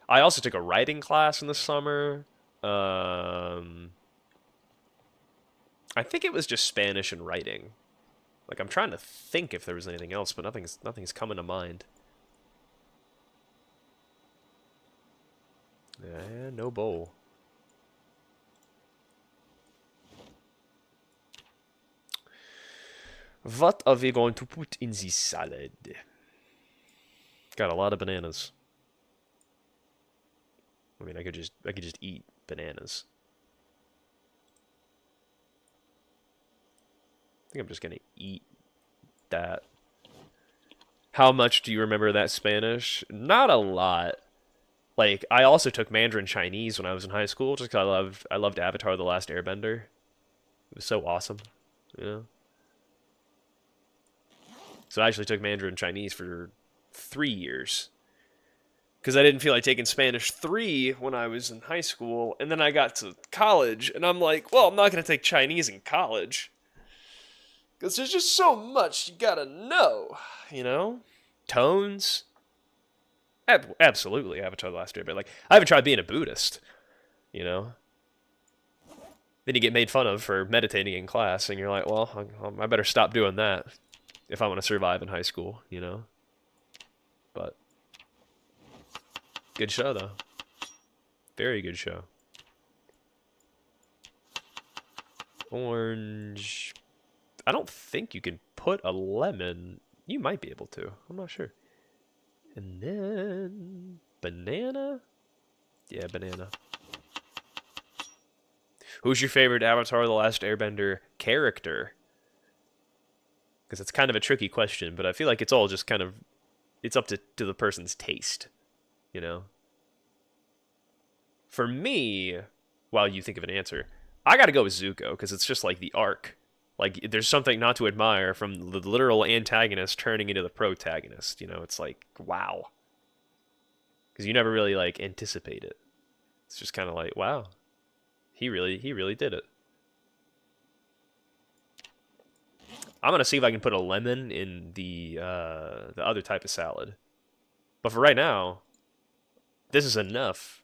I also took a writing class in the summer. I think it was just Spanish and writing. Like, I'm trying to think if there was anything else, but nothing's coming to mind. Yeah, no bowl. What are we going to put in the salad? Got a lot of bananas. I mean, I could just eat bananas. think I'm just gonna eat that. How much do you remember that Spanish? Not a lot. Like, I also took Mandarin Chinese when I was in high school, just because I loved Avatar: The Last Airbender. It was so awesome, you know. So I actually took Mandarin Chinese for 3 years because I didn't feel like taking Spanish 3 when I was in high school, and then I got to college, and I'm like, well, I'm not gonna take Chinese in college because there's just so much you gotta know, you know, tones. Absolutely, Avatar: The Last Airbender. Like, I haven't tried being a Buddhist, you know. Then you get made fun of for meditating in class, and you're like, well, I better stop doing that if I want to survive in high school, you know. But good show though, very good show. Orange. I don't think you can put a lemon. You might be able to. I'm not sure. And then banana. Yeah, banana. Who's your favorite Avatar: The Last Airbender character? Because it's kind of a tricky question, but I feel like it's all just kind of, it's up to the person's taste, you know? For me, while you think of an answer, I gotta go with Zuko, because it's just like the arc. Like, there's something not to admire from the literal antagonist turning into the protagonist, you know? It's like, wow. Because you never really, like, anticipate it. It's just kind of like, wow. He really did it. I'm gonna see if I can put a lemon in the other type of salad. But for right now, this is enough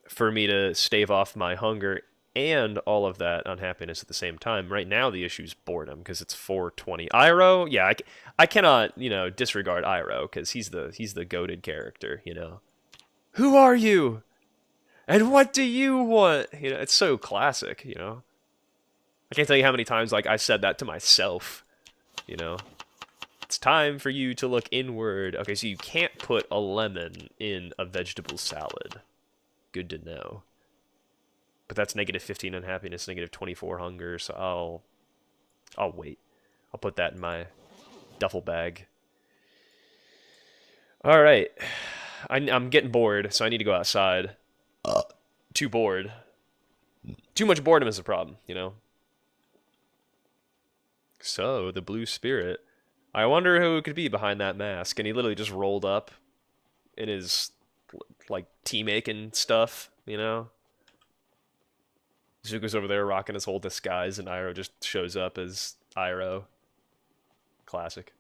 for me to stave off my hunger and all of that unhappiness at the same time. Right now, the issue is boredom because it's 4:20. Iroh, yeah, I cannot, you know, disregard Iroh because he's the goated character, you know. Who are you? And what do you want? You know, it's so classic, you know. I can't tell you how many times like I said that to myself, you know. It's time for you to look inward. Okay, so you can't put a lemon in a vegetable salad. Good to know. But that's -15 unhappiness, -24 hunger, so I'll wait. I'll put that in my duffel bag. All right. I'm getting bored, so I need to go outside. Too bored. Too much boredom is a problem, you know. So, the blue spirit. I wonder who could be behind that mask. And he literally just rolled up in his, like, tea-making stuff, you know? Zuko's over there rocking his whole disguise, and Iroh just shows up as Iroh. Classic.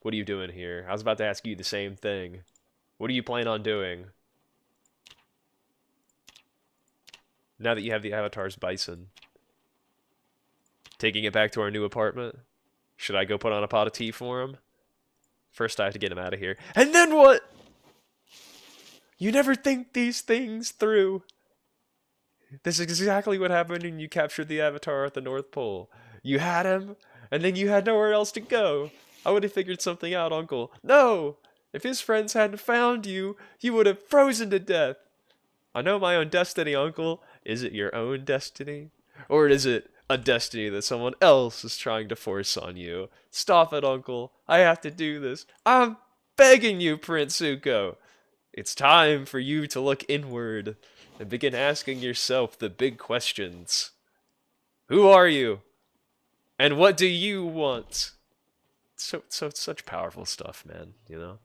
What are you doing here? I was about to ask you the same thing. What do you plan on doing? Now that you have the Avatar's bison. Taking it back to our new apartment? Should I go put on a pot of tea for him? First I have to get him out of here. And then what? You never think these things through. This is exactly what happened when you captured the Avatar at the North Pole. You had him, and then you had nowhere else to go. I would have figured something out, Uncle. No! If his friends hadn't found you, you would have frozen to death. I know my own destiny, Uncle. Is it your own destiny? Or is it a destiny that someone else is trying to force on you? Stop it, Uncle. I have to do this. I'm begging you, Prince Zuko. It's time for you to look inward and begin asking yourself the big questions. Who are you? And what do you want? Such powerful stuff, man, you know?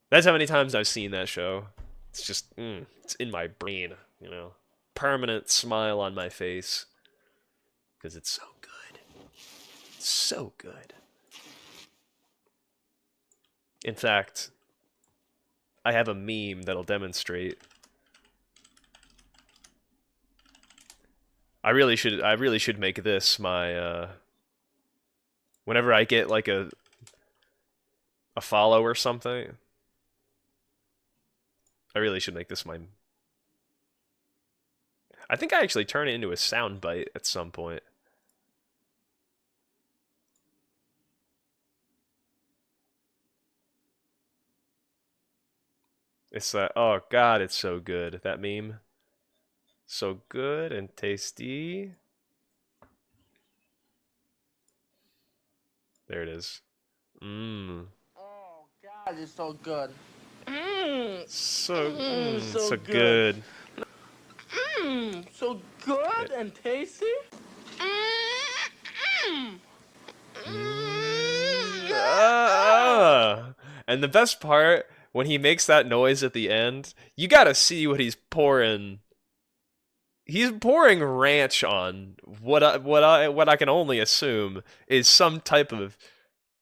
That's how many times I've seen that show. It's just, it's in my brain, you know? Permanent smile on my face. Because it's so good. So good. In fact, I have a meme that'll demonstrate. I really should make this my, whenever I get, like, a follow or something, I really should make this my... I think I actually turn it into a soundbite at some point. It's that, oh god, it's so good, that meme. So good and tasty. There it is. Mmm. Oh God, it's so good. So good. So good and tasty. And the best part, when he makes that noise at the end, you gotta see what he's pouring. He's pouring ranch on what I can only assume is some type of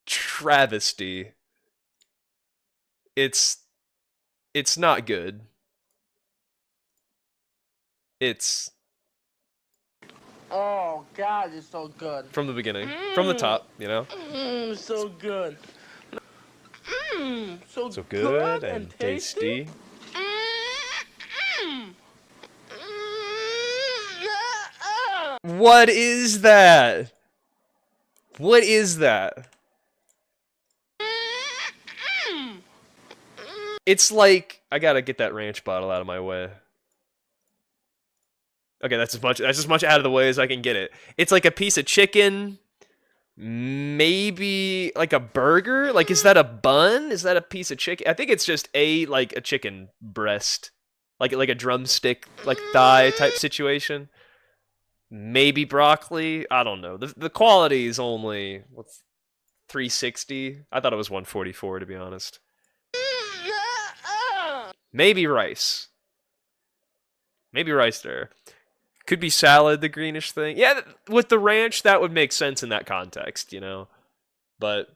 travesty. It's not good. It's Oh God, it's so good. from the beginning, from the top, you know. So good. So So good good and and tasty. tasty. What is that? What is that? It's like I gotta get that ranch bottle out of my way. Okay, that's as much out of the way as I can get it. It's like a piece of chicken, maybe like a burger. Like, is that a bun? Is that a piece of chicken? I think it's just like a chicken breast, like a drumstick, like thigh type situation. Maybe broccoli. I don't know. The quality is only what's 360. I thought it was 144 to be honest. Maybe rice. Maybe rice there. Could be salad, the greenish thing. Yeah, with the ranch, that would make sense in that context, you know. But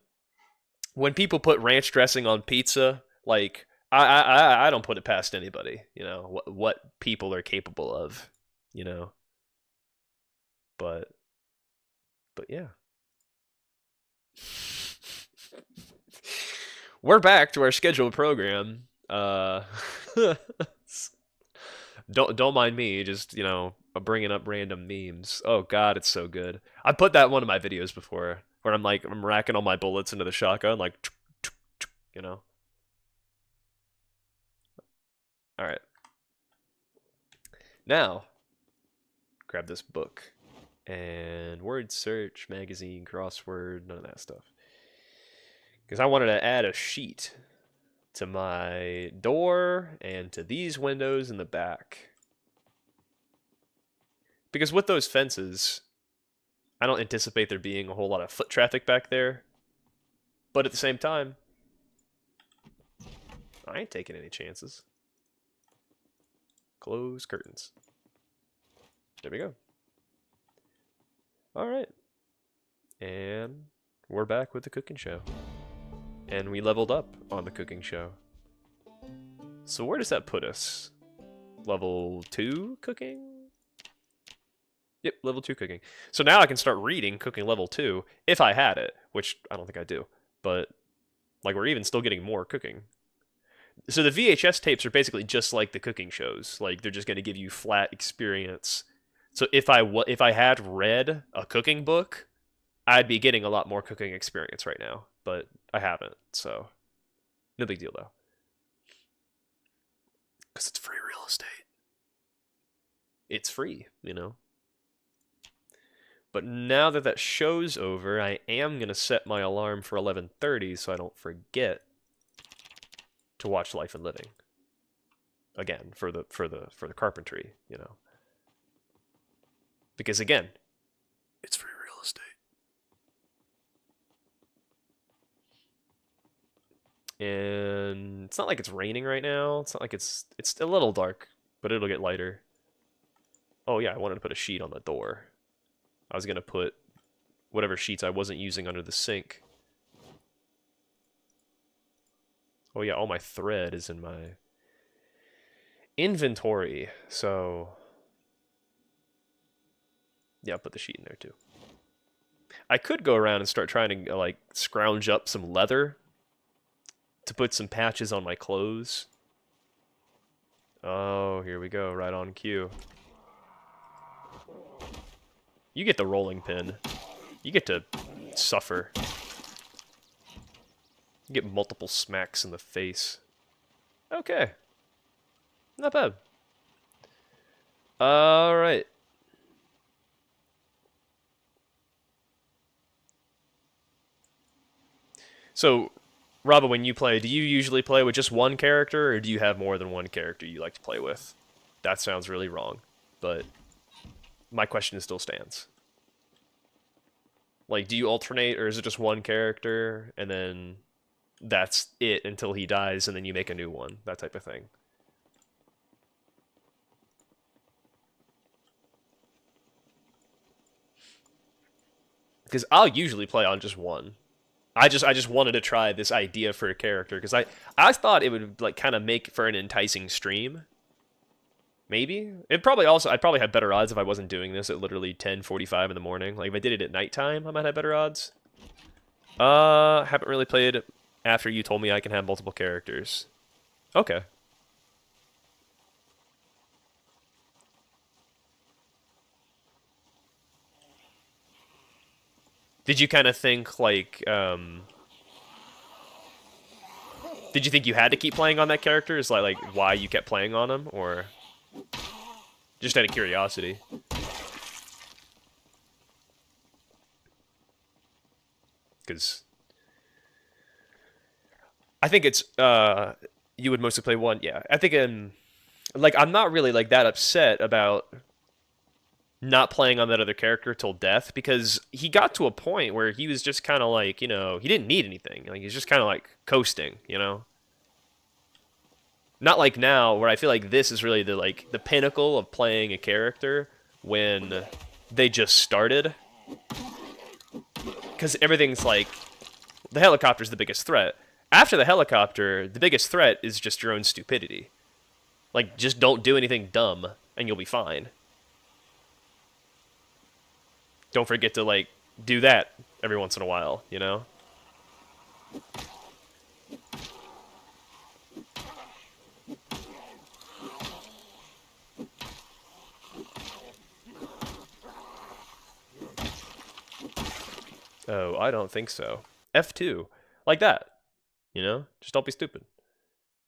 when people put ranch dressing on pizza, like I don't put it past anybody, you know, what people are capable of, you know. But yeah. We're back to our scheduled program. Don't mind me, just you know, bringing up random memes. Oh God, it's so good. I put that in one of my videos before, where I'm racking all my bullets into the shotgun, like, you know. All right, now grab this book and word search, magazine, crossword, none of that stuff, because I wanted to add a sheet to my door and to these windows in the back. Because with those fences, I don't anticipate there being a whole lot of foot traffic back there. But at the same time, I ain't taking any chances. Close curtains. There we go. Alright. And we're back with the cooking show. And we leveled up on the cooking show. So where does that put us? Level 2 cooking? Yep, level 2 cooking. So now I can start reading cooking level 2 if I had it, which I don't think I do. But like we're even still getting more cooking. So the VHS tapes are basically just like the cooking shows. Like they're just going to give you flat experience. So if I had read a cooking book, I'd be getting a lot more cooking experience right now, but I haven't. So no big deal though. Cuz it's free real estate. It's free, you know. But now that that show's over, I am going to set my alarm for 11:30 so I don't forget to watch Life and Living. Again, for the carpentry, you know. Because again, it's free real estate. And it's not like it's raining right now. It's not like it's a little dark, but it'll get lighter. Oh yeah, I wanted to put a sheet on the door. I was going to put whatever sheets I wasn't using under the sink. Oh yeah, all my thread is in my inventory. So yeah, I'll put the sheet in there too. I could go around and start trying to like scrounge up some leather to put some patches on my clothes. Oh, here we go, right on cue. You get the rolling pin. You get to suffer. You get multiple smacks in the face. Okay. Not bad. Alright. So, Robin, when you play, do you usually play with just one character, or do you have more than one character you like to play with? That sounds really wrong, but my question still stands. Like, do you alternate, or is it just one character, and then that's it until he dies, and then you make a new one? That type of thing. Because I'll usually play on just one. I just wanted to try this idea for a character because I thought it would like kind of make for an enticing stream. Maybe I'd probably have better odds if I wasn't doing this at literally 10:45 in the morning. Like if I did it at nighttime, I might have better odds. Haven't really played after you told me I can have multiple characters. Okay. Did you kind of think like did you think you had to keep playing on that character? Is like why you kept playing on him, or just out of curiosity? Because I think it's you would mostly play one. Yeah, I think like I'm not really like that upset about not playing on that other character till death because he got to a point where he was just kind of like, you know, he didn't need anything. Like he's just kind of like coasting, you know. Not like now where I feel like this is really the pinnacle of playing a character when they just started. Cuz everything's like the helicopter's the biggest threat. After the helicopter, the biggest threat is just your own stupidity. Like just don't do anything dumb and you'll be fine. Don't forget to like do that every once in a while, you know? Oh, I don't think so. F2. Like that. You know? Just don't be stupid.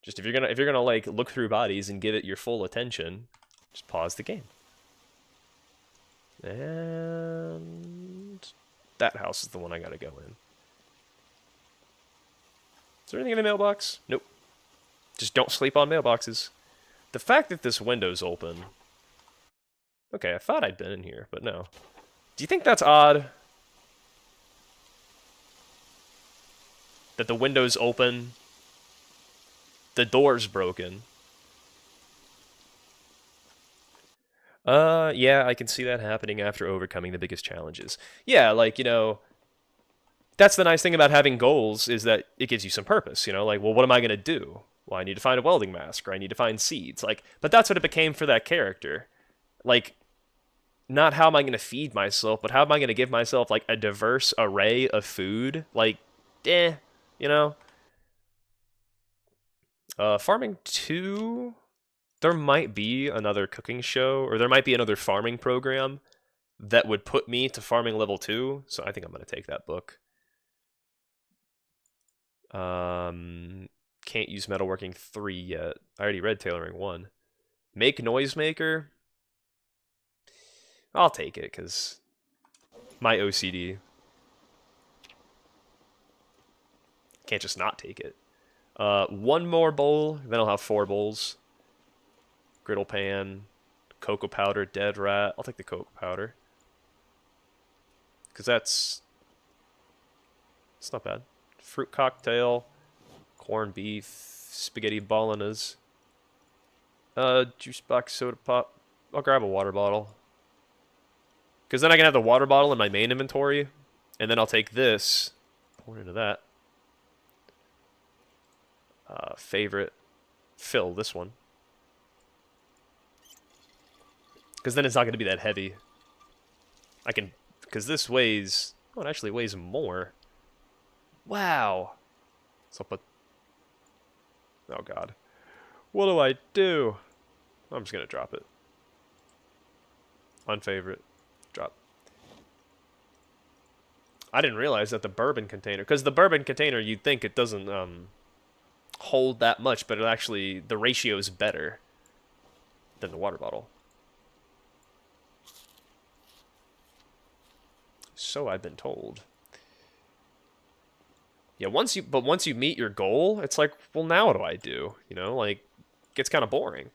Just if you're gonna like look through bodies and give it your full attention, just pause the game. And that house is the one I gotta go in. Is there anything in the mailbox? Nope. Just don't sleep on mailboxes. The fact that this window's open... Okay, I thought I'd been in here, but no. Do you think that's odd? That the window's open, the door's broken. Yeah, I can see that happening after overcoming the biggest challenges. Yeah, like, you know, that's the nice thing about having goals is that it gives you some purpose, you know? Like, well, what am I going to do? Well, I need to find a welding mask, or I need to find seeds. Like, but that's what it became for that character. Like, not how am I going to feed myself, but how am I going to give myself, like, a diverse array of food? Like, you know? Farming 2... There might be another cooking show, or there might be another farming program that would put me to farming level 2, so I think I'm going to take that book. Can't use metalworking 3 yet. I already read tailoring 1. Make noisemaker? I'll take it, because my OCD. Can't just not take it. One more bowl, then I'll have 4 bowls. Griddle pan, cocoa powder, dead rat. I'll take the cocoa powder. Because it's not bad. Fruit cocktail, corned beef, spaghetti bolognese. Juice box, soda pop. I'll grab a water bottle. Because then I can have the water bottle in my main inventory. And then I'll take this, pour into that. Favorite, fill this one. Because then it's not going to be that heavy. I can... Because this weighs... Oh, it actually weighs more. Wow. So I'll put... Oh, God. What do I do? I'm just going to drop it. Unfavorite. Drop. I didn't realize that the bourbon container... Because the bourbon container, you'd think it doesn't hold that much, but it actually... The ratio is better than the water bottle. So I've been told. Yeah, once you meet your goal, it's like, well, now what do I do? You know, like, it gets kind of boring.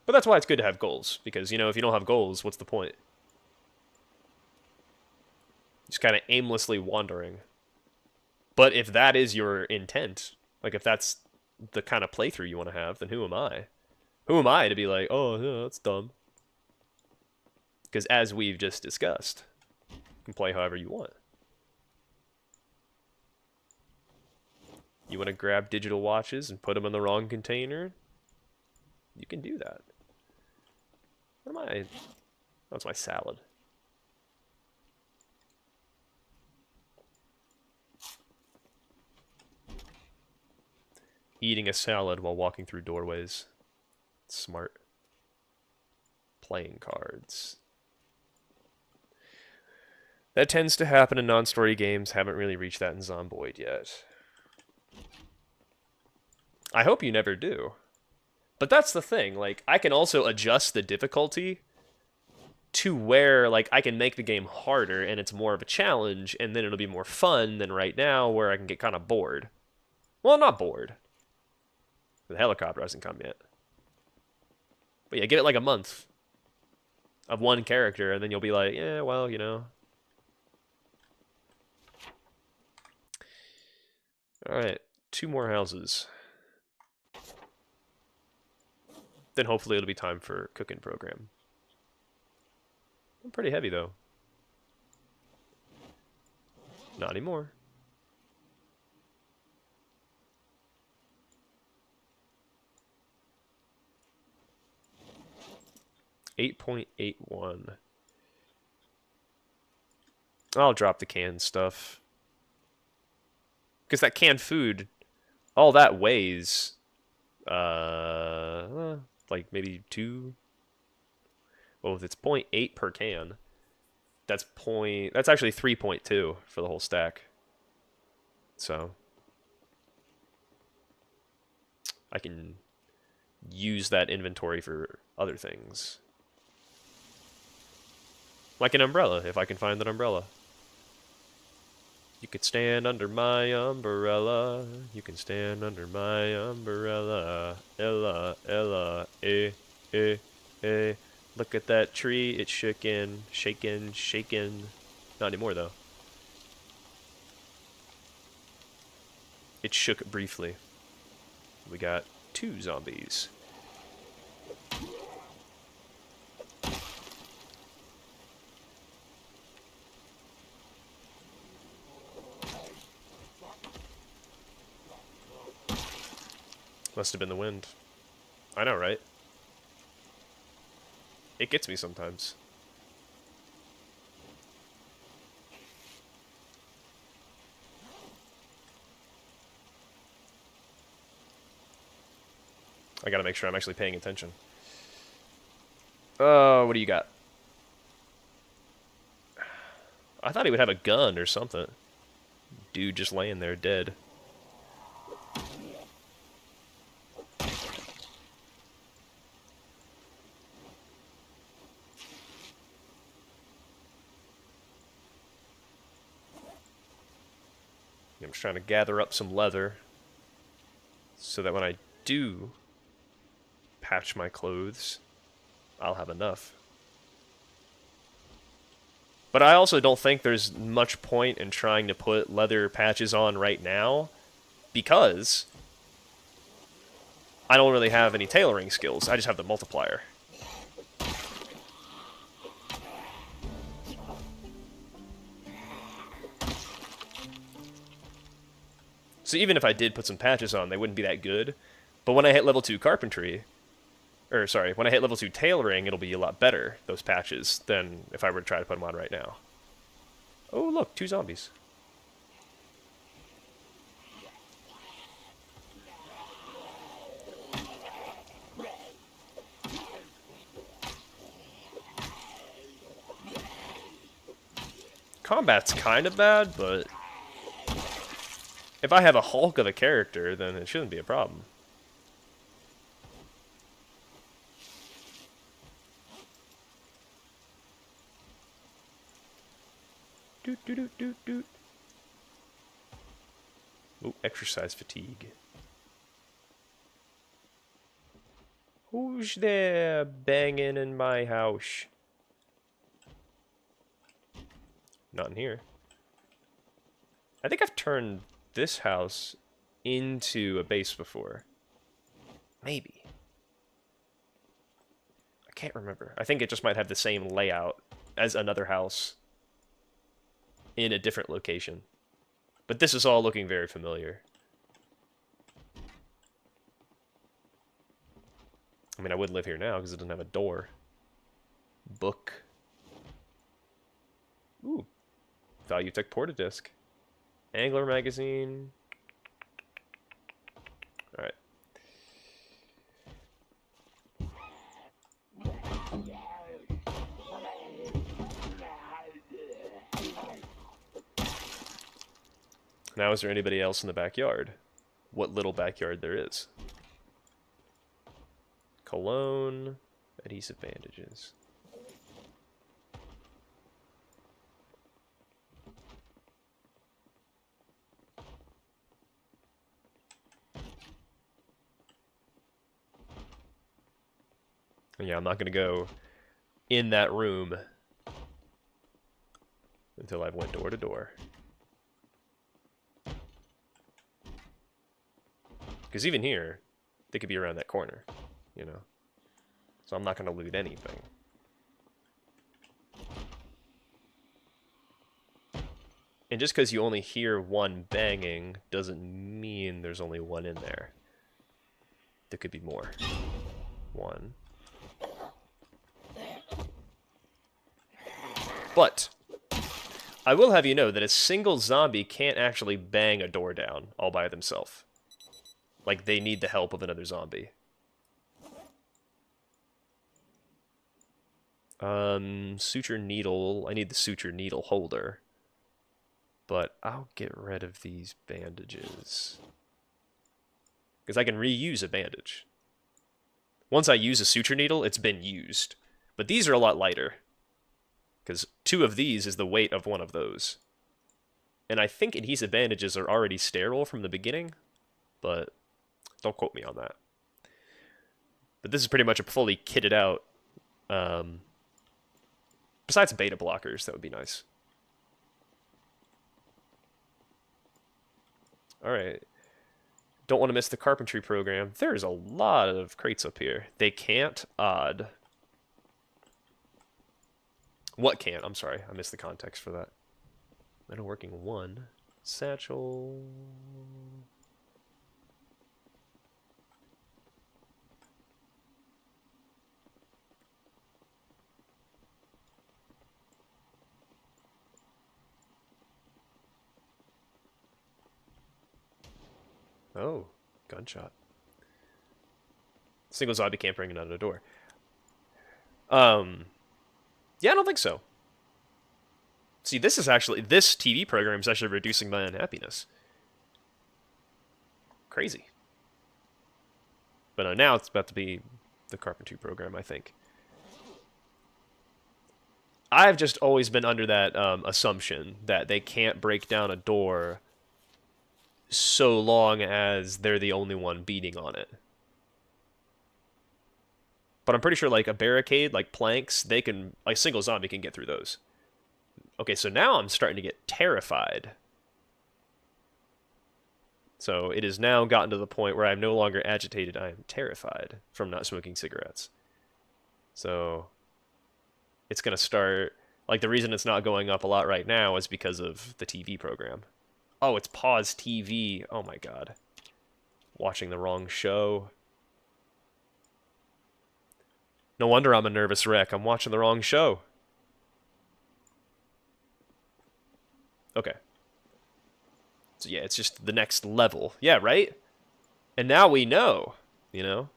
But that's why it's good to have goals, because, you know, if you don't have goals, what's the point? Just kind of aimlessly wandering. But if that is your intent, like if that's the kind of playthrough you want to have, then who am I? Who am I to be like, oh, yeah, that's dumb? Because as we've just discussed, you can play however you want. You want to grab digital watches and put them in the wrong container? You can do that. What am I? That's my salad. Eating a salad while walking through doorways. Smart. Playing cards. That tends to happen in non-story games. Haven't really reached that in Zomboid yet. I hope you never do. But that's the thing. Like, I can also adjust the difficulty to where, like, I can make the game harder and it's more of a challenge, and then it'll be more fun than right now where I can get kind of bored. Well, I'm not bored. The helicopter hasn't come yet. But yeah, give it like a month of one character, and then you'll be like, yeah, well, you know. Alright, 2 more houses. Then hopefully it'll be time for cooking program. I'm pretty heavy, though. Not anymore. .81. I'll drop the canned stuff. Because that canned food, all that weighs, like maybe 2. Well, if it's 0.8 per can, that's actually 3.2 for the whole stack. So I can use that inventory for other things. Like an umbrella, if I can find that umbrella. You could stand under my umbrella. You can stand under my umbrella. Ella, Ella, eh, eh, eh. Look at that tree. It's shaking, shaking, shaking. Not anymore, though. It shook briefly. We got 2 zombies. Must have been the wind. I know, right? It gets me sometimes. I gotta make sure I'm actually paying attention. What do you got? I thought he would have a gun or something. Dude just laying there dead. I'm just trying to gather up some leather so that when I do patch my clothes, I'll have enough. But I also don't think there's much point in trying to put leather patches on right now, because I don't really have any tailoring skills. I just have the multiplier. So even if I did put some patches on, they wouldn't be that good. But when I hit level 2 carpentry, or sorry, when I hit level 2 tailoring, it'll be a lot better, those patches, than if I were to try to put them on right now. Oh, look, 2 zombies. Combat's kind of bad, but if I have a Hulk of a character, then it shouldn't be a problem. doot, doot, doot, doot, doot. Ooh, exercise fatigue. Who's there banging in my house? Not in here. I think I've turned this house into a base before. Maybe. I can't remember. I think it just might have the same layout as another house in a different location. But this is all looking very familiar. I mean, I wouldn't live here now because it doesn't have a door. Book. Ooh. Value Tech Portadisc. Angler magazine. Alright. Now, is there anybody else in the backyard? What little backyard there is. Cologne. Adhesive bandages. Yeah, I'm not going to go in that room until I've went door to door. Because even here, they could be around that corner, you know. So I'm not going to loot anything. And just because you only hear one banging doesn't mean there's only one in there. There could be more. One. But I will have you know that a single zombie can't actually bang a door down all by themselves. Like, they need the help of another zombie. Suture needle. I need the suture needle holder. But I'll get rid of these bandages. Because I can reuse a bandage. Once I use a suture needle, it's been used. But these are a lot lighter. Because 2 of these is the weight of 1 of those. And I think adhesive bandages are already sterile from the beginning. But don't quote me on that. But this is pretty much a fully kitted out. Besides beta blockers, that would be nice. Alright. Don't want to miss the carpentry program. There's a lot of crates up here. They can't. Odd. What can't? I'm sorry. I missed the context for that. Metalworking 1. Satchel. Oh, gunshot. Single zombie can't bring it out of the door. Yeah, I don't think so. See, this TV program is actually reducing my unhappiness. Crazy. But now it's about to be the carpentry program, I think. I've just always been under that assumption that they can't break down a door so long as they're the only one beating on it. But I'm pretty sure, like, a barricade, like planks, they can, like, a single zombie can get through those. Okay, so now I'm starting to get terrified. So it has now gotten to the point where I'm no longer agitated, I am terrified from not smoking cigarettes. So it's going to start, like, the reason it's not going up a lot right now is because of the TV program. Oh, it's pause TV. Oh my god. Watching the wrong show. No wonder I'm a nervous wreck. I'm watching the wrong show. Okay. So yeah, it's just the next level. Yeah, right? And now we know, you know?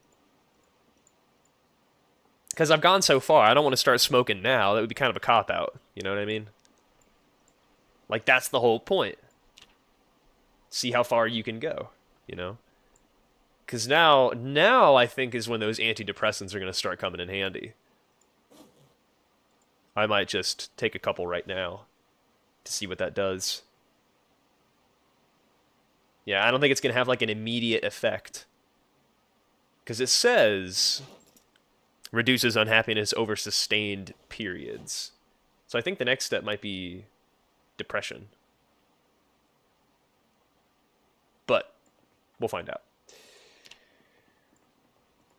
Because I've gone so far, I don't want to start smoking now. That would be kind of a cop-out. You know what I mean? Like, that's the whole point. See how far you can go, you know? Because now I think is when those antidepressants are going to start coming in handy. I might just take a couple right now. to see what that does. Yeah, I don't think it's going to have like an immediate effect. Because it says reduces unhappiness over sustained periods. So I think the next step might be depression. But we'll find out.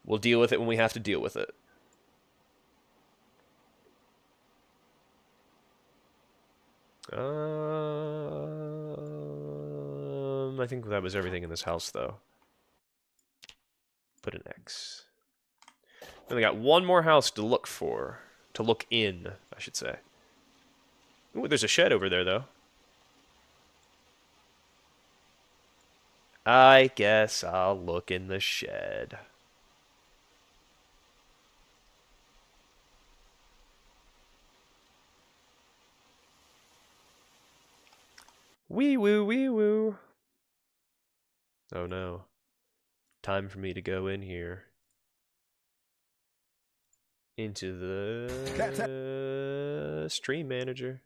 We'll deal with it when we have to deal with it. I think that was everything in this house, though. Put an X. Then we got one more house to look for. To look in, I should say. Ooh, there's a shed over there, though. I guess I'll look in the shed. Wee woo, wee woo. Oh no. Time for me to go in here. Into the stream manager.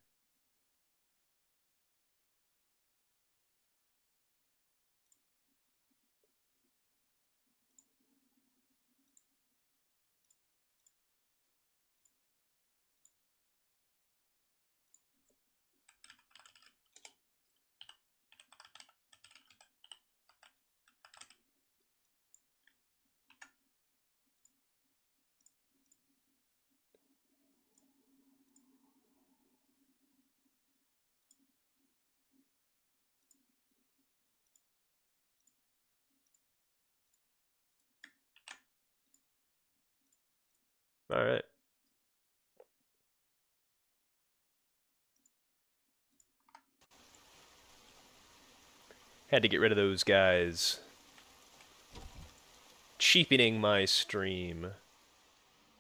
All right. Had to get rid of those guys. Cheapening my stream.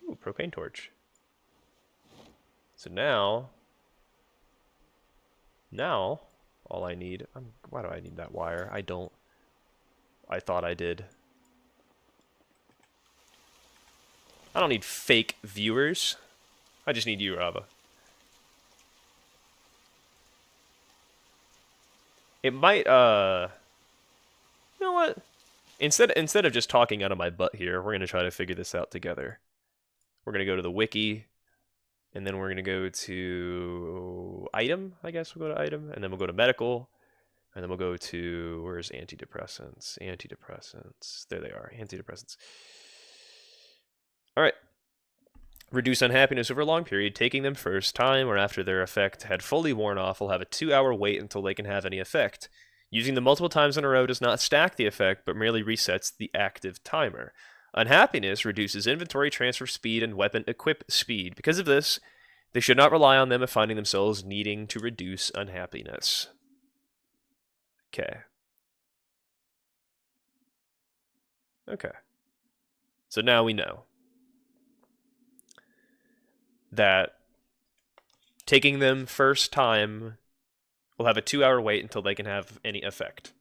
Ooh, propane torch. So now, all I need... why do I need that wire? I don't. I thought I did. I don't need fake viewers. I just need you, Rava. It might, you know what? Instead of just talking out of my butt here, we're going to try to figure this out together. We're going to go to the wiki, and then we're going to go to item, I guess we'll go to item, and then we'll go to medical, and then we'll go to, where's antidepressants? Antidepressants. There they are, antidepressants. All right. Reduce unhappiness over a long period, taking them first time or after their effect had fully worn off will have a 2-hour wait until they can have any effect. Using them multiple times in a row does not stack the effect, but merely resets the active timer. Unhappiness reduces inventory transfer speed and weapon equip speed. Because of this, they should not rely on them if finding themselves needing to reduce unhappiness. Okay. Okay. So now we know that taking them first time will have a 2-hour wait until they can have any effect.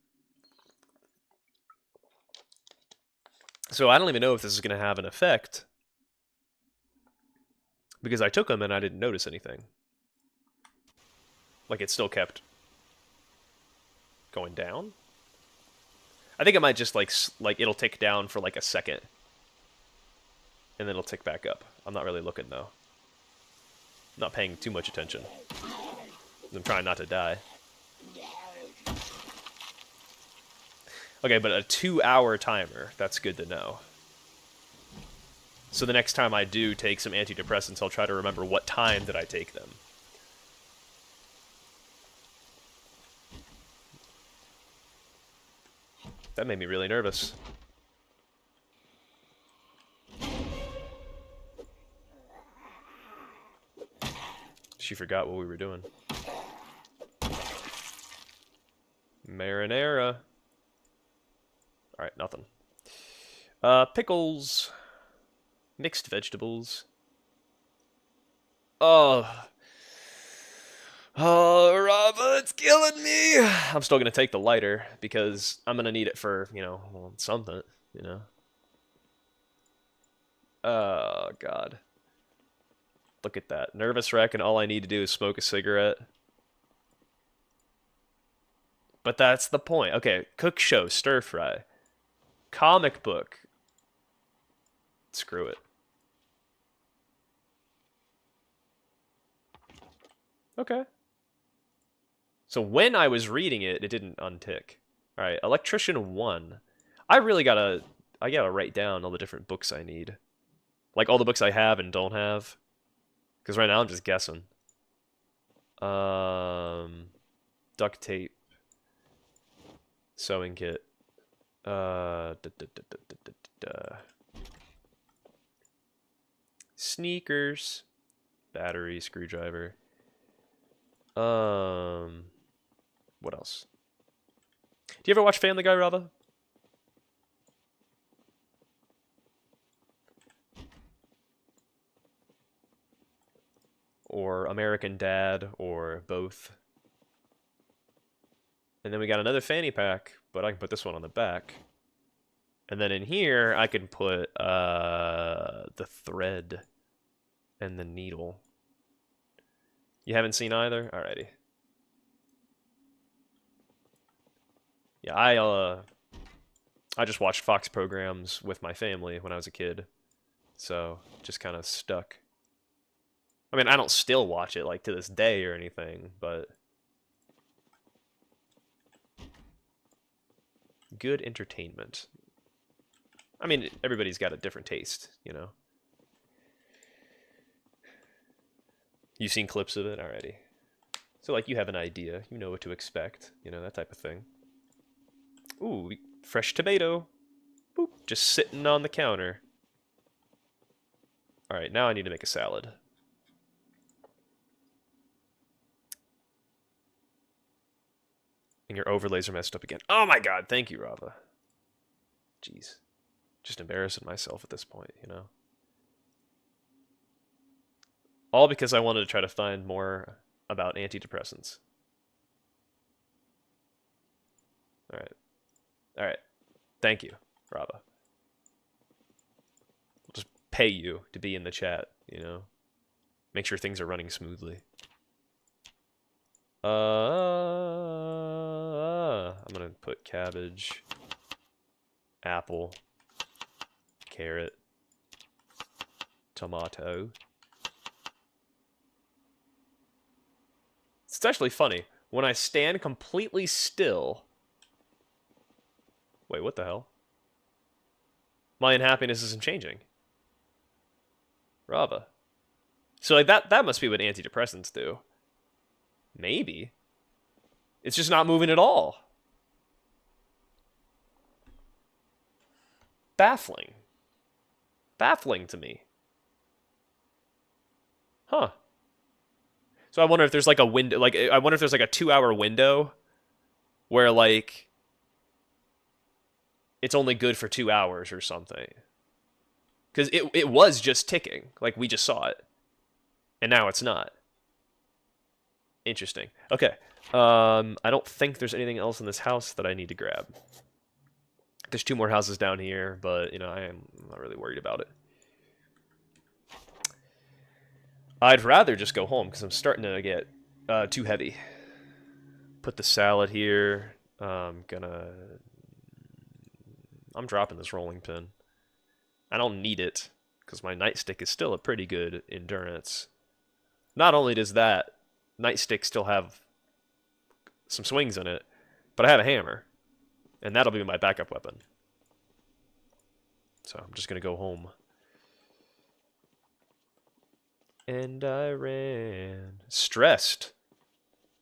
So I don't even know if this is going to have an effect, because I took them and I didn't notice anything. Like, it still kept going down. I think it might just like it'll tick down for like a second, and then it'll tick back up. I'm not really looking though. Not paying too much attention. I'm trying not to die. Okay, but a 2-hour timer. That's good to know. So the next time I do take some antidepressants, I'll try to remember what time did I take them. That made me really nervous. She forgot what we were doing. Marinara. Alright, nothing. Pickles. Mixed vegetables. Oh. Oh, Rava, it's killing me! I'm still gonna take the lighter, because I'm gonna need it for, you know, well, something, you know. Oh, God. Look at that. Nervous wreck, and all I need to do is smoke a cigarette. But that's the point. Okay, cook show, stir fry. Comic book. Screw it. Okay. So when I was reading it, it didn't untick. Alright, Electrician 1. I gotta write down all the different books I need. Like all the books I have and don't have. Because right now I'm just guessing. Duct tape. Sewing kit. Sneakers. Battery, screwdriver. What else? Do you ever watch Family Guy, Rava? Or American Dad, or both? And then we got another fanny pack, but I can put this one on the back. And then in here, I can put the thread and the needle. You haven't seen either? Alrighty. Yeah, I just watched Fox programs with my family when I was a kid. So, just kind of stuck. I mean, I don't still watch it, like, to this day or anything, but... good entertainment. I mean, everybody's got a different taste, you know? You've seen clips of it already. So, like, you have an idea. You know what to expect. You know, that type of thing. Ooh, fresh tomato. Boop, just sitting on the counter. Alright, now I need to make a salad. And your overlays are messed up again. Oh my god, thank you, Rava. Jeez. Just embarrassing myself at this point, you know? All because I wanted to try to find more about antidepressants. Alright. Alright. Thank you, Rava. I'll just pay you to be in the chat, you know? Make sure things are running smoothly. I'm gonna put cabbage, apple, carrot, tomato. It's actually funny. When I stand completely still... Wait, what the hell? My unhappiness isn't changing. Rava. So like that must be what antidepressants do. Maybe. It's just not moving at all. Baffling. Baffling to me. Huh. So I wonder if there's like a window, like, I wonder if there's like a 2-hour window where like it's only good for 2 hours or something. Because it was just ticking, like we just saw it. And now it's not. Interesting. Okay. I don't think there's anything else in this house that I need to grab. There's 2 more houses down here, but, you know, I'm not really worried about it. I'd rather just go home, because I'm starting to get too heavy. Put the salad here. I'm dropping this rolling pin. I don't need it, because my nightstick is still a pretty good endurance. Not only does that nightstick still have some swings in it, but I have a hammer, and that'll be my backup weapon. So I'm just gonna go home. And I ran. Stressed.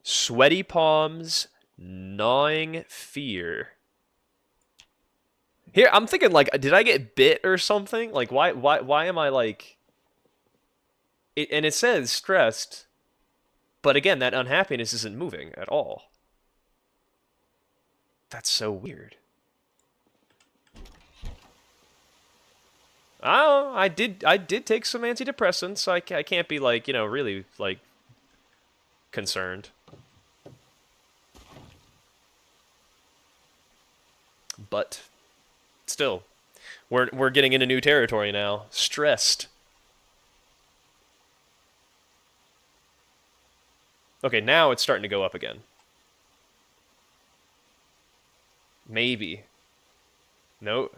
Sweaty palms, gnawing fear. Here, I'm thinking, like, did I get bit or something? Like, why am I, like... And it says stressed, but again, that unhappiness isn't moving at all. That's so weird. Oh, I did take some antidepressants, so I can't be, like, you know, really, like, concerned. But still, we're getting into new territory now. Stressed. Okay, now it's starting to go up again. Maybe. Nope.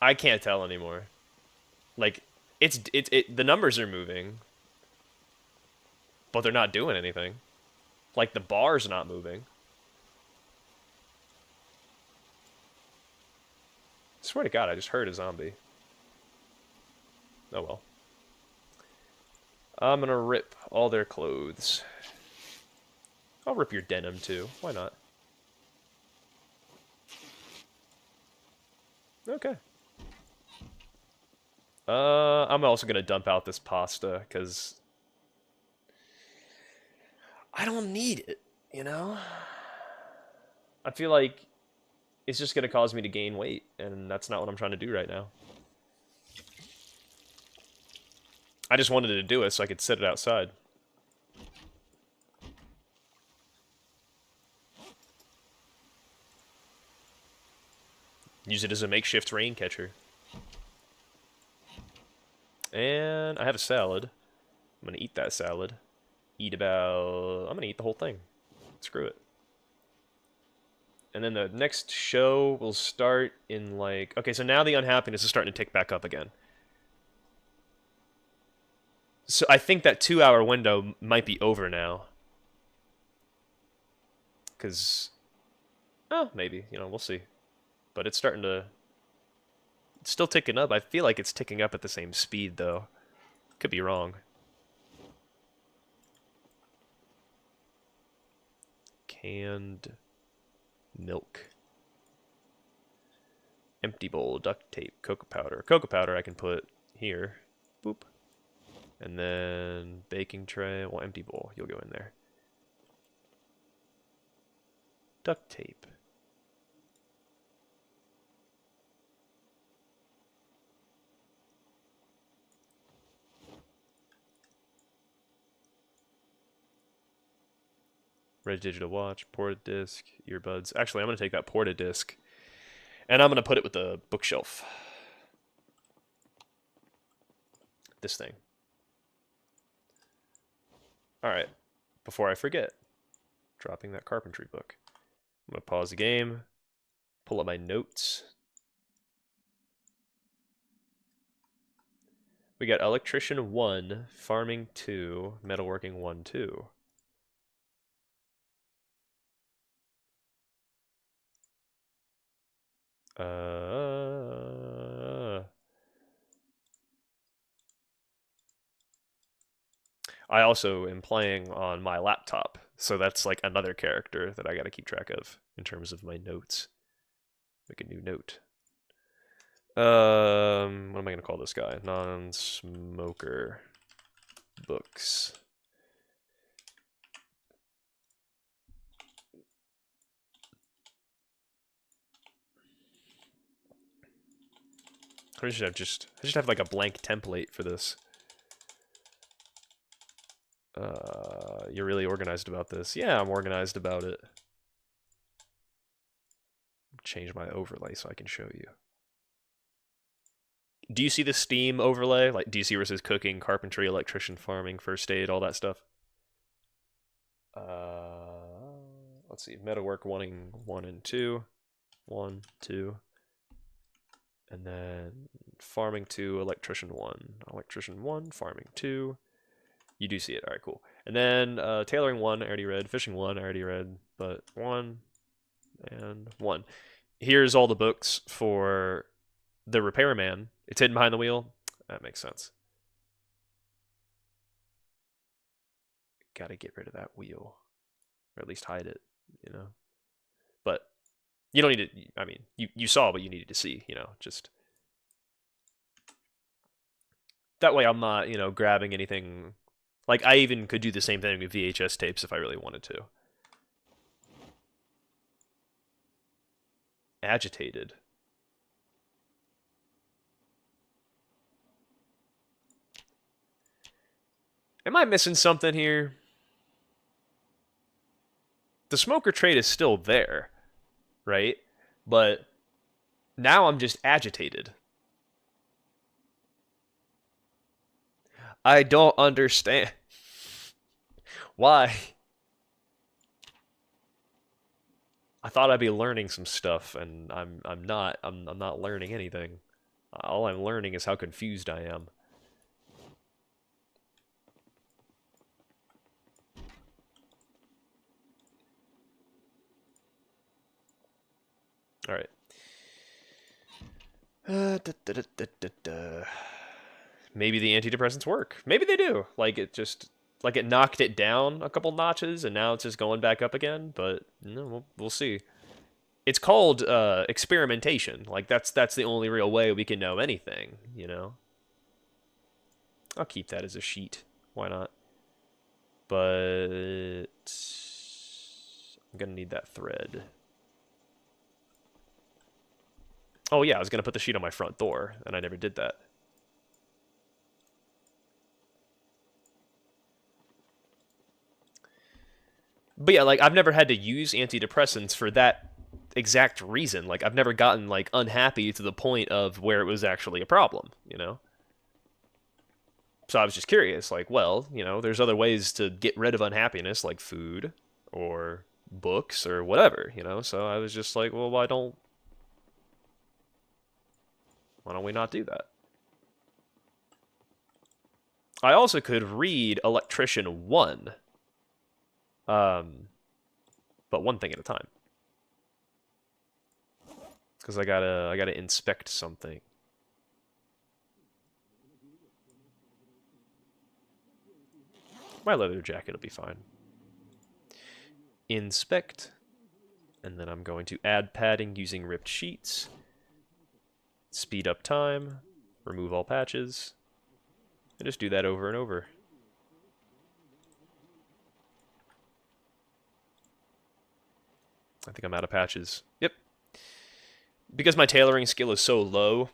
I can't tell anymore. Like, the numbers are moving, but they're not doing anything. Like, the bar's not moving. Swear to God, I just heard a zombie. Oh well. I'm gonna rip all their clothes. I'll rip your denim too. Why not? Okay. I'm also gonna dump out this pasta because I don't need it. You know. I feel like it's just gonna cause me to gain weight, and that's not what I'm trying to do right now. I just wanted to do it so I could sit it outside. Use it as a makeshift rain catcher. And I have a salad. I'm gonna eat that salad. I'm gonna eat the whole thing. Screw it. And then the next show will start in like... Okay, so now the unhappiness is starting to tick back up again. So I think that 2-hour window might be over now. Because... Oh, maybe. You know, we'll see. But it's starting to... It's still ticking up. I feel like it's ticking up at the same speed, though. Could be wrong. Canned milk. Empty bowl, duct tape, cocoa powder. Cocoa powder I can put here. Boop. And then baking tray. Well, empty bowl. You'll go in there. Duct tape. Red digital watch, ported disc, earbuds. Actually, I'm going to take that ported disc and I'm going to put it with the bookshelf. This thing. Alright, before I forget, dropping that carpentry book. I'm going to pause the game, pull up my notes. We got electrician 1, farming 2, metalworking 1, 2. I also am playing on my laptop, so that's like another character that I gotta keep track of in terms of my notes. Make a new note. What am I gonna call this guy? Non-smoker books. I should have like a blank template for this. You're really organized about this. Yeah, I'm organized about it. Change my overlay so I can show you. Do you see the Steam overlay? Like, do you see where it says cooking, carpentry, electrician, farming, first aid, all that stuff? Let's see. Metalwork 1 and 2. 1, 2. And then farming 2, electrician 1. Electrician 1, farming 2. You do see it. Alright, cool. And then tailoring 1, I already read. Fishing 1, I already read. But 1 and 1. Here's all the books for the repairman. It's hidden behind the wheel. That makes sense. Gotta get rid of that wheel. Or at least hide it, you know? But you don't need to... I mean, you saw what you needed to see, you know? Just... That way I'm not, you know, grabbing anything... Like, I even could do the same thing with VHS tapes if I really wanted to. Agitated. Am I missing something here? The smoker trait is still there, right? But now I'm just agitated. I don't understand. Why? I thought I'd be learning some stuff, and I'm not. I'm not learning anything. All I'm learning is how confused I am. All right. Maybe the antidepressants work. Maybe they do. Like it knocked it down a couple notches, and now it's just going back up again. But no, we'll see. It's called experimentation. Like that's the only real way we can know anything. You know. I'll keep that as a sheet. Why not? But I'm gonna need that thread. Oh yeah, I was gonna put the sheet on my front door, and I never did that. But yeah, like I've never had to use antidepressants for that exact reason. Like I've never gotten like unhappy to the point of where it was actually a problem, you know? So I was just curious, like, well, you know, there's other ways to get rid of unhappiness, like food or books or whatever, you know? So I was just like, well, why don't we not do that? I also could read Electrician 1. But one thing at a time. Because I gotta inspect something. My leather jacket will be fine. Inspect. And then I'm going to add padding using ripped sheets. Speed up time. Remove all patches. And just do that over and over. I think I'm out of patches. Yep. Because my tailoring skill is so low,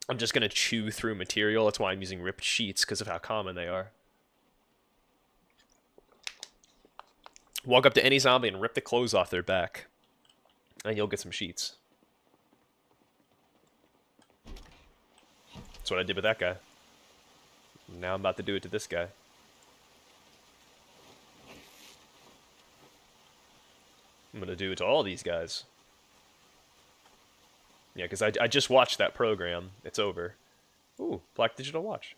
I'm just going to chew through material. That's why I'm using ripped sheets, because of how common they are. Walk up to any zombie and rip the clothes off their back. And you'll get some sheets. That's what I did with that guy. Now I'm about to do it to this guy. I'm going to do it to all these guys. Yeah, because I just watched that program. It's over. Ooh, black digital watch.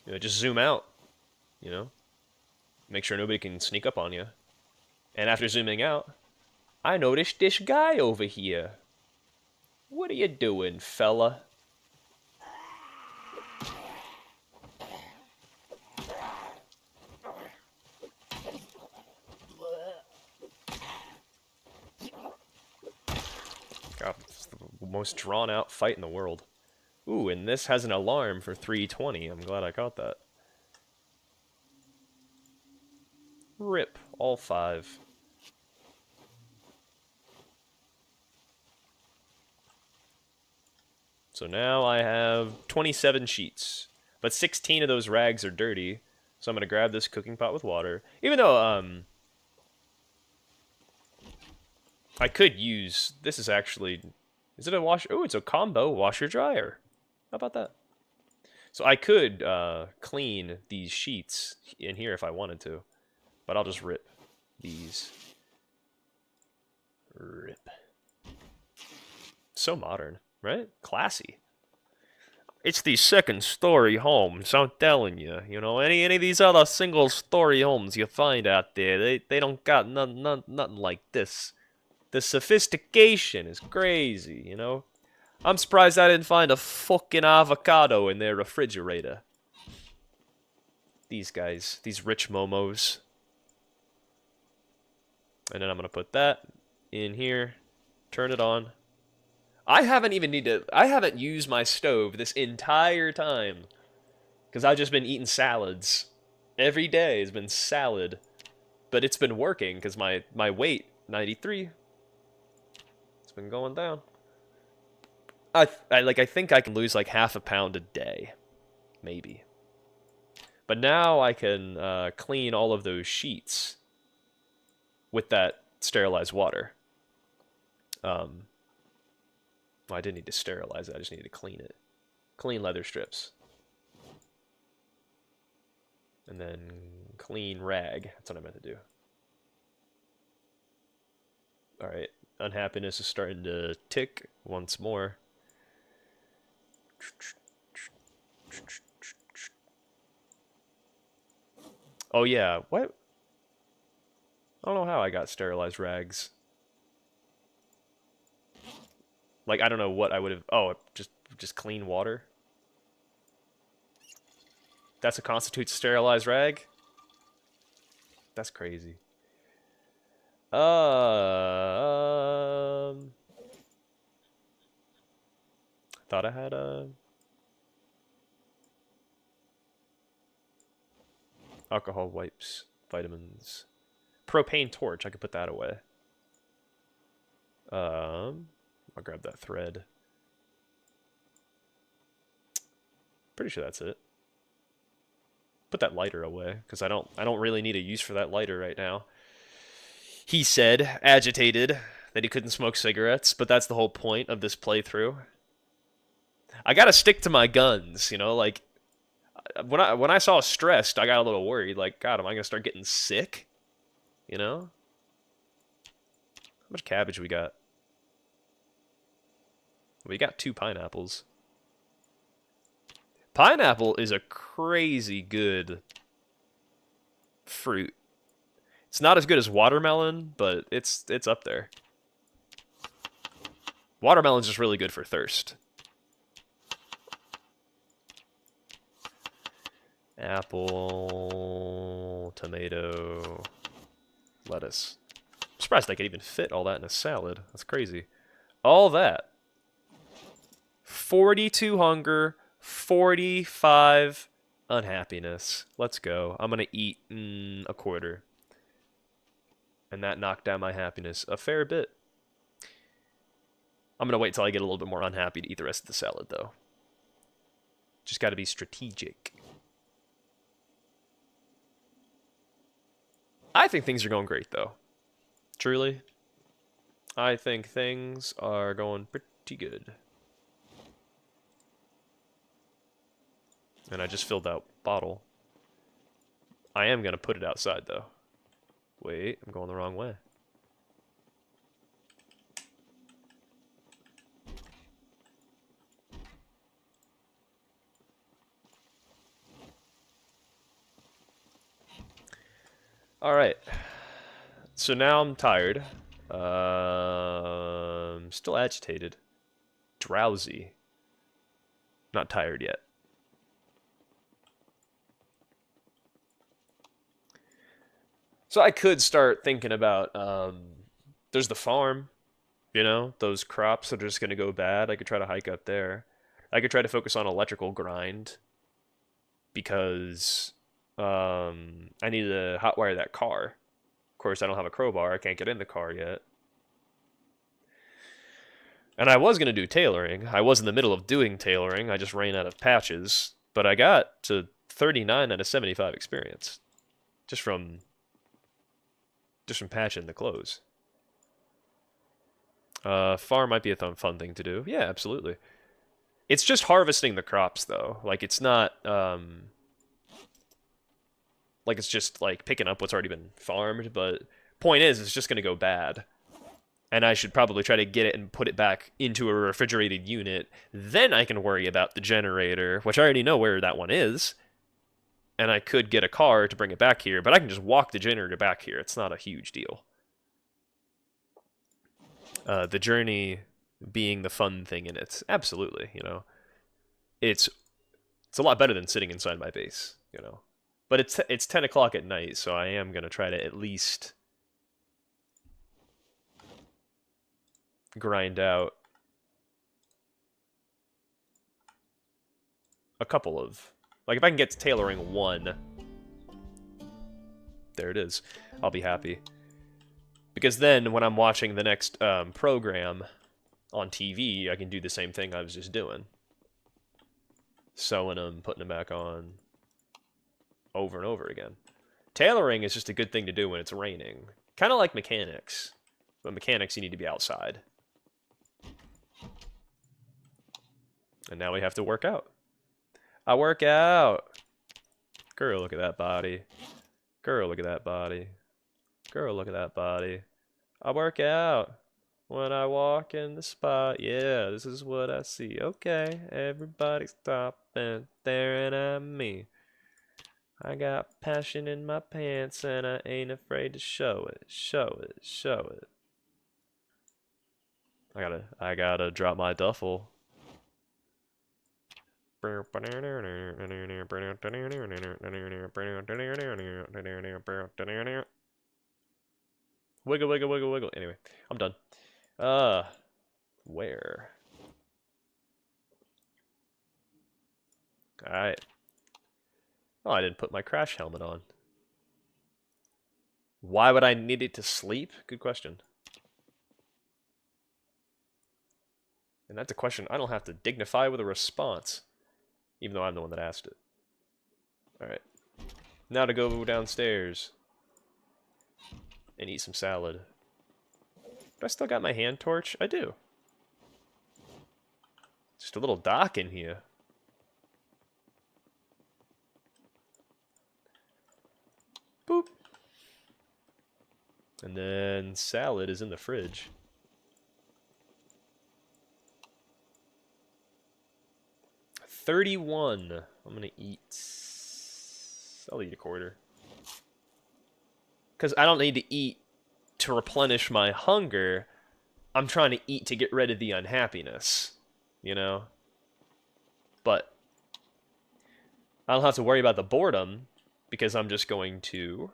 You know, just zoom out. You know? Make sure nobody can sneak up on you. And after zooming out, I noticed this guy over here. What are you doing, fella? God, it's the most drawn-out fight in the world. Ooh, and this has an alarm for 3:20. I'm glad I caught that. Rip, all 5. So now I have 27 sheets. But 16 of those rags are dirty. So I'm going to grab this cooking pot with water. Even though, I could use... This is actually... Is it a wash... Oh, it's a combo washer-dryer. How about that? So I could clean these sheets in here if I wanted to. But I'll just rip these. Rip. So modern, right? Classy. It's these second-story homes, I'm telling you. You know, any of these other single-story homes you find out there, they don't got nothing like this. The sophistication is crazy, you know? I'm surprised I didn't find a fucking avocado in their refrigerator. These guys, these rich momos. And then I'm gonna put that in here, turn it on. I haven't used my stove this entire time. Because I've just been eating salads. Every day has been salad. But it's been working, because my weight, 93. It's been going down. I think I can lose like half a pound a day. Maybe. But now I can clean all of those sheets with that sterilized water. Well, I didn't need to sterilize it, I just needed to clean it. Clean leather strips. And then Clean rag. That's what I meant to do. Alright. Unhappiness is starting to tick once more. Oh yeah, what? I don't know how I got sterilized rags. Like, I don't know what I would have... Oh, just clean water? That's what constitutes a sterilized rag? That's crazy. Thought I had a... Alcohol wipes, vitamins. Propane torch, I could put that away. I'll grab that thread. Pretty sure that's it. Put that lighter away, because I don't really need a use for that lighter right now. He said, agitated, that he couldn't smoke cigarettes, but that's the whole point of this playthrough. I gotta stick to my guns, you know, like, when I saw stressed, I got a little worried, like, God, am I gonna start getting sick? You know? How much cabbage we got? We got 2 pineapples. Pineapple is a crazy good fruit. It's not as good as watermelon, but it's up there. Watermelon's just really good for thirst. Apple, tomato, lettuce. I'm surprised I could even fit all that in a salad. That's crazy. All that. 42 hunger, 45 unhappiness. Let's go. I'm going to eat a quarter. And that knocked down my happiness a fair bit. I'm going to wait till I get a little bit more unhappy to eat the rest of the salad, though. Just got to be strategic. I think things are going great, though. Truly. I think things are going pretty good. And I just filled that bottle. I am going to put it outside, though. Wait, I'm going the wrong way. Alright. So now I'm tired. Still agitated. Drowsy. Not tired yet. So I could start thinking about, there's the farm, you know, those crops that are just going to go bad. I could try to hike up there. I could try to focus on electrical grind because I need to hotwire that car. Of course, I don't have a crowbar. I can't get in the car yet. And I was going to do tailoring. I was in the middle of doing tailoring. I just ran out of patches. But I got to 39 out of 75 experience. Just from patching the clothes. Farm might be a fun thing to do. Yeah, absolutely. It's just harvesting the crops, though. Like, it's not, like, it's just, like, picking up what's already been farmed, but point is, it's just going to go bad. And I should probably try to get it and put it back into a refrigerated unit. Then I can worry about the generator, which I already know where that one is. And I could get a car to bring it back here, but I can just walk the generator back here. It's not a huge deal. The journey being the fun thing in it. Absolutely, you know. It's a lot better than sitting inside my base, you know. But it's 10 o'clock at night, so I am going to try to at least grind out a couple of... Like, if I can get to tailoring 1, there it is, I'll be happy. Because then, when I'm watching the next program on TV, I can do the same thing I was just doing. Sewing them, putting them back on, over and over again. Tailoring is just a good thing to do when it's raining. Kind of like mechanics. But mechanics, you need to be outside. And now we have to work out. I work out. Girl, look at that body. Girl, look at that body. Girl, look at that body. I work out when I walk in the spot. Yeah, this is what I see. Okay, everybody's stopping, staring at me. I got passion in my pants and I ain't afraid to show it, show it, show it. I gotta drop my duffel. Wiggle, wiggle, wiggle, wiggle. Anyway, I'm done. Where? Alright. Oh, I didn't put my crash helmet on. Why would I need it to sleep? Good question. And that's a question I don't have to dignify with a response. Even though I'm the one that asked it. Alright. Now to go downstairs. And eat some salad. Do I still got my hand torch? I do. Just a little dock in here. Boop. And then salad is in the fridge. $31. I'm gonna eat. I'll eat a quarter. Because I don't need to eat to replenish my hunger. I'm trying to eat to get rid of the unhappiness. You know? But I don't have to worry about the boredom because I'm just going to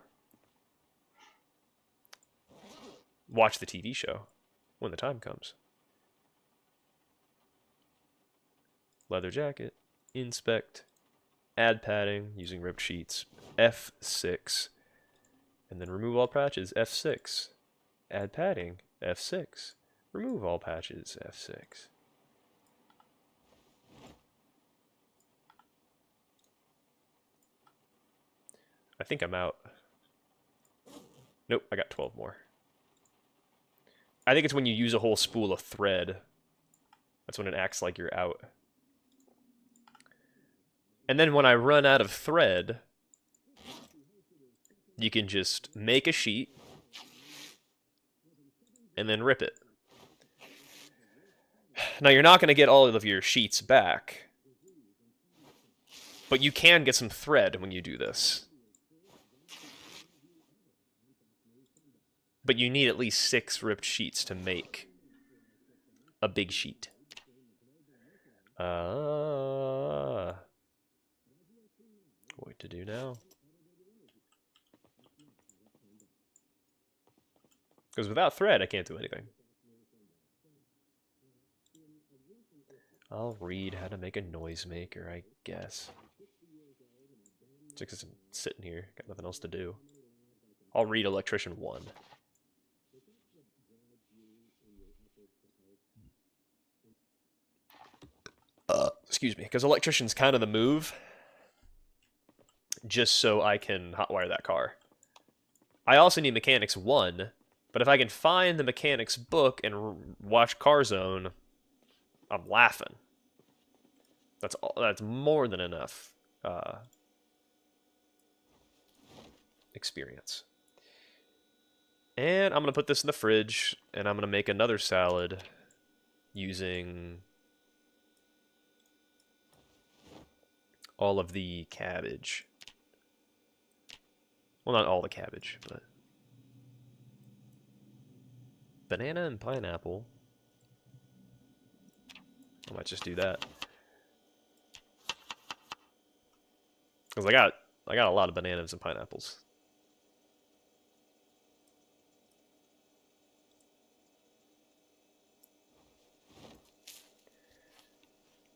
watch the TV show when the time comes. Leather jacket, inspect, add padding using ripped sheets, F6, and then remove all patches, F6, add padding, F6, remove all patches, F6. I think I'm out. Nope, I got 12 more. I think it's when you use a whole spool of thread. That's when it acts like you're out. And then when I run out of thread, you can just make a sheet and then rip it. Now you're not going to get all of your sheets back, but you can get some thread when you do this. But you need at least 6 ripped sheets to make a big sheet. What to do now? Because without thread, I can't do anything. I'll read how to make a noisemaker, I guess. It's because I'm sitting here, got nothing else to do. I'll read Electrician 1. Excuse me, because Electrician's kind of the move. Just so I can hotwire that car. I also need Mechanics 1, but if I can find the Mechanics book and watch Car Zone, I'm laughing. That's more than enough experience. And I'm going to put this in the fridge, and I'm going to make another salad using all of the cabbage. Well, not all the cabbage, but banana and pineapple. I might just do that. Because I got a lot of bananas and pineapples.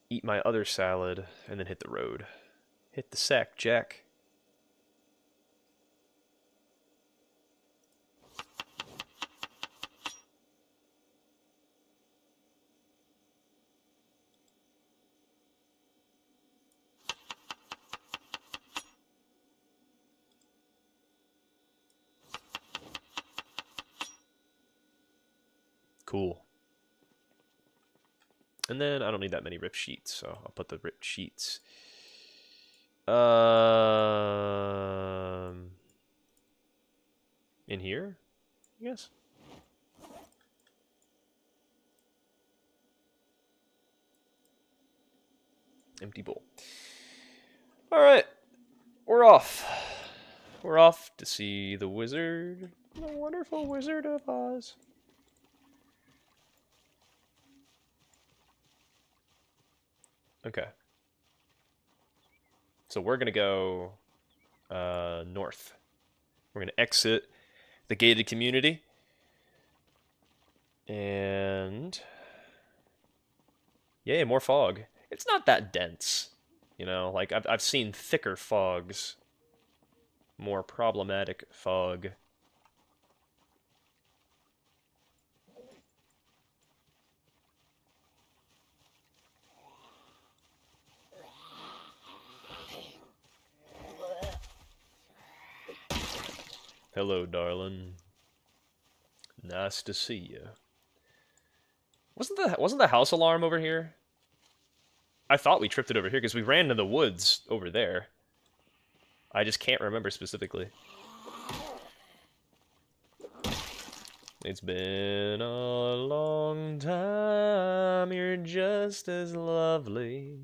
Eat my other salad, and then hit the road. Hit the sack, Jack. Cool. And then I don't need that many ripped sheets, so I'll put the ripped sheets. in here, I guess. Empty bowl. Alright. We're off. We're off to see the wizard. The wonderful Wizard of Oz. Okay. So we're going to go north. We're going to exit the gated community. And... yay, more fog. It's not that dense. You know, like, I've seen thicker fogs. More problematic fog. Hello, darling. Nice to see you. Wasn't the house alarm over here? I thought we tripped it over here because we ran into the woods over there. I just can't remember specifically. It's been a long time. You're just as lovely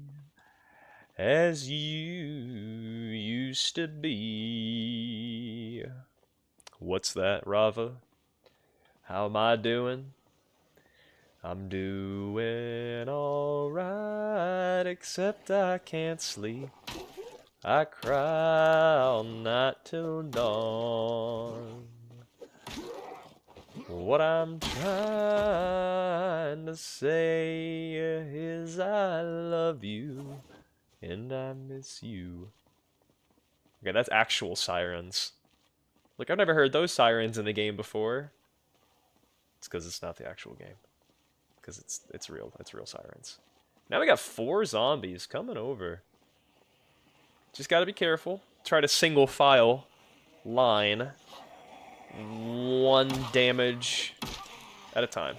as you used to be. What's that, Rava? How am I doing? I'm doing alright, except I can't sleep. I cry all night till dawn. What I'm trying to say is I love you and I miss you. Okay, that's actual sirens. Look, I've never heard those sirens in the game before. It's because it's not the actual game. Because it's real sirens. Now we got 4 zombies coming over. Just gotta be careful. Try to single file line. 1 damage at a time.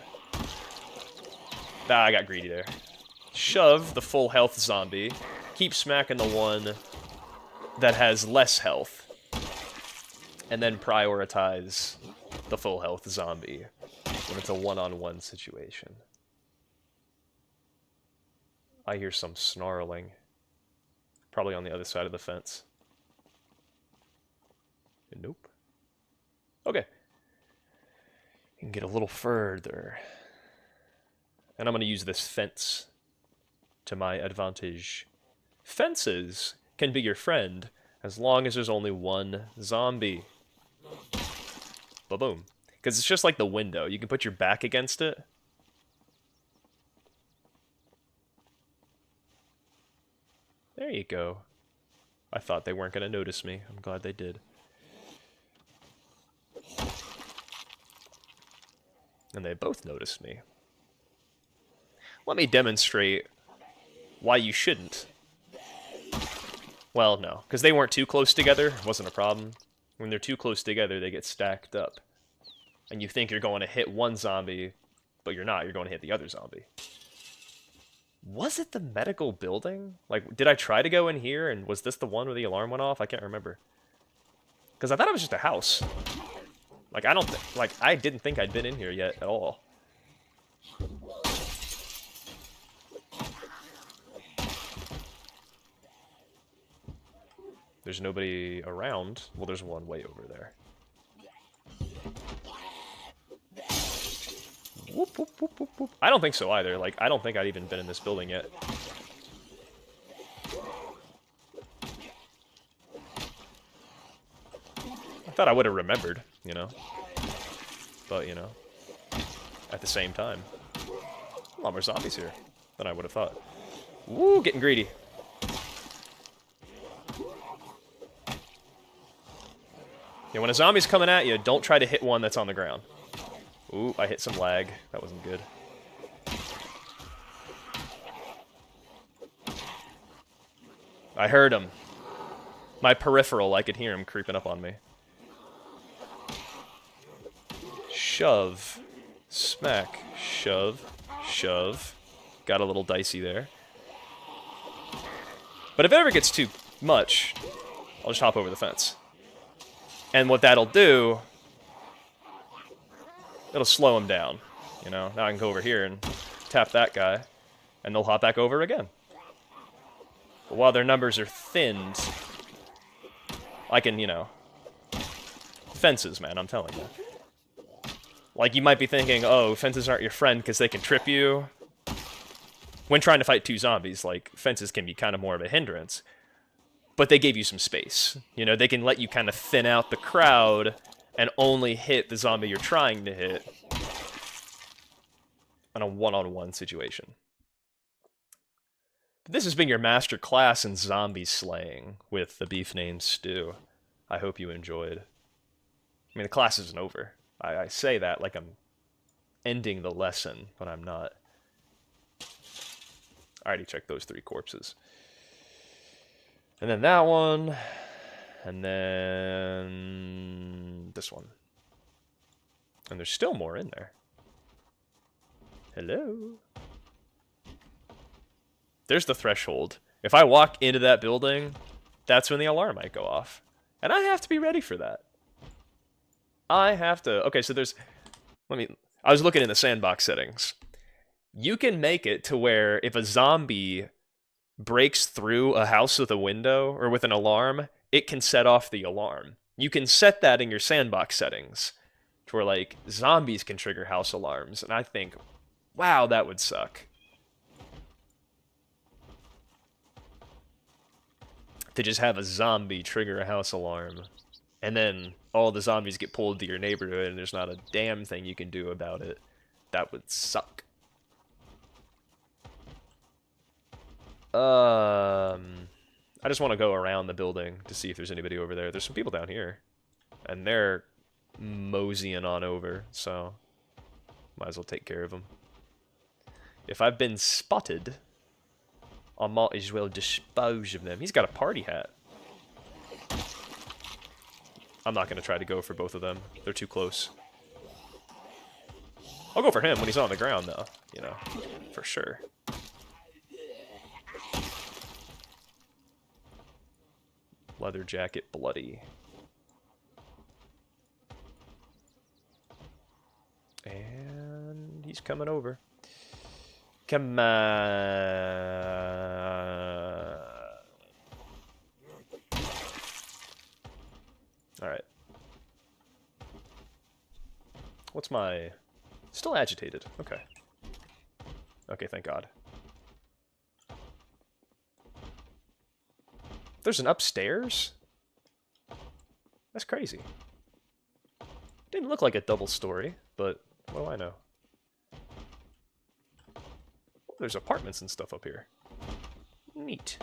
Ah, I got greedy there. Shove the full health zombie. Keep smacking the one that has less health. And then prioritize the full health zombie when it's a one-on-one situation. I hear some snarling. Probably on the other side of the fence. Nope. Okay. You can get a little further. And I'm going to use this fence to my advantage. Fences can be your friend as long as there's only 1 zombie. Ba-boom. Because it's just like the window. You can put your back against it. There you go. I thought they weren't going to notice me. I'm glad they did. And they both noticed me. Let me demonstrate why you shouldn't. Well, no, because they weren't too close together. It wasn't a problem. When they're too close together, they get stacked up. And you think you're going to hit one zombie, but you're not. You're going to hit the other zombie. Was it the medical building? Like, did I try to go in here, and was this the one where the alarm went off? I can't remember. Because I thought it was just a house. Like, I didn't think I'd been in here yet at all. There's nobody around. Well, there's one way over there. Whoop, whoop, whoop, whoop, whoop. I don't think so either. Like, I don't think I'd even been in this building yet. I thought I would have remembered, you know. But, you know, at the same time, a lot more zombies here than I would have thought. Woo, getting greedy. Yeah, when a zombie's coming at you, don't try to hit one that's on the ground. Ooh, I hit some lag. That wasn't good. I heard him. My peripheral, I could hear him creeping up on me. Shove. Smack. Shove. Shove. Got a little dicey there. But if it ever gets too much, I'll just hop over the fence. And what that'll do it'll slow them down. You know, now I can go over here and tap that guy, and they'll hop back over again. But while their numbers are thinned, I can, you know, fences, man, I'm telling you. Like, you might be thinking, oh, fences aren't your friend because they can trip you. When trying to fight two zombies, like, fences can be kind of more of a hindrance. But they gave you some space. You know, they can let you kind of thin out the crowd and only hit the zombie you're trying to hit on a one-on-one situation. This has been your master class in zombie slaying with the beef named Stew. I hope you enjoyed. I mean, the class isn't over. I say that like I'm ending the lesson, but I'm not. I already checked those 3 corpses. And then that one. And then this one. And there's still more in there. Hello? There's the threshold. If I walk into that building, that's when the alarm might go off. And I have to be ready for that. I have to... Okay, so there's... I was looking in the sandbox settings. You can make it to where if a zombie breaks through a house with a window or with an alarm, it can set off the alarm. You can set that in your sandbox settings to where, like, zombies can trigger house alarms. And I think, wow, that would suck. To just have a zombie trigger a house alarm. And then all the zombies get pulled to your neighborhood and there's not a damn thing you can do about it. That would suck. I just want to go around the building to see if there's anybody over there. There's some people down here. And they're moseying on over, so might as well take care of them. If I've been spotted, I might as well dispose of them. He's got a party hat. I'm not going to try to go for both of them. They're too close. I'll go for him when he's on the ground, though. You know, for sure. Leather jacket, bloody. And he's coming over. Come on. Alright. What's my... Still agitated. Okay. Okay, thank God. There's an upstairs? That's crazy. Didn't look like a double story, but what do I know? Oh, there's apartments and stuff up here. Neat.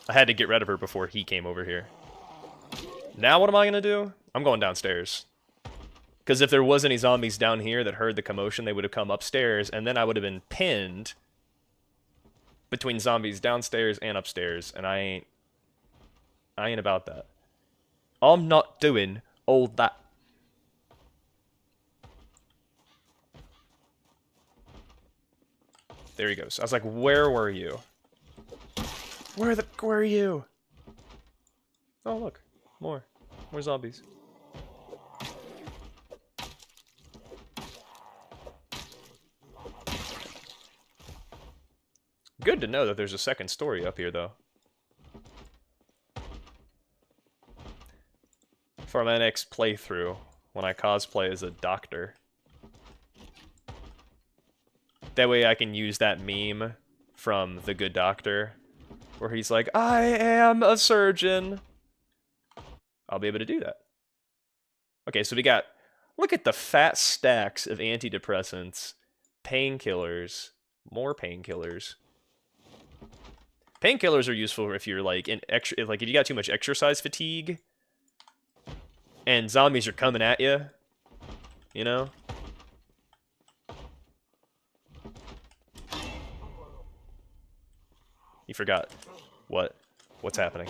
I had to get rid of her before he came over here. Now what am I going to do? I'm going downstairs. Because if there was any zombies down here that heard the commotion, they would have come upstairs, and then I would have been pinned between zombies downstairs and upstairs, and I ain't about that. I'm not doing all that. There he goes. I was like, where were you? Where are you? Oh, look. More zombies. Good to know that there's a second story up here, though. For my next playthrough, when I cosplay as a doctor. That way I can use that meme from The Good Doctor, where he's like, I am a surgeon. I'll be able to do that. Okay, so we got, look at the fat stacks of antidepressants, painkillers, more painkillers. Painkillers are useful if you're like if you got too much exercise fatigue and zombies are coming at you, you know? You forgot. What's happening?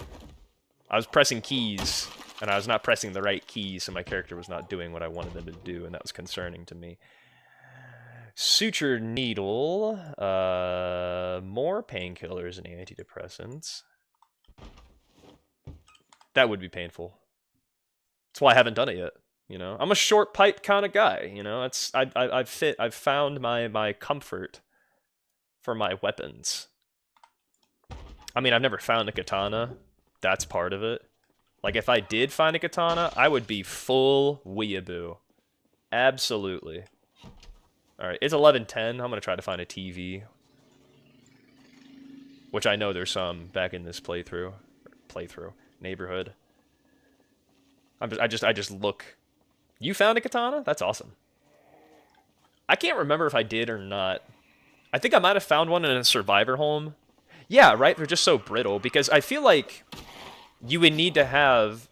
I was pressing keys, and I was not pressing the right keys, so my character was not doing what I wanted them to do, and that was concerning to me. Suture needle, more painkillers and antidepressants. That would be painful. That's why I haven't done it yet. You know, I'm a short pipe kind of guy. You know, I've found my comfort for my weapons. I mean, I've never found a katana. That's part of it. Like, if I did find a katana, I would be full weeaboo. Absolutely. Alright, it's 11:10. I'm going to try to find a TV. Which I know there's some back in this playthrough. Neighborhood. I just look. You found a katana? That's awesome. I can't remember if I did or not. I think I might have found one in a survivor home. Yeah, right? They're just so brittle, because I feel like you would need to have...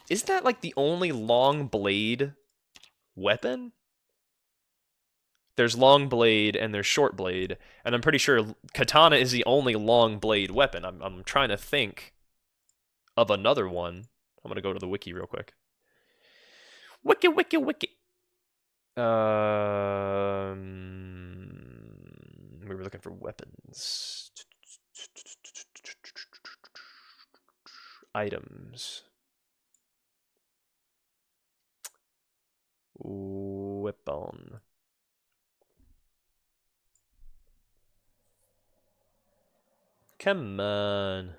Isn't that like the only long blade weapon? There's long blade and there's short blade, and I'm pretty sure katana is the only long blade weapon. I'm trying to think of another one. I'm gonna go to the wiki real quick. Wiki, wiki, wiki. We were looking for weapons. Items. Weapon. Come on.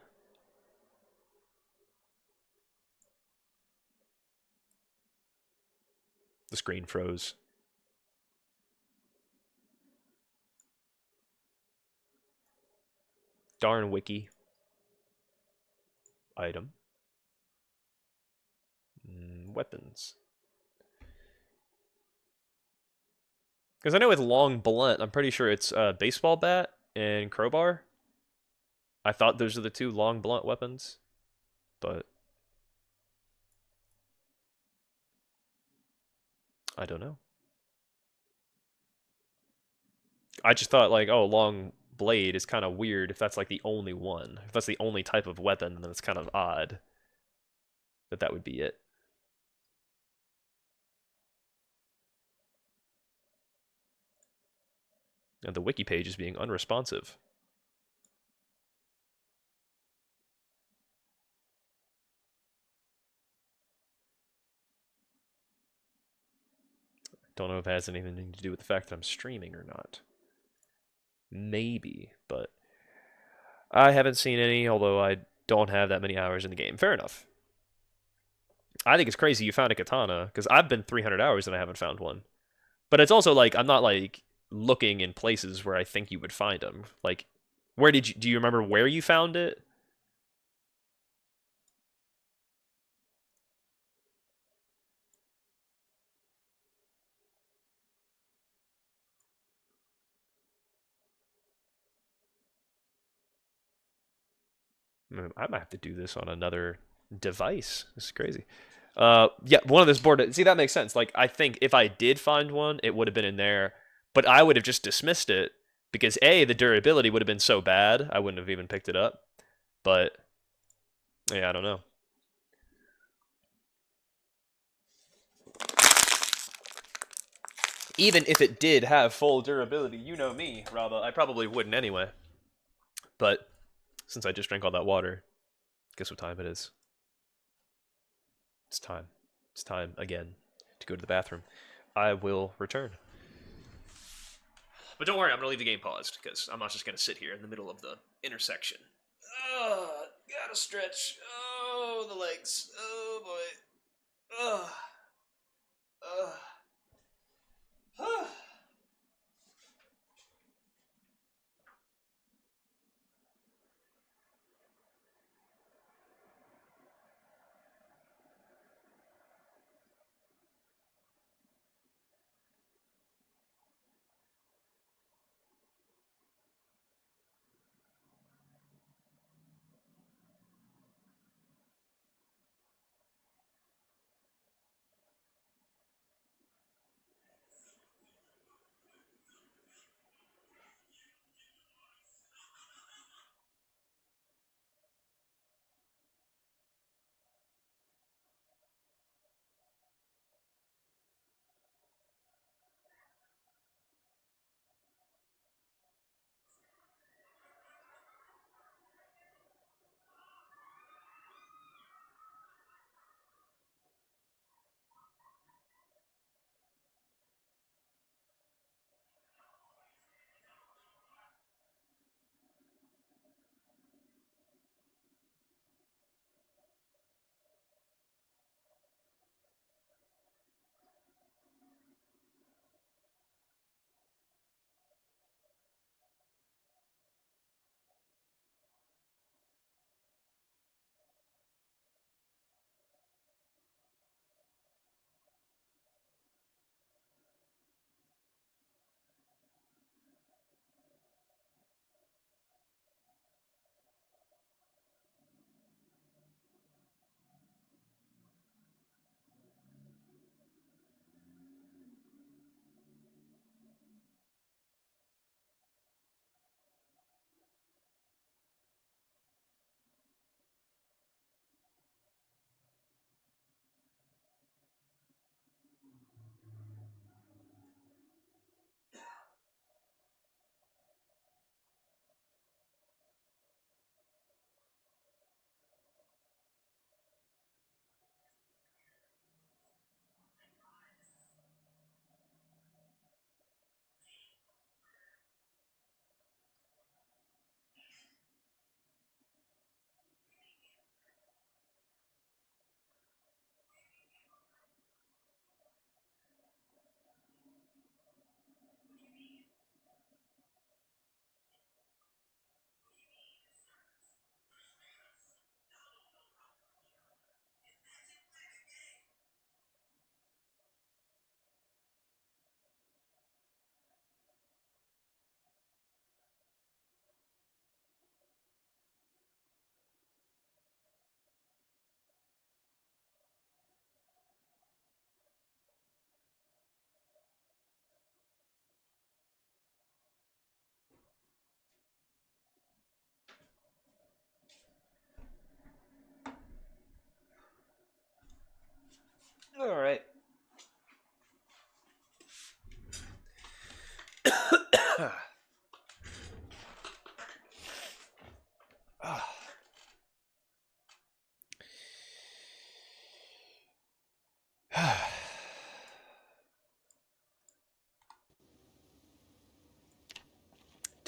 The screen froze. Darn wiki. Item. Weapons. Because I know with long blunt, I'm pretty sure it's baseball bat and crowbar. I thought those are the two long blunt weapons, but I don't know. I just thought like, oh, long blade is kind of weird if that's like the only one. If that's the only type of weapon, then it's kind of odd that that would be it. And the wiki page is being unresponsive. Don't know if it has anything to do with the fact that I'm streaming or not. Maybe, but I haven't seen any, although I don't have that many hours in the game. Fair enough. I think it's crazy you found a katana, because I've been 300 hours and I haven't found one. But it's also like, I'm not like looking in places where I think you would find them. Like, where did you, do you remember where you found it? I might have to do this on another device. This is crazy. Yeah, one of this board. See, that makes sense. Like, I think if I did find one, it would have been in there, but I would have just dismissed it because A, the durability would have been so bad, I wouldn't have even picked it up. But yeah, I don't know. Even if it did have full durability, you know me, Raba, I probably wouldn't anyway. But since I just drank all that water, guess what time it is? It's time. It's time again to go to the bathroom. I will return. But don't worry, I'm going to leave the game paused because I'm not just going to sit here in the middle of the intersection. Oh, gotta stretch. Oh, the legs. Oh, boy. Oh. Oh.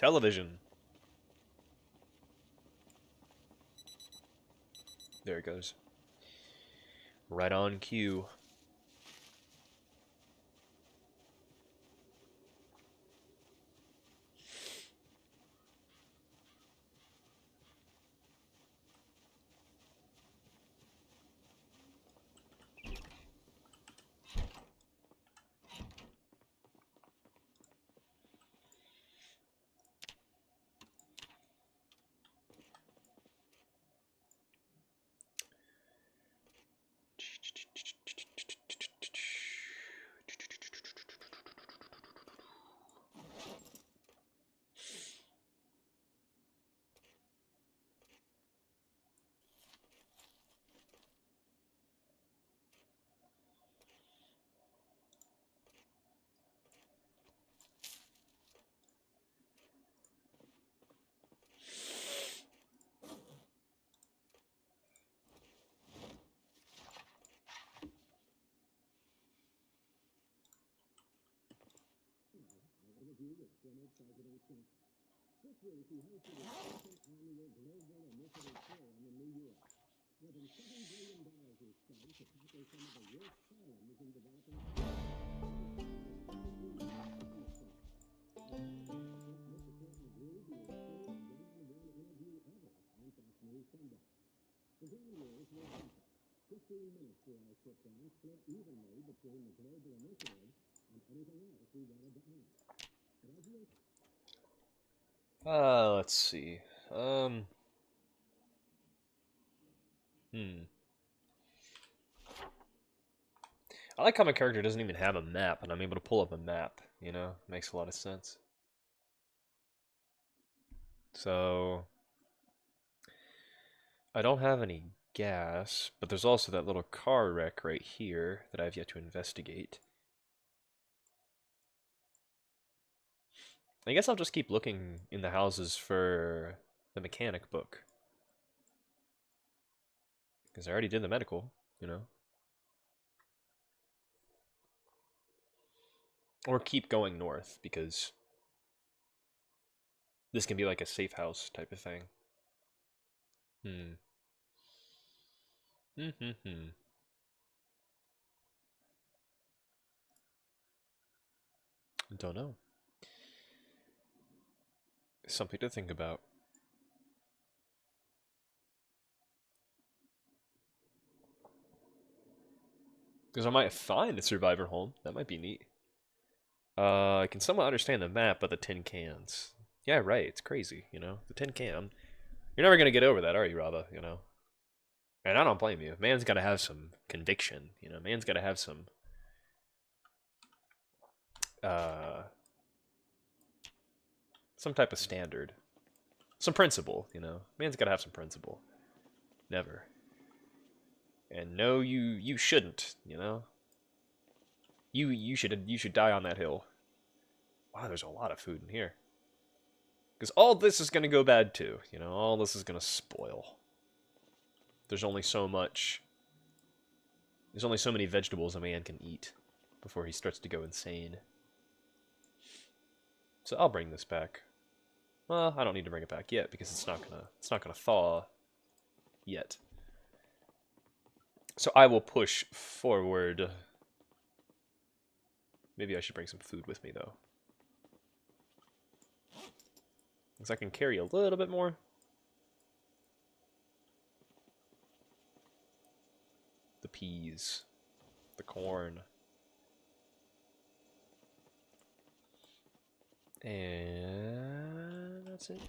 Television. There it goes. Right on cue. Let's see. I like how my character doesn't even have a map, and I'm able to pull up a map, you know? Makes a lot of sense. So... I don't have any gas, but there's also that little car wreck right here that I've yet to investigate. I guess I'll just keep looking in the houses for the mechanic book. Because I already did the medical, you know? Or keep going north, because this can be like a safe house type of thing. Don't know. Something to think about. Because I might find a survivor home. That might be neat. I can somewhat understand the map, but the tin cans. Yeah, right. It's crazy, you know? The tin can. You're never going to get over that, are you, Rava? You know? And I don't blame you. Man's got to have some conviction, you know? Man's got to have some... some type of standard. Some principle, you know? Man's got to have some principle. Never. And no, you shouldn't, you know? You should die on that hill. Wow, there's a lot of food in here. Because all this is going to go bad too, you know? All this is going to spoil. There's only so much... There's only so many vegetables a man can eat before he starts to go insane. So I'll bring this back. Well, I don't need to bring it back yet because it's not gonna thaw yet. So I will push forward. Maybe I should bring some food with me though. Because I can carry a little bit more. The peas. The corn. And that's it.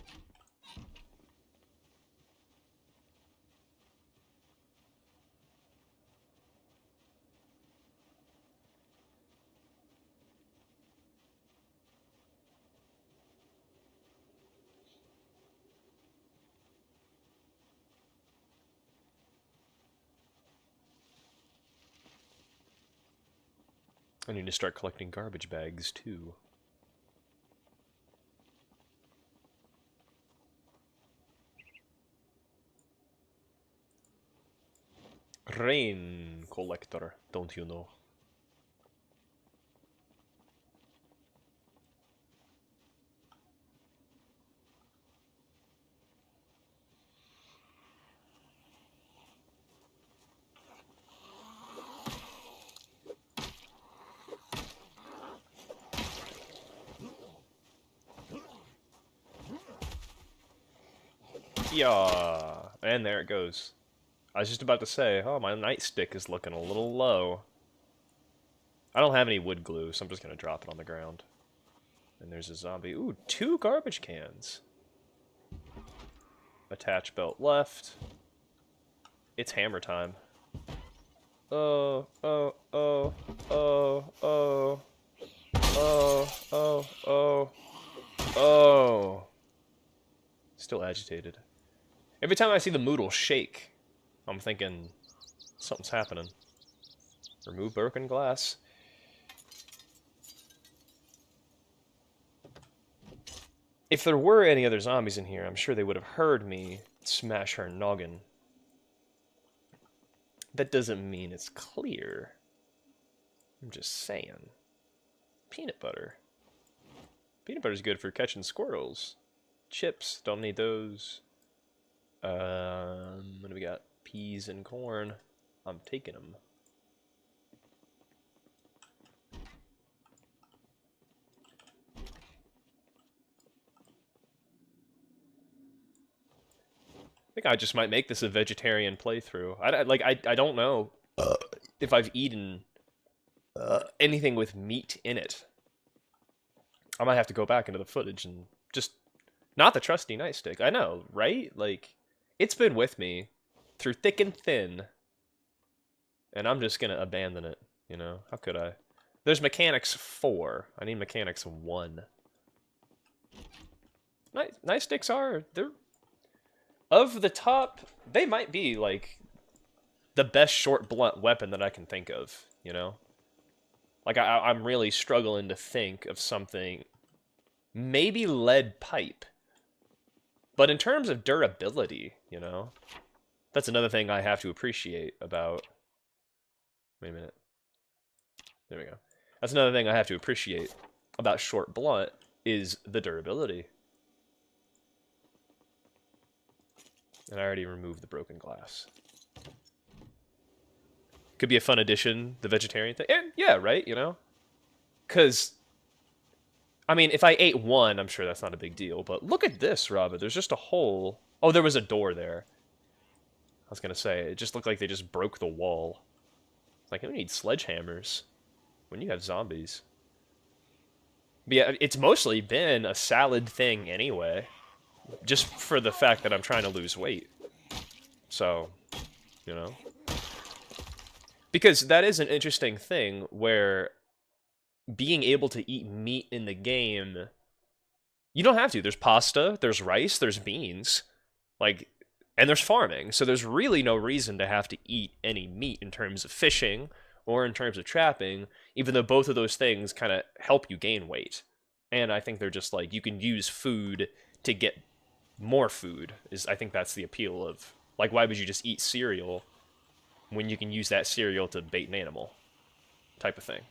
I need to start collecting garbage bags too. Rain collector, don't you know? Yeah, and there it goes. I was just about to say, oh, my nightstick is looking a little low. I don't have any wood glue, so I'm just gonna drop it on the ground. And there's a zombie. Ooh, 2 garbage cans. Attach belt left. It's hammer time. Oh, oh, oh, oh, oh, oh, oh, oh, oh. Still agitated. Every time I see the Moodle shake, I'm thinking something's happening. Remove broken glass. If there were any other zombies in here, I'm sure they would have heard me smash her noggin. That doesn't mean it's clear. I'm just saying. Peanut butter. Peanut butter's good for catching squirrels. Chips, don't need those. What do we got? Peas and corn. I'm taking them. I think I just might make this a vegetarian playthrough. I don't know if I've eaten anything with meat in it. I might have to go back into the footage and just... Not the trusty nightstick. I know, right? Like, it's been with me through thick and thin. And I'm just gonna abandon it, you know? How could I? There's mechanics 4. I need mechanics 1. Nightsticks are... They're... Of the top, they might be, like, the best short blunt weapon that I can think of, you know? Like, I'm really struggling to think of something... Maybe lead pipe. But in terms of durability, you know? That's another thing I have to appreciate about... Wait a minute. There we go. That's another thing I have to appreciate about short blunt, is the durability. And I already removed the broken glass. Could be a fun addition, the vegetarian thing. And yeah, right, you know? Because, I mean, if I ate 1, I'm sure that's not a big deal. But look at this, Robert. There's just a hole. Oh, there was a door there. I was going to say, it just looked like they just broke the wall. It's like, who needs sledgehammers when you have zombies? But yeah, it's mostly been a salad thing anyway. Just for the fact that I'm trying to lose weight. So, you know. Because that is an interesting thing where being able to eat meat in the game, you don't have to. There's pasta, there's rice, there's beans. Like, and there's farming. So there's really no reason to have to eat any meat in terms of fishing or in terms of trapping, even though both of those things kind of help you gain weight. And I think they're just like, you can use food to get more food. I think that's the appeal of, like, why would you just eat cereal when you can use that cereal to bait an animal type of thing?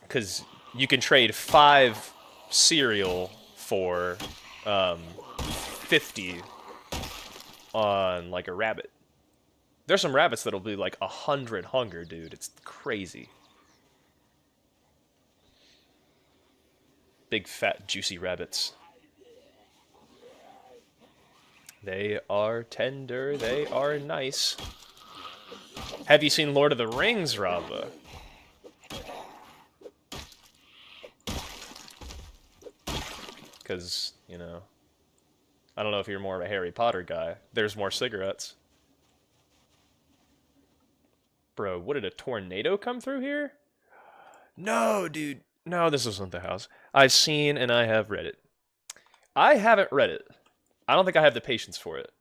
Because you can trade 5 cereal for 50 on, like, a rabbit. There's some rabbits that'll be like 100 hunger, dude. It's crazy. Big fat juicy rabbits. They are tender, they are nice. Have you seen Lord of the Rings, Rava? Because, you know, I don't know if you're more of a Harry Potter guy. There's more cigarettes. Bro, what, did a tornado come through here? No, dude. No, this isn't the house. I've seen and I have read it. I haven't read it. I don't think I have the patience for it.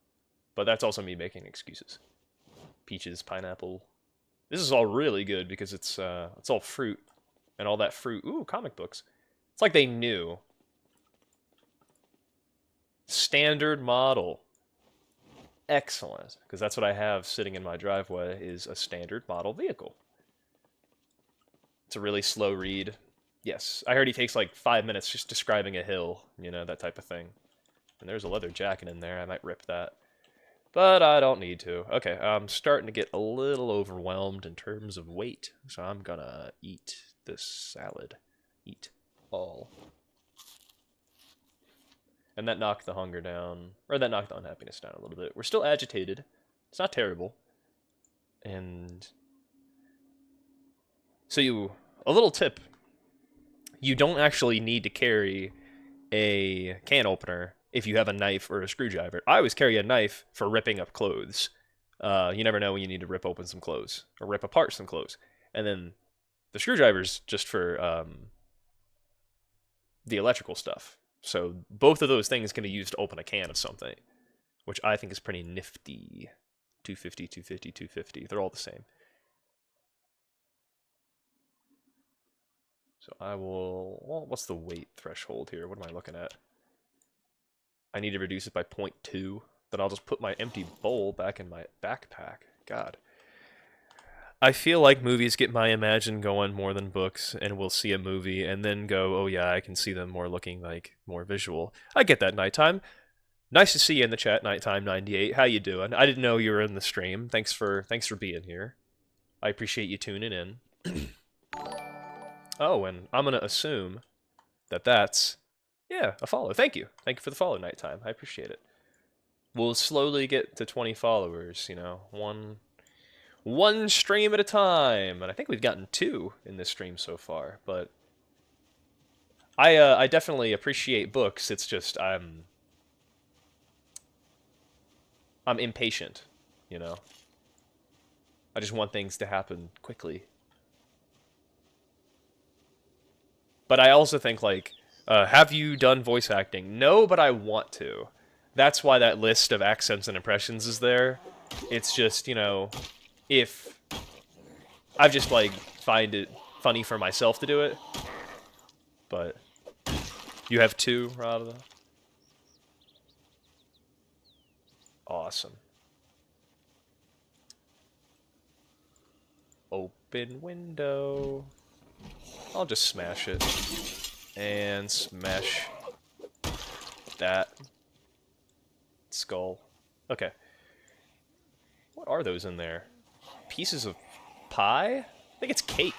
But that's also me making excuses. Peaches, pineapple. This is all really good because it's all fruit. And all that fruit. Ooh, comic books. It's like they knew. Standard model. Excellent. Because that's what I have sitting in my driveway is a standard model vehicle. It's a really slow read. Yes, I heard he takes like 5 minutes just describing a hill. You know, that type of thing. And there's a leather jacket in there. I might rip that. But I don't need to. Okay, I'm starting to get a little overwhelmed in terms of weight. So I'm gonna eat this salad. Eat all. And that knocked the hunger down, or that knocked the unhappiness down a little bit. We're still agitated. It's not terrible. And so a little tip. You don't actually need to carry a can opener if you have a knife or a screwdriver. I always carry a knife for ripping up clothes. You never know when you need to rip open some clothes or rip apart some clothes. And then the screwdriver's just for the electrical stuff. So both of those things can be used to open a can of something, which I think is pretty nifty. 250, 250, 250. They're all the same. So I will... Well, what's the weight threshold here? What am I looking at? I need to reduce it by 0.2. Then I'll just put my empty bowl back in my backpack. God. I feel like movies get my imagine going more than books, and we'll see a movie and then go, oh yeah, I can see them more looking like more visual. I get that, Nighttime. Nice to see you in the chat, Nighttime98. How you doing? I didn't know you were in the stream. Thanks for being here. I appreciate you tuning in. Oh, and I'm gonna assume that that's a follow. Thank you. Thank you for the follow, Nighttime. I appreciate it. We'll slowly get to 20 followers, you know, one stream at a time, and I think we've gotten 2 in this stream so far. But I definitely appreciate books. It's just I'm impatient, you know. I just want things to happen quickly. But I also think, like, have you done voice acting? No, but I want to. That's why that list of accents and impressions is there. It's just, you know, if I've just, like, find it funny for myself to do it. But you have 2, Rob? Awesome. Open window. I'll just smash it. And smash that skull. Okay. What are those in there? Pieces of pie? I think it's cake.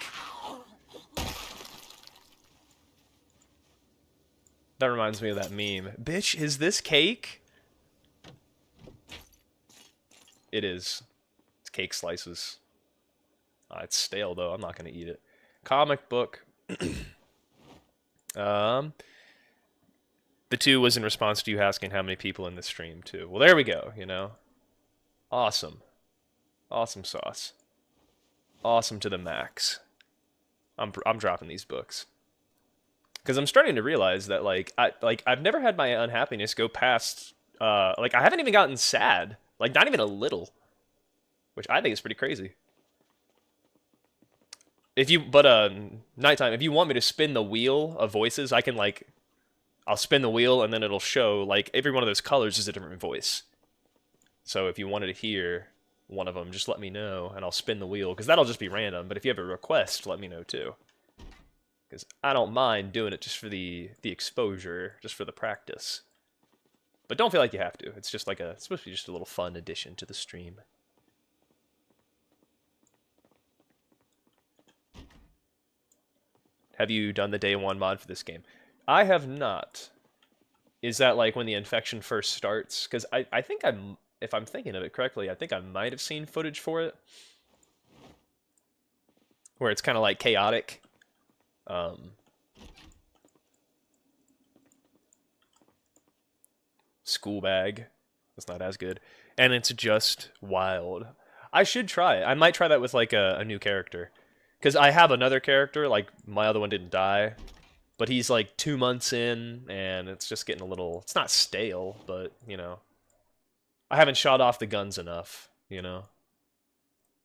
That reminds me of that meme. Bitch, is this cake? It is. It's cake slices. It's stale, though. I'm not going to eat it. Comic book. The 2 was in response to you asking how many people in the stream, too. Well, there we go, you know. Awesome. Awesome sauce. Awesome to the max. I'm dropping these books. Because I'm starting to realize that, I've never had my unhappiness go past, I haven't even gotten sad. Like, not even a little. Which I think is pretty crazy. Nighttime, if you want me to spin the wheel of voices, I can, I'll spin the wheel and then it'll show, every one of those colors is a different voice. So if you wanted to hear one of them, just let me know and I'll spin the wheel, because that'll just be random. But if you have a request, let me know too. Because I don't mind doing it just for the exposure, just for the practice. But don't feel like you have to. It's just it's supposed to be just a little fun addition to the stream. Have you done the day 1 mod for this game? I have not. Is that when the infection first starts? Because I think if I'm thinking of it correctly, I think I might have seen footage for it. Where it's kind of chaotic. School bag. That's not as good. And it's just wild. I should try it. I might try that with a new character. Because I have another character, my other one didn't die. But he's 2 months in, and it's just getting a little... It's not stale, but, you know. I haven't shot off the guns enough, you know.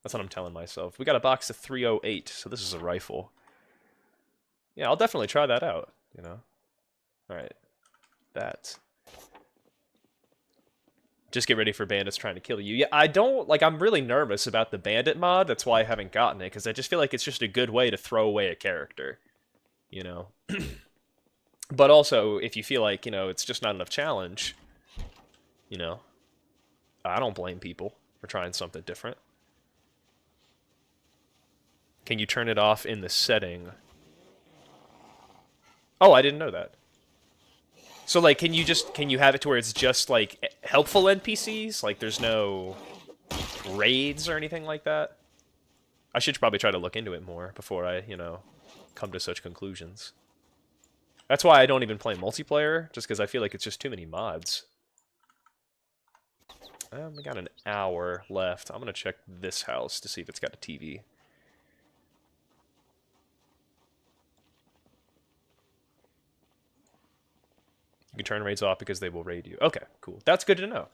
That's what I'm telling myself. We got a box of 308, so this is a rifle. Yeah, I'll definitely try that out, you know. Alright. That. Just get ready for bandits trying to kill you. Yeah, I don't... I'm really nervous about the bandit mod. That's why I haven't gotten it, because I just feel like it's just a good way to throw away a character. You know? But also, if you feel like, you know, it's just not enough challenge, you know, I don't blame people for trying something different. Can you turn it off in the setting? Oh, I didn't know that. So, like, can you have it to where it's just, like, helpful NPCs? Like, there's no raids or anything like that? I should probably try to look into it more before I, you know, come to such conclusions. That's why I don't even play multiplayer, just because I feel like it's just too many mods. We got an hour left. I'm gonna check this house to see if it's got a TV. You can turn raids off because they will raid you. Okay, cool. That's good to know.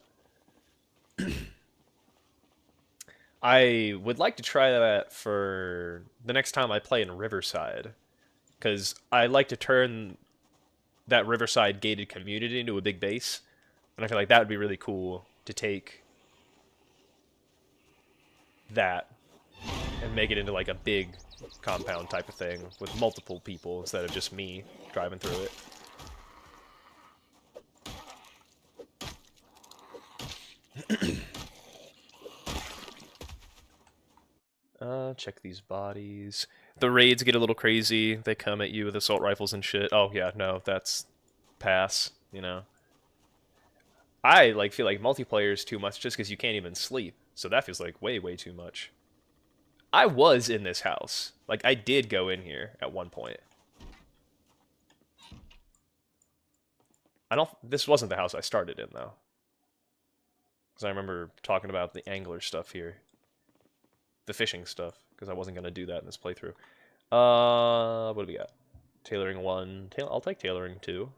I would like to try that for the next time I play in Riverside, because I like to turn that Riverside gated community into a big base, and I feel like that would be really cool to take that and make it into like a big compound type of thing with multiple people instead of just me driving through it. Check these bodies. The raids get a little crazy. They come at you with assault rifles and shit. Oh yeah, no, that's pass, you know. I like feel like multiplayer is too much just because you can't even sleep. So that feels like way, way too much. I was in this house. Like, I did go in here at one point. This wasn't the house I started in, though. Because I remember talking about the angler stuff here. The fishing stuff. Because I wasn't going to do that in this playthrough. What do we got? Tailoring 1. I'll take tailoring 2.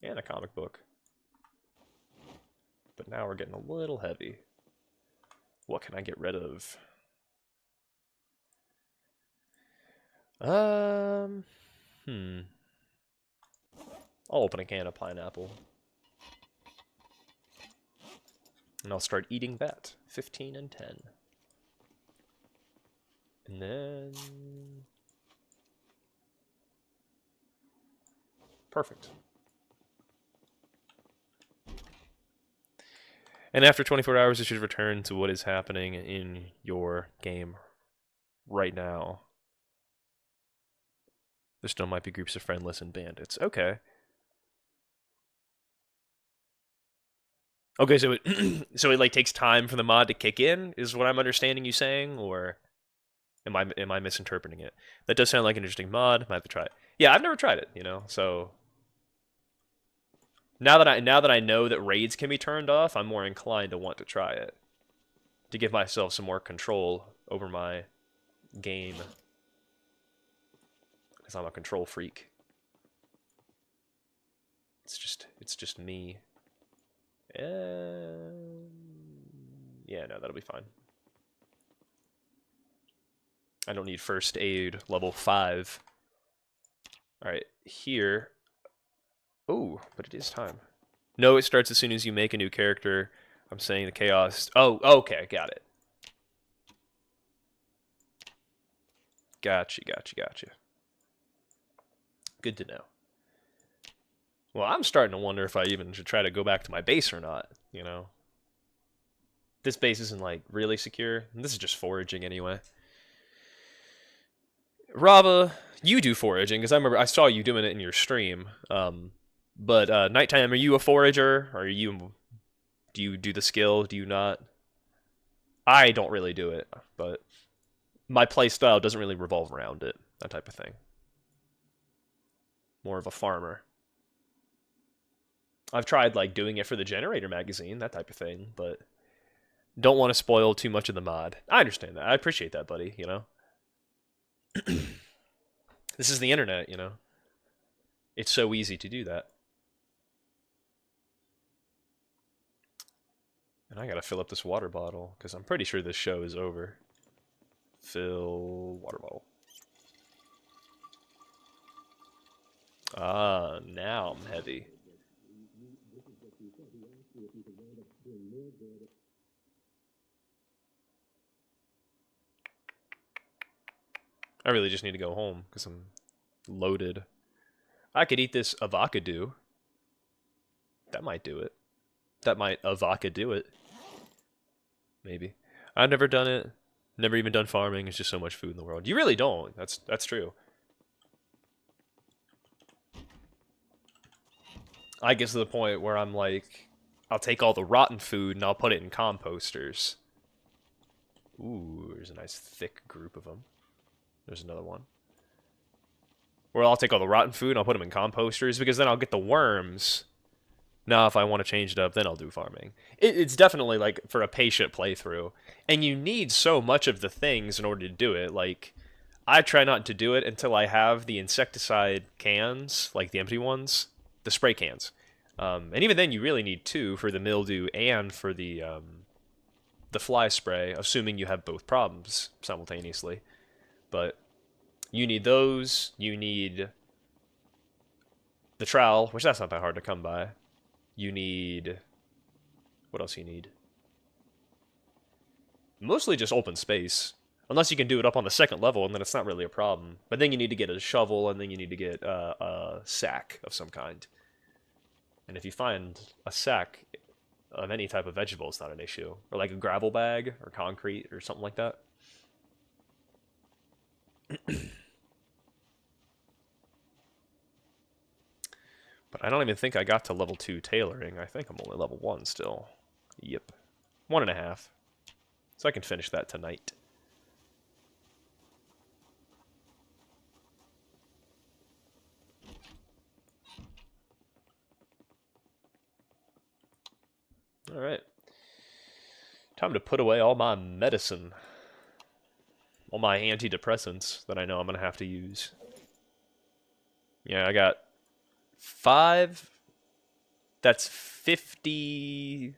And a comic book. But now we're getting a little heavy. What can I get rid of? I'll open a can of pineapple. And I'll start eating that. 15 and 10. And then... Perfect. And after 24 hours, you should return to what is happening in your game right now. There still might be groups of friendless and bandits. Okay. Okay, so it so it like takes time for the mod to kick in, is what I'm understanding you saying, or am I misinterpreting it? That does sound like an interesting mod. Might have to try it. Yeah, I've never tried it, you know. So now that I know that raids can be turned off, I'm more inclined to want to try it to give myself some more control over my game. Because I'm a control freak. It's just me. Yeah, no, that'll be fine. I don't need first aid level 5. Alright, here. Oh, but it is time. No, it starts as soon as you make a new character. I'm saying the chaos. Oh, okay, got it. Gotcha. Good to know. Well, I'm starting to wonder if I even should try to go back to my base or not, you know? This base isn't, like, really secure. And this is just foraging anyway. Rava, you do foraging, because I remember I saw you doing it in your stream. But nighttime, are you a forager? Or do you do the skill? Do you not? I don't really do it, but my playstyle doesn't really revolve around it. That type of thing. More of a farmer. I've tried, like, doing it for the Generator magazine, that type of thing, but don't want to spoil too much of the mod. I understand that. I appreciate that, buddy, you know? This is the internet, you know? It's so easy to do that. And I gotta fill up this water bottle, because I'm pretty sure this show is over. Fill water bottle. Ah, now I'm heavy. I really just need to go home because I'm loaded. I could eat this avocado. That might do it. That might avocado it. Maybe. I've never done it. Never even done farming. It's just so much food in the world. You really don't. That's true. I get to the point where I'm like, I'll take all the rotten food and I'll put it in composters. Ooh, there's a nice thick group of them. There's another one. Where I'll take all the rotten food and I'll put them in composters because then I'll get the worms. Now, if I want to change it up, then I'll do farming. It's definitely like for a patient playthrough. And you need so much of the things in order to do it. Like, I try not to do it until I have the insecticide cans, like the empty ones, the spray cans. And even then, you really need 2 for the mildew and for the fly spray, assuming you have both problems simultaneously. But you need those. You need the trowel, which that's not that hard to come by. You need... What else you need? Mostly just open space. Unless you can do it up on the 2nd level, and then it's not really a problem. But then you need to get a shovel, and then you need to get a sack of some kind. And if you find a sack of any type of vegetable, it's not an issue. Or like a gravel bag, or concrete, or something like that. But I don't even think I got to level 2 tailoring. I think I'm only level 1 still. Yep. 1.5. So I can finish that tonight. Alright. Time to put away all my medicine. All my antidepressants that I know I'm going to have to use. Yeah, I got 5. That's 50.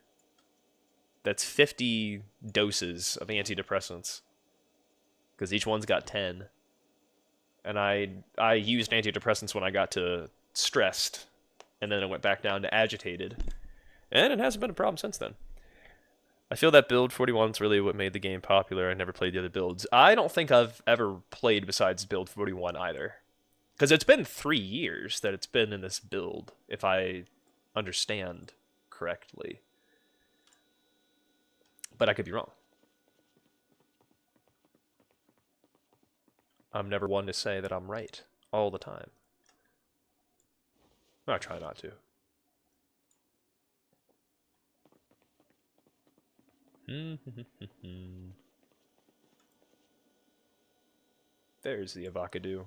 That's 50 doses of antidepressants. Because each one's got 10. And I used antidepressants when I got to stressed. And then it went back down to agitated. And it hasn't been a problem since then. I feel that build 41 is really what made the game popular. I never played the other builds. I don't think I've ever played besides build 41 either. Because it's been 3 years that it's been in this build, if I understand correctly. But I could be wrong. I'm never one to say that I'm right all the time. I try not to. There's the avocado.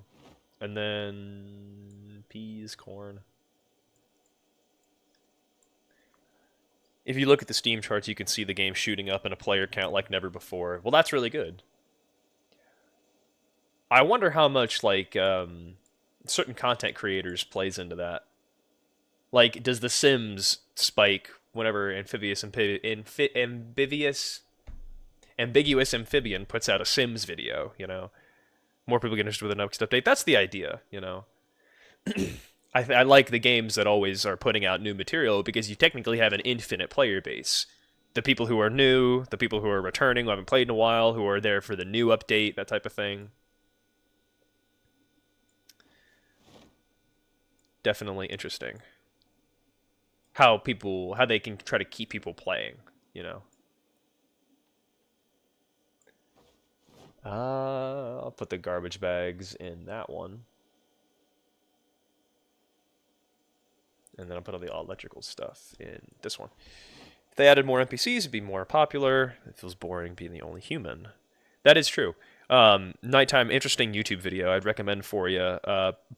And then peas, corn. If you look at the Steam charts, you can see the game shooting up in a player count like never before. Well, that's really good. I wonder how much, like, certain content creators plays into that. Like, does The Sims spike whenever ambiguous amphibian puts out a Sims video, you know? More people get interested with an next update. That's the idea, you know? I like the games that always are putting out new material because you technically have an infinite player base. The people who are new, the people who are returning, who haven't played in a while, who are there for the new update, that type of thing. Definitely interesting. How they can try to keep people playing, you know? I'll put the garbage bags in that one. And then I'll put all the electrical stuff in this one. If they added more NPCs, it'd be more popular. It feels boring being the only human. That is true. Nighttime, interesting YouTube video I'd recommend for you.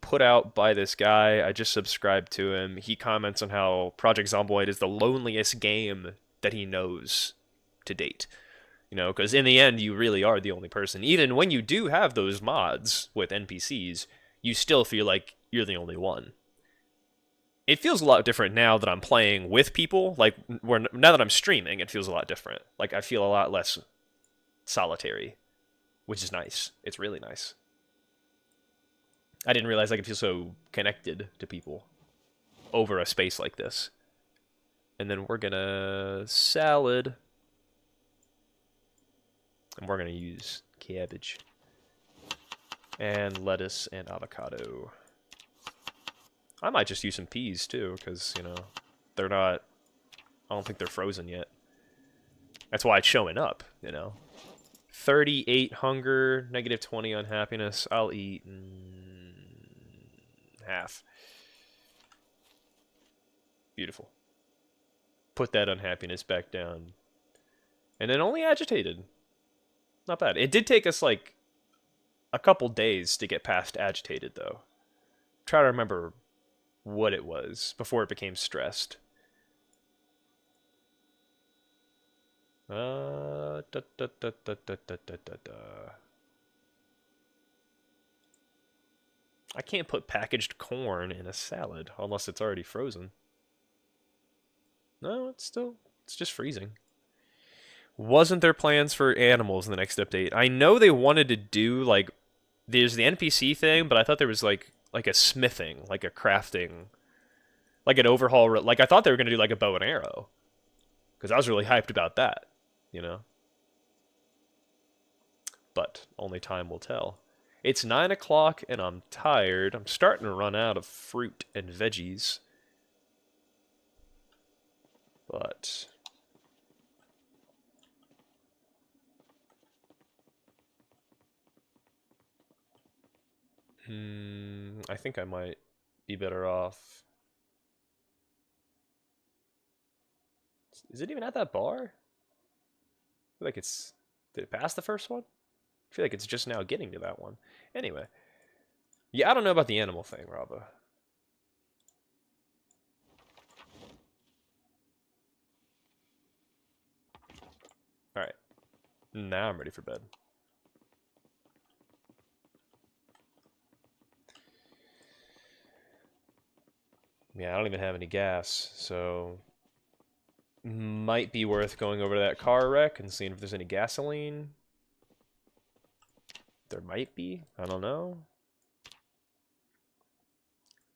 Put out by this guy. I just subscribed to him. He comments on how Project Zomboid is the loneliest game that he knows to date. You know, because in the end, you really are the only person. Even when you do have those mods with NPCs, you still feel like you're the only one. It feels a lot different now that I'm playing with people. Like, now that I'm streaming, it feels a lot different. Like, I feel a lot less solitary, which is nice. It's really nice. I didn't realize I could feel so connected to people over a space like this. And then we're gonna salad. And we're going to use cabbage and lettuce and avocado. I might just use some peas too, because, you know, they're not, I don't think they're frozen yet. That's why it's showing up, you know. 38 hunger, negative 20 unhappiness. I'll eat half. Beautiful. Put that unhappiness back down. And then only agitated. Not bad. It did take us like a couple days to get past agitated, though. Try to remember what it was before it became stressed. Da, da, da, da, da, da, da, da. I can't put packaged corn in a salad unless it's already frozen. No, it's just freezing. Wasn't there plans for animals in the next update? I know they wanted to do like there's the NPC thing, but I thought there was like a smithing, like a crafting, like an overhaul. Like I thought they were gonna do like a bow and arrow, because I was really hyped about that, you know. But only time will tell. It's 9 o'clock and I'm tired. I'm starting to run out of fruit and veggies. But I think I might be better off. Is it even at that bar? I feel like it's... Did it pass the first one? I feel like it's just now getting to that one. Anyway. Yeah, I don't know about the animal thing, Raba. Alright. Now I'm ready for bed. Yeah, I don't even have any gas, so... Might be worth going over to that car wreck and seeing if there's any gasoline. There might be. I don't know.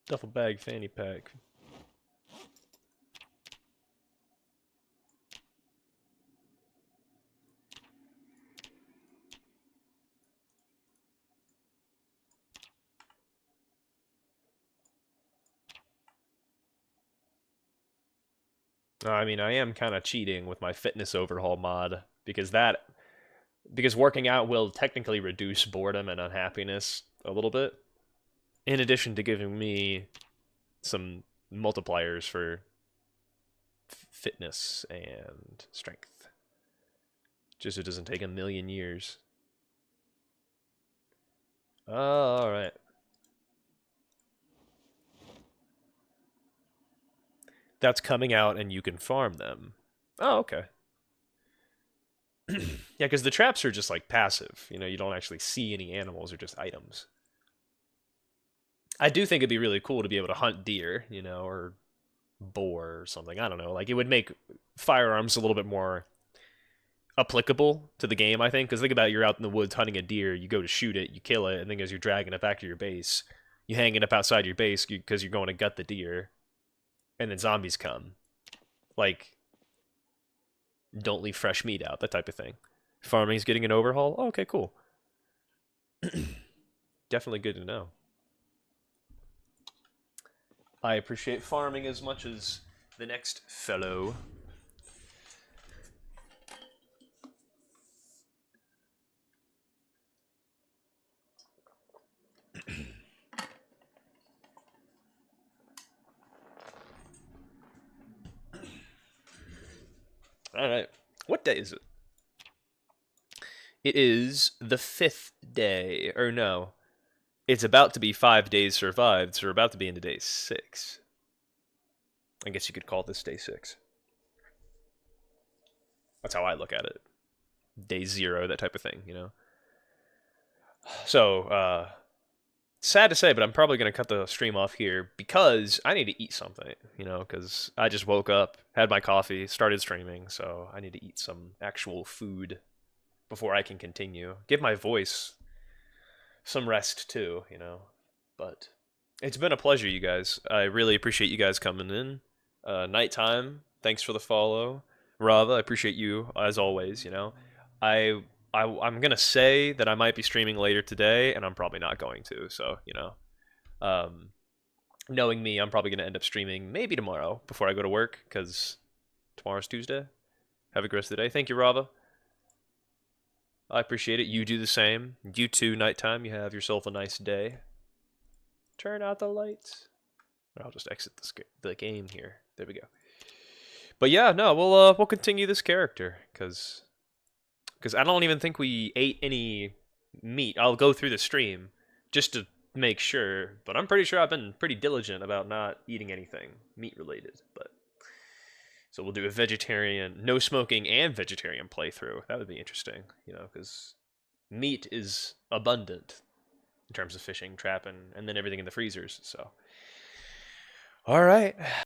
Duffel bag, fanny pack. I mean, I am kind of cheating with my fitness overhaul mod because working out will technically reduce boredom and unhappiness a little bit, in addition to giving me some multipliers for fitness and strength. Just so it doesn't take a million years. All right. That's coming out and you can farm them. Oh, okay. Yeah, because the traps are just like passive. You know, you don't actually see any animals, they're just items. I do think it'd be really cool to be able to hunt deer, you know, or boar or something. I don't know. Like, it would make firearms a little bit more applicable to the game, I think. Because think about it, you're out in the woods hunting a deer, you go to shoot it, you kill it, and then as you're dragging it back to your base, you hang it up outside your base because you're going to gut the deer, and then zombies come. Like, don't leave fresh meat out, that type of thing. Farming's getting an overhaul? Oh, okay, cool. Definitely good to know. I appreciate farming as much as the next fellow. Alright. What day is it? It is the 5th day. Or no. It's about to be 5 days survived, so we're about to be into day 6. I guess you could call this day 6. That's how I look at it. Day 0, that type of thing, you know? So, sad to say, but I'm probably going to cut the stream off here because I need to eat something, you know, because I just woke up, had my coffee, started streaming, so I need to eat some actual food before I can continue. Give my voice some rest too, you know. But it's been a pleasure, you guys. I really appreciate you guys coming in. Nighttime, thanks for the follow. Rava, I appreciate you as always, you know. I'm gonna say that I might be streaming later today, and I'm probably not going to. So, you know, knowing me, I'm probably gonna end up streaming maybe tomorrow before I go to work, because tomorrow's Tuesday. Have a good rest of the day. Thank you, Rava. I appreciate it. You do the same. You too, nighttime. You have yourself a nice day. Turn out the lights. I'll just exit the game here. There we go. But yeah, no, we'll continue this character because I don't even think we ate any meat. I'll go through the stream just to make sure, but I'm pretty sure I've been pretty diligent about not eating anything meat related. But so we'll do a vegetarian, no smoking and vegetarian playthrough. That would be interesting, you know, because meat is abundant in terms of fishing, trapping, and then everything in the freezers. So, all right.